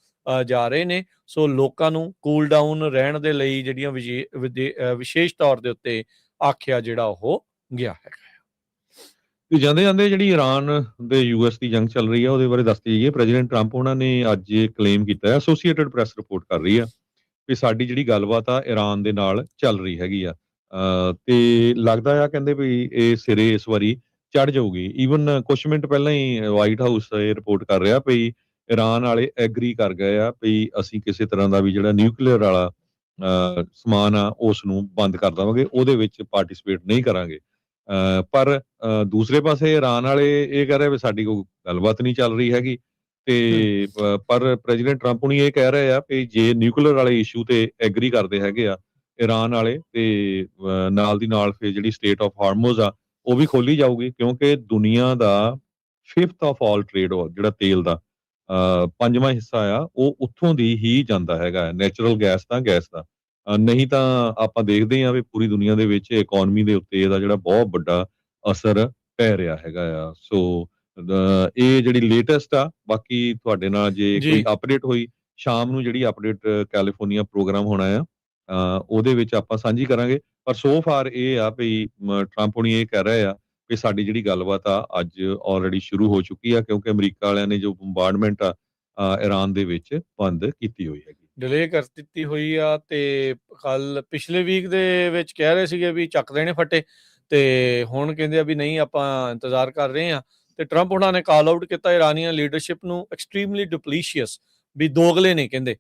ਜਾ ਰਹੇ ਨੇ। ਸੋ ਲੋਕਾਂ ਨੂੰ ਕੂਲ ਡਾਊਨ ਰਹਿਣ ਦੇ ਲਈ ਜਿਹੜੀਆਂ ਵਿਸ਼ੇਸ਼ ਤੌਰ ਦੇ ਉੱਤੇ ਆਖਿਆ ਜਿਹੜਾ ਉਹ ਗਿਆ ਹੈਗਾ। ਤੇ ਜਾਂਦੇ ਜਾਂਦੇ ਜਿਹੜੀ ਈਰਾਨ ਦੇ ਯੂਐਸ ਦੀ ਜੰਗ ਚੱਲ ਰਹੀ ਆ ਉਹਦੇ ਬਾਰੇ ਦੱਸਦੇ ਜਾਈਏ। ਪ੍ਰੈਜ਼ੀਡੈਂਟ ਟਰੰਪ ਉਹਨਾਂ ਨੇ ਅੱਜ ਇਹ ਕਲੇਮ ਕੀਤਾ ਹੈ, ਐਸੋਸੀਏਟਡ ਪ੍ਰੈਸ ਰਿਪੋਰਟ ਕਰ ਰਹੀ ਆ ਵੀ ਸਾਡੀ ਜਿਹੜੀ ਗੱਲਬਾਤ ਆ ਈਰਾਨ ਦੇ ਨਾਲ ਚੱਲ ਰਹੀ ਹੈਗੀ ਆ ਤੇ ਲੱਗਦਾ ਆ ਕਹਿੰਦੇ ਵੀ ਇਹ ਸਿਰੇ ਇਸ ਵਾਰੀ ਚੜ ਜਾਊਗੀ। ਈਵਨ ਕੁਝ ਮਿੰਟ ਪਹਿਲਾਂ ਹੀ ਵਾਈਟ ਹਾਊਸ ਇਹ ਰਿਪੋਰਟ ਕਰ ਰਿਹਾ ਵੀ ਈਰਾਨ ਵਾਲੇ ਐਗਰੀ ਕਰ ਗਏ ਆ ਵੀ ਅਸੀਂ ਕਿਸੇ ਤਰ੍ਹਾਂ ਦਾ ਵੀ ਜਿਹੜਾ ਨਿਊਕਲੀਅਰ ਵਾਲਾ ਸਮਾਨ ਆ ਉਸ ਨੂੰ ਬੰਦ ਕਰ ਦੇਵਾਂਗੇ, ਉਹਦੇ ਵਿੱਚ ਪਾਰਟਿਸਿਪੇਟ ਨਹੀਂ ਕਰਾਂਗੇ। ਪਰ ਦੂਸਰੇ ਪਾਸੇ ਈਰਾਨ ਵਾਲੇ ਇਹ ਕਹਿ ਰਹੇ ਵੀ ਸਾਡੀ ਕੋਈ ਗੱਲਬਾਤ ਨਹੀਂ ਚੱਲ ਰਹੀ ਹੈਗੀ ਤੇ ਪਰ ਪ੍ਰੈਜ਼ੀਡੈਂਟ ਟਰੰਪ ਹੁਣੀ ਇਹ ਕਹਿ ਰਹੇ ਆ ਵੀ ਜੇ ਨਿਊਕਲੀਅਰ ਵਾਲੇ ਇਸ਼ੂ ਤੇ ਐਗਰੀ ਕਰਦੇ ਹੈਗੇ ਆ ਈਰਾਨ ਵਾਲੇ ਤੇ ਨਾਲ ਦੀ ਨਾਲ ਫਿਰ ਜਿਹੜੀ ਸਟੇਟ ਆਫ ਹਾਰਮੋਜ਼ ਆ ਉਹ ਵੀ ਖੋਲੀ ਜਾਊਗੀ, ਕਿਉਂਕਿ ਦੁਨੀਆ ਦਾ 5th ਆਫ ਆਲ ਟ੍ਰੇਡ ਜਿਹੜਾ ਤੇਲ ਦਾ 5ਵਾਂ ਹਿੱਸਾ ਆ ਉਹ ਉੱਥੋਂ ਦੀ ਹੀ ਜਾਂਦਾ ਹੈਗਾ, ਨੈਚੁਰਲ ਗੈਸ ਦਾ। ਨਹੀਂ ਤਾਂ ਆਪਾਂ ਦੇਖਦੇ ਹਾਂ ਵੀ ਪੂਰੀ ਦੁਨੀਆ ਦੇ ਵਿੱਚ ਇਕਨੋਮੀ ਦੇ ਉੱਤੇ ਇਹਦਾ ਜਿਹੜਾ ਬਹੁਤ ਵੱਡਾ ਅਸਰ ਪੈ ਰਿਹਾ ਹੈਗਾ ਆ। ਸੋ ਇਹ ਜਿਹੜੀ ਲੇਟੈਸਟ ਆ, ਬਾਕੀ ਤੁਹਾਡੇ ਨਾਲ ਜੇ ਕੋਈ ਅਪਡੇਟ ਹੋਈ ਸ਼ਾਮ ਨੂੰ, ਜਿਹੜੀ ਅਪਡੇਟ ਕੈਲੀਫੋਰਨੀਆ ਪ੍ਰੋਗਰਾਮ ਹੋਣਾ ਆ ਉਹਦੇ ਵਿੱਚ ਆਪਾਂ ਸਾਂਝੀ ਕਰਾਂਗੇ। ਪਰ ਸੋ ਫਾਰ ਇਹ ਆ ਵੀ ਟਰੰਪ ਹੁਣੀ ਇਹ ਕਹਿ ਰਹੇ ਆ ਕਿ ਸਾਡੀ ਜਿਹੜੀ ਗੱਲਬਾਤ ਆ ਅੱਜ ਆਲਰੇਡੀ ਸ਼ੁਰੂ ਹੋ ਚੁੱਕੀ ਆ, ਕਿਉਂਕਿ ਅਮਰੀਕਾ ਵਾਲਿਆਂ ਨੇ ਜੋ ਬੰਬਾਰਡਮੈਂਟ ਆ ਈਰਾਨ ਦੇ ਵਿੱਚ ਬੰਦ ਕੀਤੀ ਹੋਈ ਹੈਗੀ, ਡਿਲੇ ਕਰ ਦਿੱਤੀ ਹੋਈ ਆ। ਤੇ ਕੱਲ ਪਿਛਲੇ ਵੀਕ ਦੇ ਵਿੱਚ ਕਹਿ ਰਹੇ ਸੀਗੇ ਵੀ ਚੱਕ ਦੇਣੇ ਫੱਟੇ, ਤੇ ਹੁਣ ਕਹਿੰਦੇ ਆ ਵੀ ਨਹੀਂ ਆਪਾਂ ਇੰਤਜ਼ਾਰ ਕਰ ਰਹੇ ਆ। ਤੇ ਟਰੰਪ ਉਹਨਾਂ ਨੇ ਕਾਲ ਆਊਟ ਕੀਤਾ ਇਰਾਨੀਅਨ ਲੀਡਰਸ਼ਿਪ ਨੂੰ ਐਕਸਟ੍ਰੀਮਲੀ ਡੁਪਲੀਸ਼ੀਅਸ, ਵੀ ਦੋਗਲੇ ਨੇ ਕਹਿੰਦੇ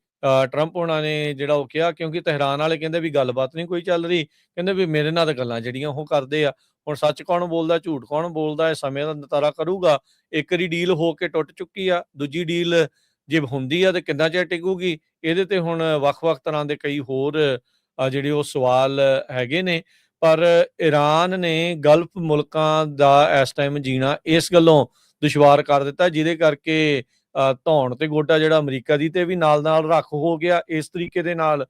ਟਰੰਪ ਉਹਨਾਂ ਨੇ ਜਿਹੜਾ ਉਹ ਕਿਹਾ, ਕਿਉਂਕਿ ਤਹਿਰਾਨ ਵਾਲੇ ਕਹਿੰਦੇ ਵੀ ਗੱਲਬਾਤ ਨਹੀਂ ਕੋਈ ਚੱਲ ਰਹੀ, ਕਹਿੰਦੇ ਵੀ ਮੇਰੇ ਨਾਲ ਤਾਂ ਗੱਲਾਂ ਜਿਹੜੀਆਂ ਉਹ ਕਰਦੇ ਆ। ਹੁਣ ਸੱਚ ਕੌਣ ਬੋਲਦਾ, ਝੂਠ ਕੌਣ ਬੋਲਦਾ, ਇਹ ਸਮੇਂ ਦਾ ਨਿਤਾਰਾ ਕਰੂਗਾ। ਇੱਕ ਵਾਰੀ ਡੀਲ ਹੋ ਕੇ ਟੁੱਟ ਚੁੱਕੀ ਆ, ਦੂਜੀ ਡੀਲ ਜੇ ਹੁੰਦੀ ਆ ਤੇ ਕਿੰਨਾ ਚਿਰ ਟਿਕੂਗੀ, ਇਹਦੇ ਤੇ ਹੁਣ ਵੱਖ-ਵੱਖ ਤਰ੍ਹਾਂ ਦੇ ਕਈ ਹੋਰ ਜਿਹੜੇ ਉਹ ਸਵਾਲ ਹੈਗੇ ਨੇ। ਪਰ ਈਰਾਨ ਨੇ ਗਲਫ ਮੁਲਕਾਂ ਦਾ ਇਸ ਟਾਈਮ ਜੀਣਾ ਇਸ ਗੱਲੋਂ ਦੁਸ਼ਵਾਰ ਕਰ ਦਿੱਤਾ, ਜਿਹਦੇ ਕਰਕੇ ਧੌਣ ਤੇ ਗੋਡਾ ਜਿਹੜਾ ਅਮਰੀਕਾ ਦੀ ਤੇ ਵੀ ਨਾਲ ਰੱਖ ਹੋ ਗਿਆ, ਇਸ ਤਰੀਕੇ ਦੇ ਨਾਲ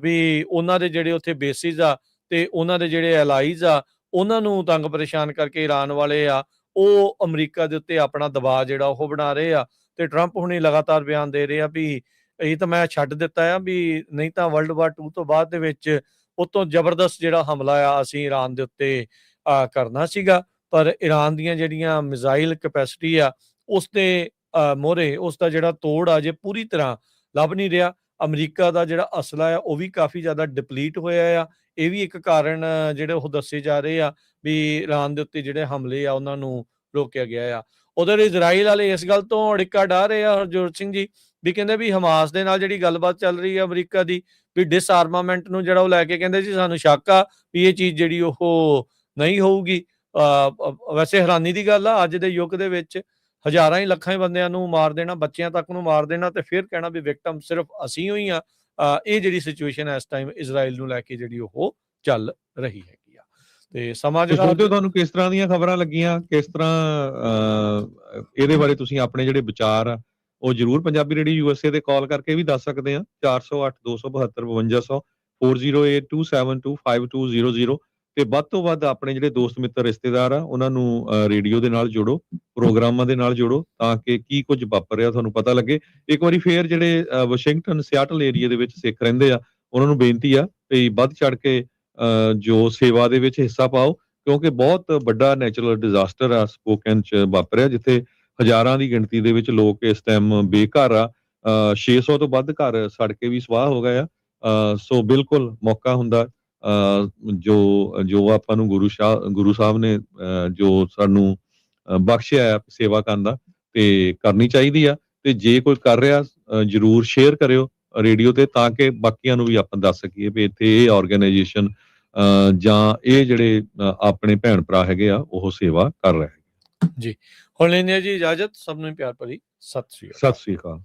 ਵੀ ਉਹਨਾਂ ਦੇ ਜਿਹੜੇ ਉੱਥੇ ਬੇਸਿਸ ਆ ਤੇ ਉਹਨਾਂ ਦੇ ਜਿਹੜੇ ਐਲਾਈਜ਼ ਆ ਉਹਨਾਂ ਨੂੰ ਤੰਗ ਪਰੇਸ਼ਾਨ ਕਰਕੇ ਈਰਾਨ ਵਾਲੇ ਆ ਉਹ ਅਮਰੀਕਾ ਦੇ ਉੱਤੇ ਆਪਣਾ ਦਬਾਅ ਜਿਹੜਾ ਉਹ ਬਣਾ ਰਹੇ ਆ। ਤੇ ਟਰੰਪ ਹੁਣੀ ਲਗਾਤਾਰ ਬਿਆਨ ਦੇ ਰਹੇ ਆ ਵੀ ਇਹ ਤਾਂ ਮੈਂ ਛੱਡ ਦਿੱਤਾ ਆ, ਵੀ ਨਹੀਂ ਤਾਂ ਵਰਲਡ ਵਾਰ 2 ਤੋਂ ਬਾਅਦ ਦੇ ਵਿੱਚ ਉਤੋਂ ਜ਼ਬਰਦਸਤ ਜਿਹੜਾ ਹਮਲਾ ਆ ਅਸੀਂ ਈਰਾਨ ਦੇ ਉੱਤੇ ਕਰਨਾ ਸੀਗਾ। ਪਰ ਈਰਾਨ ਦੀਆਂ ਜਿਹੜੀਆਂ ਮਿਜ਼ਾਈਲ ਕੈਪੈਸਿਟੀ ਆ ਉਸ ਦੇ ਮੋਹਰੇ ਉਸ ਦਾ ਜਿਹੜਾ ਤੋੜ ਆ ਜੇ ਪੂਰੀ ਤਰ੍ਹਾਂ ਲੱਭ ਨਹੀਂ ਰਿਹਾ। ਅਮਰੀਕਾ ਦਾ ਜਿਹੜਾ ਅਸਲਾ ਆ ਉਹ ਵੀ ਕਾਫੀ ਜ਼ਿਆਦਾ ਡਿਪਲੀਟ ਹੋਇਆ ਆ। ਇਹ ਵੀ ਇੱਕ ਕਾਰਨ ਜਿਹੜੇ ਉਹ ਦੱਸੇ ਜਾ ਰਹੇ ਆ ਵੀ ਈਰਾਨ ਦੇ ਉੱਤੇ ਜਿਹੜੇ ਹਮਲੇ ਆ ਉਹਨਾਂ ਨੂੰ ਰੋਕਿਆ ਗਿਆ ਆ। ਉਧਰ ਇਜ਼ਰਾਈਲ ਵਾਲੇ ਇਸ ਗੱਲ ਤੋਂ ਅੜਿੱਕਾ ਡਾਹ ਰਹੇ ਆ ਹਰਜੋਤ ਸਿੰਘ ਜੀ, ਵੀ ਕਹਿੰਦੇ ਵੀ ਹਮਾਸ ਦੇ ਨਾਲ ਜਿਹੜੀ ਗੱਲਬਾਤ ਚੱਲ ਰਹੀ ਹੈ ਅਮਰੀਕਾ ਦੀ, ਵੀ ਡਿਸਆਰਮਾਮੈਂਟ ਨੂੰ ਜਿਹੜਾ ਉਹ ਲੈ ਕੇ ਕਹਿੰਦੇ ਜੀ ਸਾਨੂੰ ਸ਼ੱਕ ਆ ਵੀ ਇਹ ਚੀਜ਼ ਜਿਹੜੀ ਉਹ ਨਹੀਂ ਹੋਊਗੀ। ਵੈਸੇ ਹੈਰਾਨੀ ਦੀ ਗੱਲ ਆ ਅੱਜ ਦੇ ਯੁੱਗ ਦੇ ਵਿੱਚ ਹਜ਼ਾਰਾਂ ਹੀ ਲੱਖਾਂ ਹੀ ਬੰਦਿਆਂ ਨੂੰ ਮਾਰ ਦੇਣਾ, ਬੱਚਿਆਂ ਤੱਕ ਨੂੰ ਮਾਰ ਦੇਣਾ, ਤੇ ਫਿਰ ਕਹਿਣਾ ਵੀ ਵਿਕਟਮ ਸਿਰਫ ਅਸੀਂ ਹੋਈ ਆ। ਇਹ ਜਿਹੜੀ ਸਿਚੁਏਸ਼ਨ ਇਸ ਟਾਈਮ ਇਜ਼ਰਾਈਲ ਨੂੰ ਲੈ ਕੇ ਜਿਹੜੀ ਉਹ ਚੱਲ ਰਹੀ ਹੈਗੀ ਆ। ਤੇ ਸਮਾਂ ਜਿਹੜਾ ਤੁਹਾਨੂੰ ਕਿਸ ਤਰ੍ਹਾਂ ਦੀਆਂ ਖਬਰਾਂ ਲੱਗੀਆਂ, ਕਿਸ ਤਰ੍ਹਾਂ ਇਹਦੇ ਬਾਰੇ ਤੁਸੀਂ ਆਪਣੇ ਜਿਹੜੇ ਵਿਚਾਰ ਆ ਉਹ ਜਰੂਰ ਪੰਜਾਬੀ ਰੇਡੀਓ ਯੂਐਸਏ ਤੇ ਕਾਲ ਕਰਕੇ ਵੀ ਦੱਸ ਸਕਦੇ ਆ। 408-272-5200 4082725200 ਤੇ ਵੱਧ ਤੋਂ ਵੱਧ ਆਪਣੇ ਜਿਹੜੇ ਦੋਸਤ ਮਿੱਤਰ ਰਿਸ਼ਤੇਦਾਰ ਆ ਉਹਨਾਂ ਨੂੰ ਰੇਡੀਓ ਦੇ ਨਾਲ ਜੋੜੋ, ਪ੍ਰੋਗਰਾਮਾਂ ਦੇ ਨਾਲ ਜੋੜੋ, ਤਾਂ ਕਿ ਕੀ ਕੁਝ ਵਾਪਰ ਰਿਹਾ ਤੁਹਾਨੂੰ ਪਤਾ ਲੱਗੇ। ਇੱਕ ਵਾਰੀ ਫੇਰ ਜਿਹੜੇ ਵਾਸ਼ਿੰਗਟਨ ਸਿਆਟਲ ਏਰੀਆ ਦੇ ਵਿੱਚ ਸਿੱਖ ਰਹਿੰਦੇ ਆ ਉਹਨਾਂ ਨੂੰ ਬੇਨਤੀ ਆ ਵੀ ਵੱਧ ਚੜ ਕੇ ਜੋ ਸੇਵਾ ਦੇ ਵਿੱਚ ਹਿੱਸਾ ਪਾਓ, ਕਿਉਂਕਿ ਬਹੁਤ ਵੱਡਾ ਨੈਚੁਰਲ ਡਿਜ਼ਾਸਟਰ ਆ ਸਪੋਕਨ ਚ ਵਾਪਰਿਆ, ਜਿੱਥੇ ਹਜ਼ਾਰਾਂ ਦੀ ਗਿਣਤੀ ਦੇ ਵਿੱਚ ਲੋਕ ਇਸ ਟਾਈਮ ਬੇਘਰ ਆ। 600 ਤੋਂ ਵੱਧ ਘਰ ਸੜ ਕੇ ਵੀ ਸਵਾਹ ਹੋ ਗਏ ਆ ਸੋ ਬਿਲਕੁਲ ਮੌਕਾ ਹੁੰਦਾ ਜੋ ਆਪਾਂ ਨੂੰ ਗੁਰੂ ਸਾਹਿਬ ਨੇ ਜੋ ਸਾਨੂੰ ਬਖਸ਼ਿਆ ਹੈ ਸੇਵਾ ਕਰਨ ਦਾ, ਤੇ ਕਰਨੀ ਚਾਹੀਦੀ ਆ। ਤੇ ਜੇ ਕੋਈ ਕਰ ਰਿਹਾ ਜਰੂਰ ਸ਼ੇਅਰ ਕਰਿਓ ਰੇਡੀਓ ਤੇ, ਤਾਂ ਕਿ ਬਾਕੀਆਂ ਨੂੰ ਵੀ ਆਪਾਂ ਦੱਸ ਸਕੀਏ ਵੀ ਇੱਥੇ ਇਹ ਆਰਗੇਨਾਈਜੇਸ਼ਨ ਜਾਂ ਇਹ ਜਿਹੜੇ ਆਪਣੇ ਭੈਣ ਭਰਾ ਹੈਗੇ ਆ ਉਹ ਸੇਵਾ ਕਰ ਰਹੇ ਹੈਗੇ। ਜੀ, ਹੁਣ ਲੈਂਦੇ ਹਾਂ ਜੀ ਇਜਾਜ਼ਤ। ਸਭ ਨੂੰ ਪਿਆਰ ਭਰੀ ਸਤਿ ਸ੍ਰੀ ਅਕਾਲ। ਸਤਿ ਸ੍ਰੀ ਅਕਾਲ।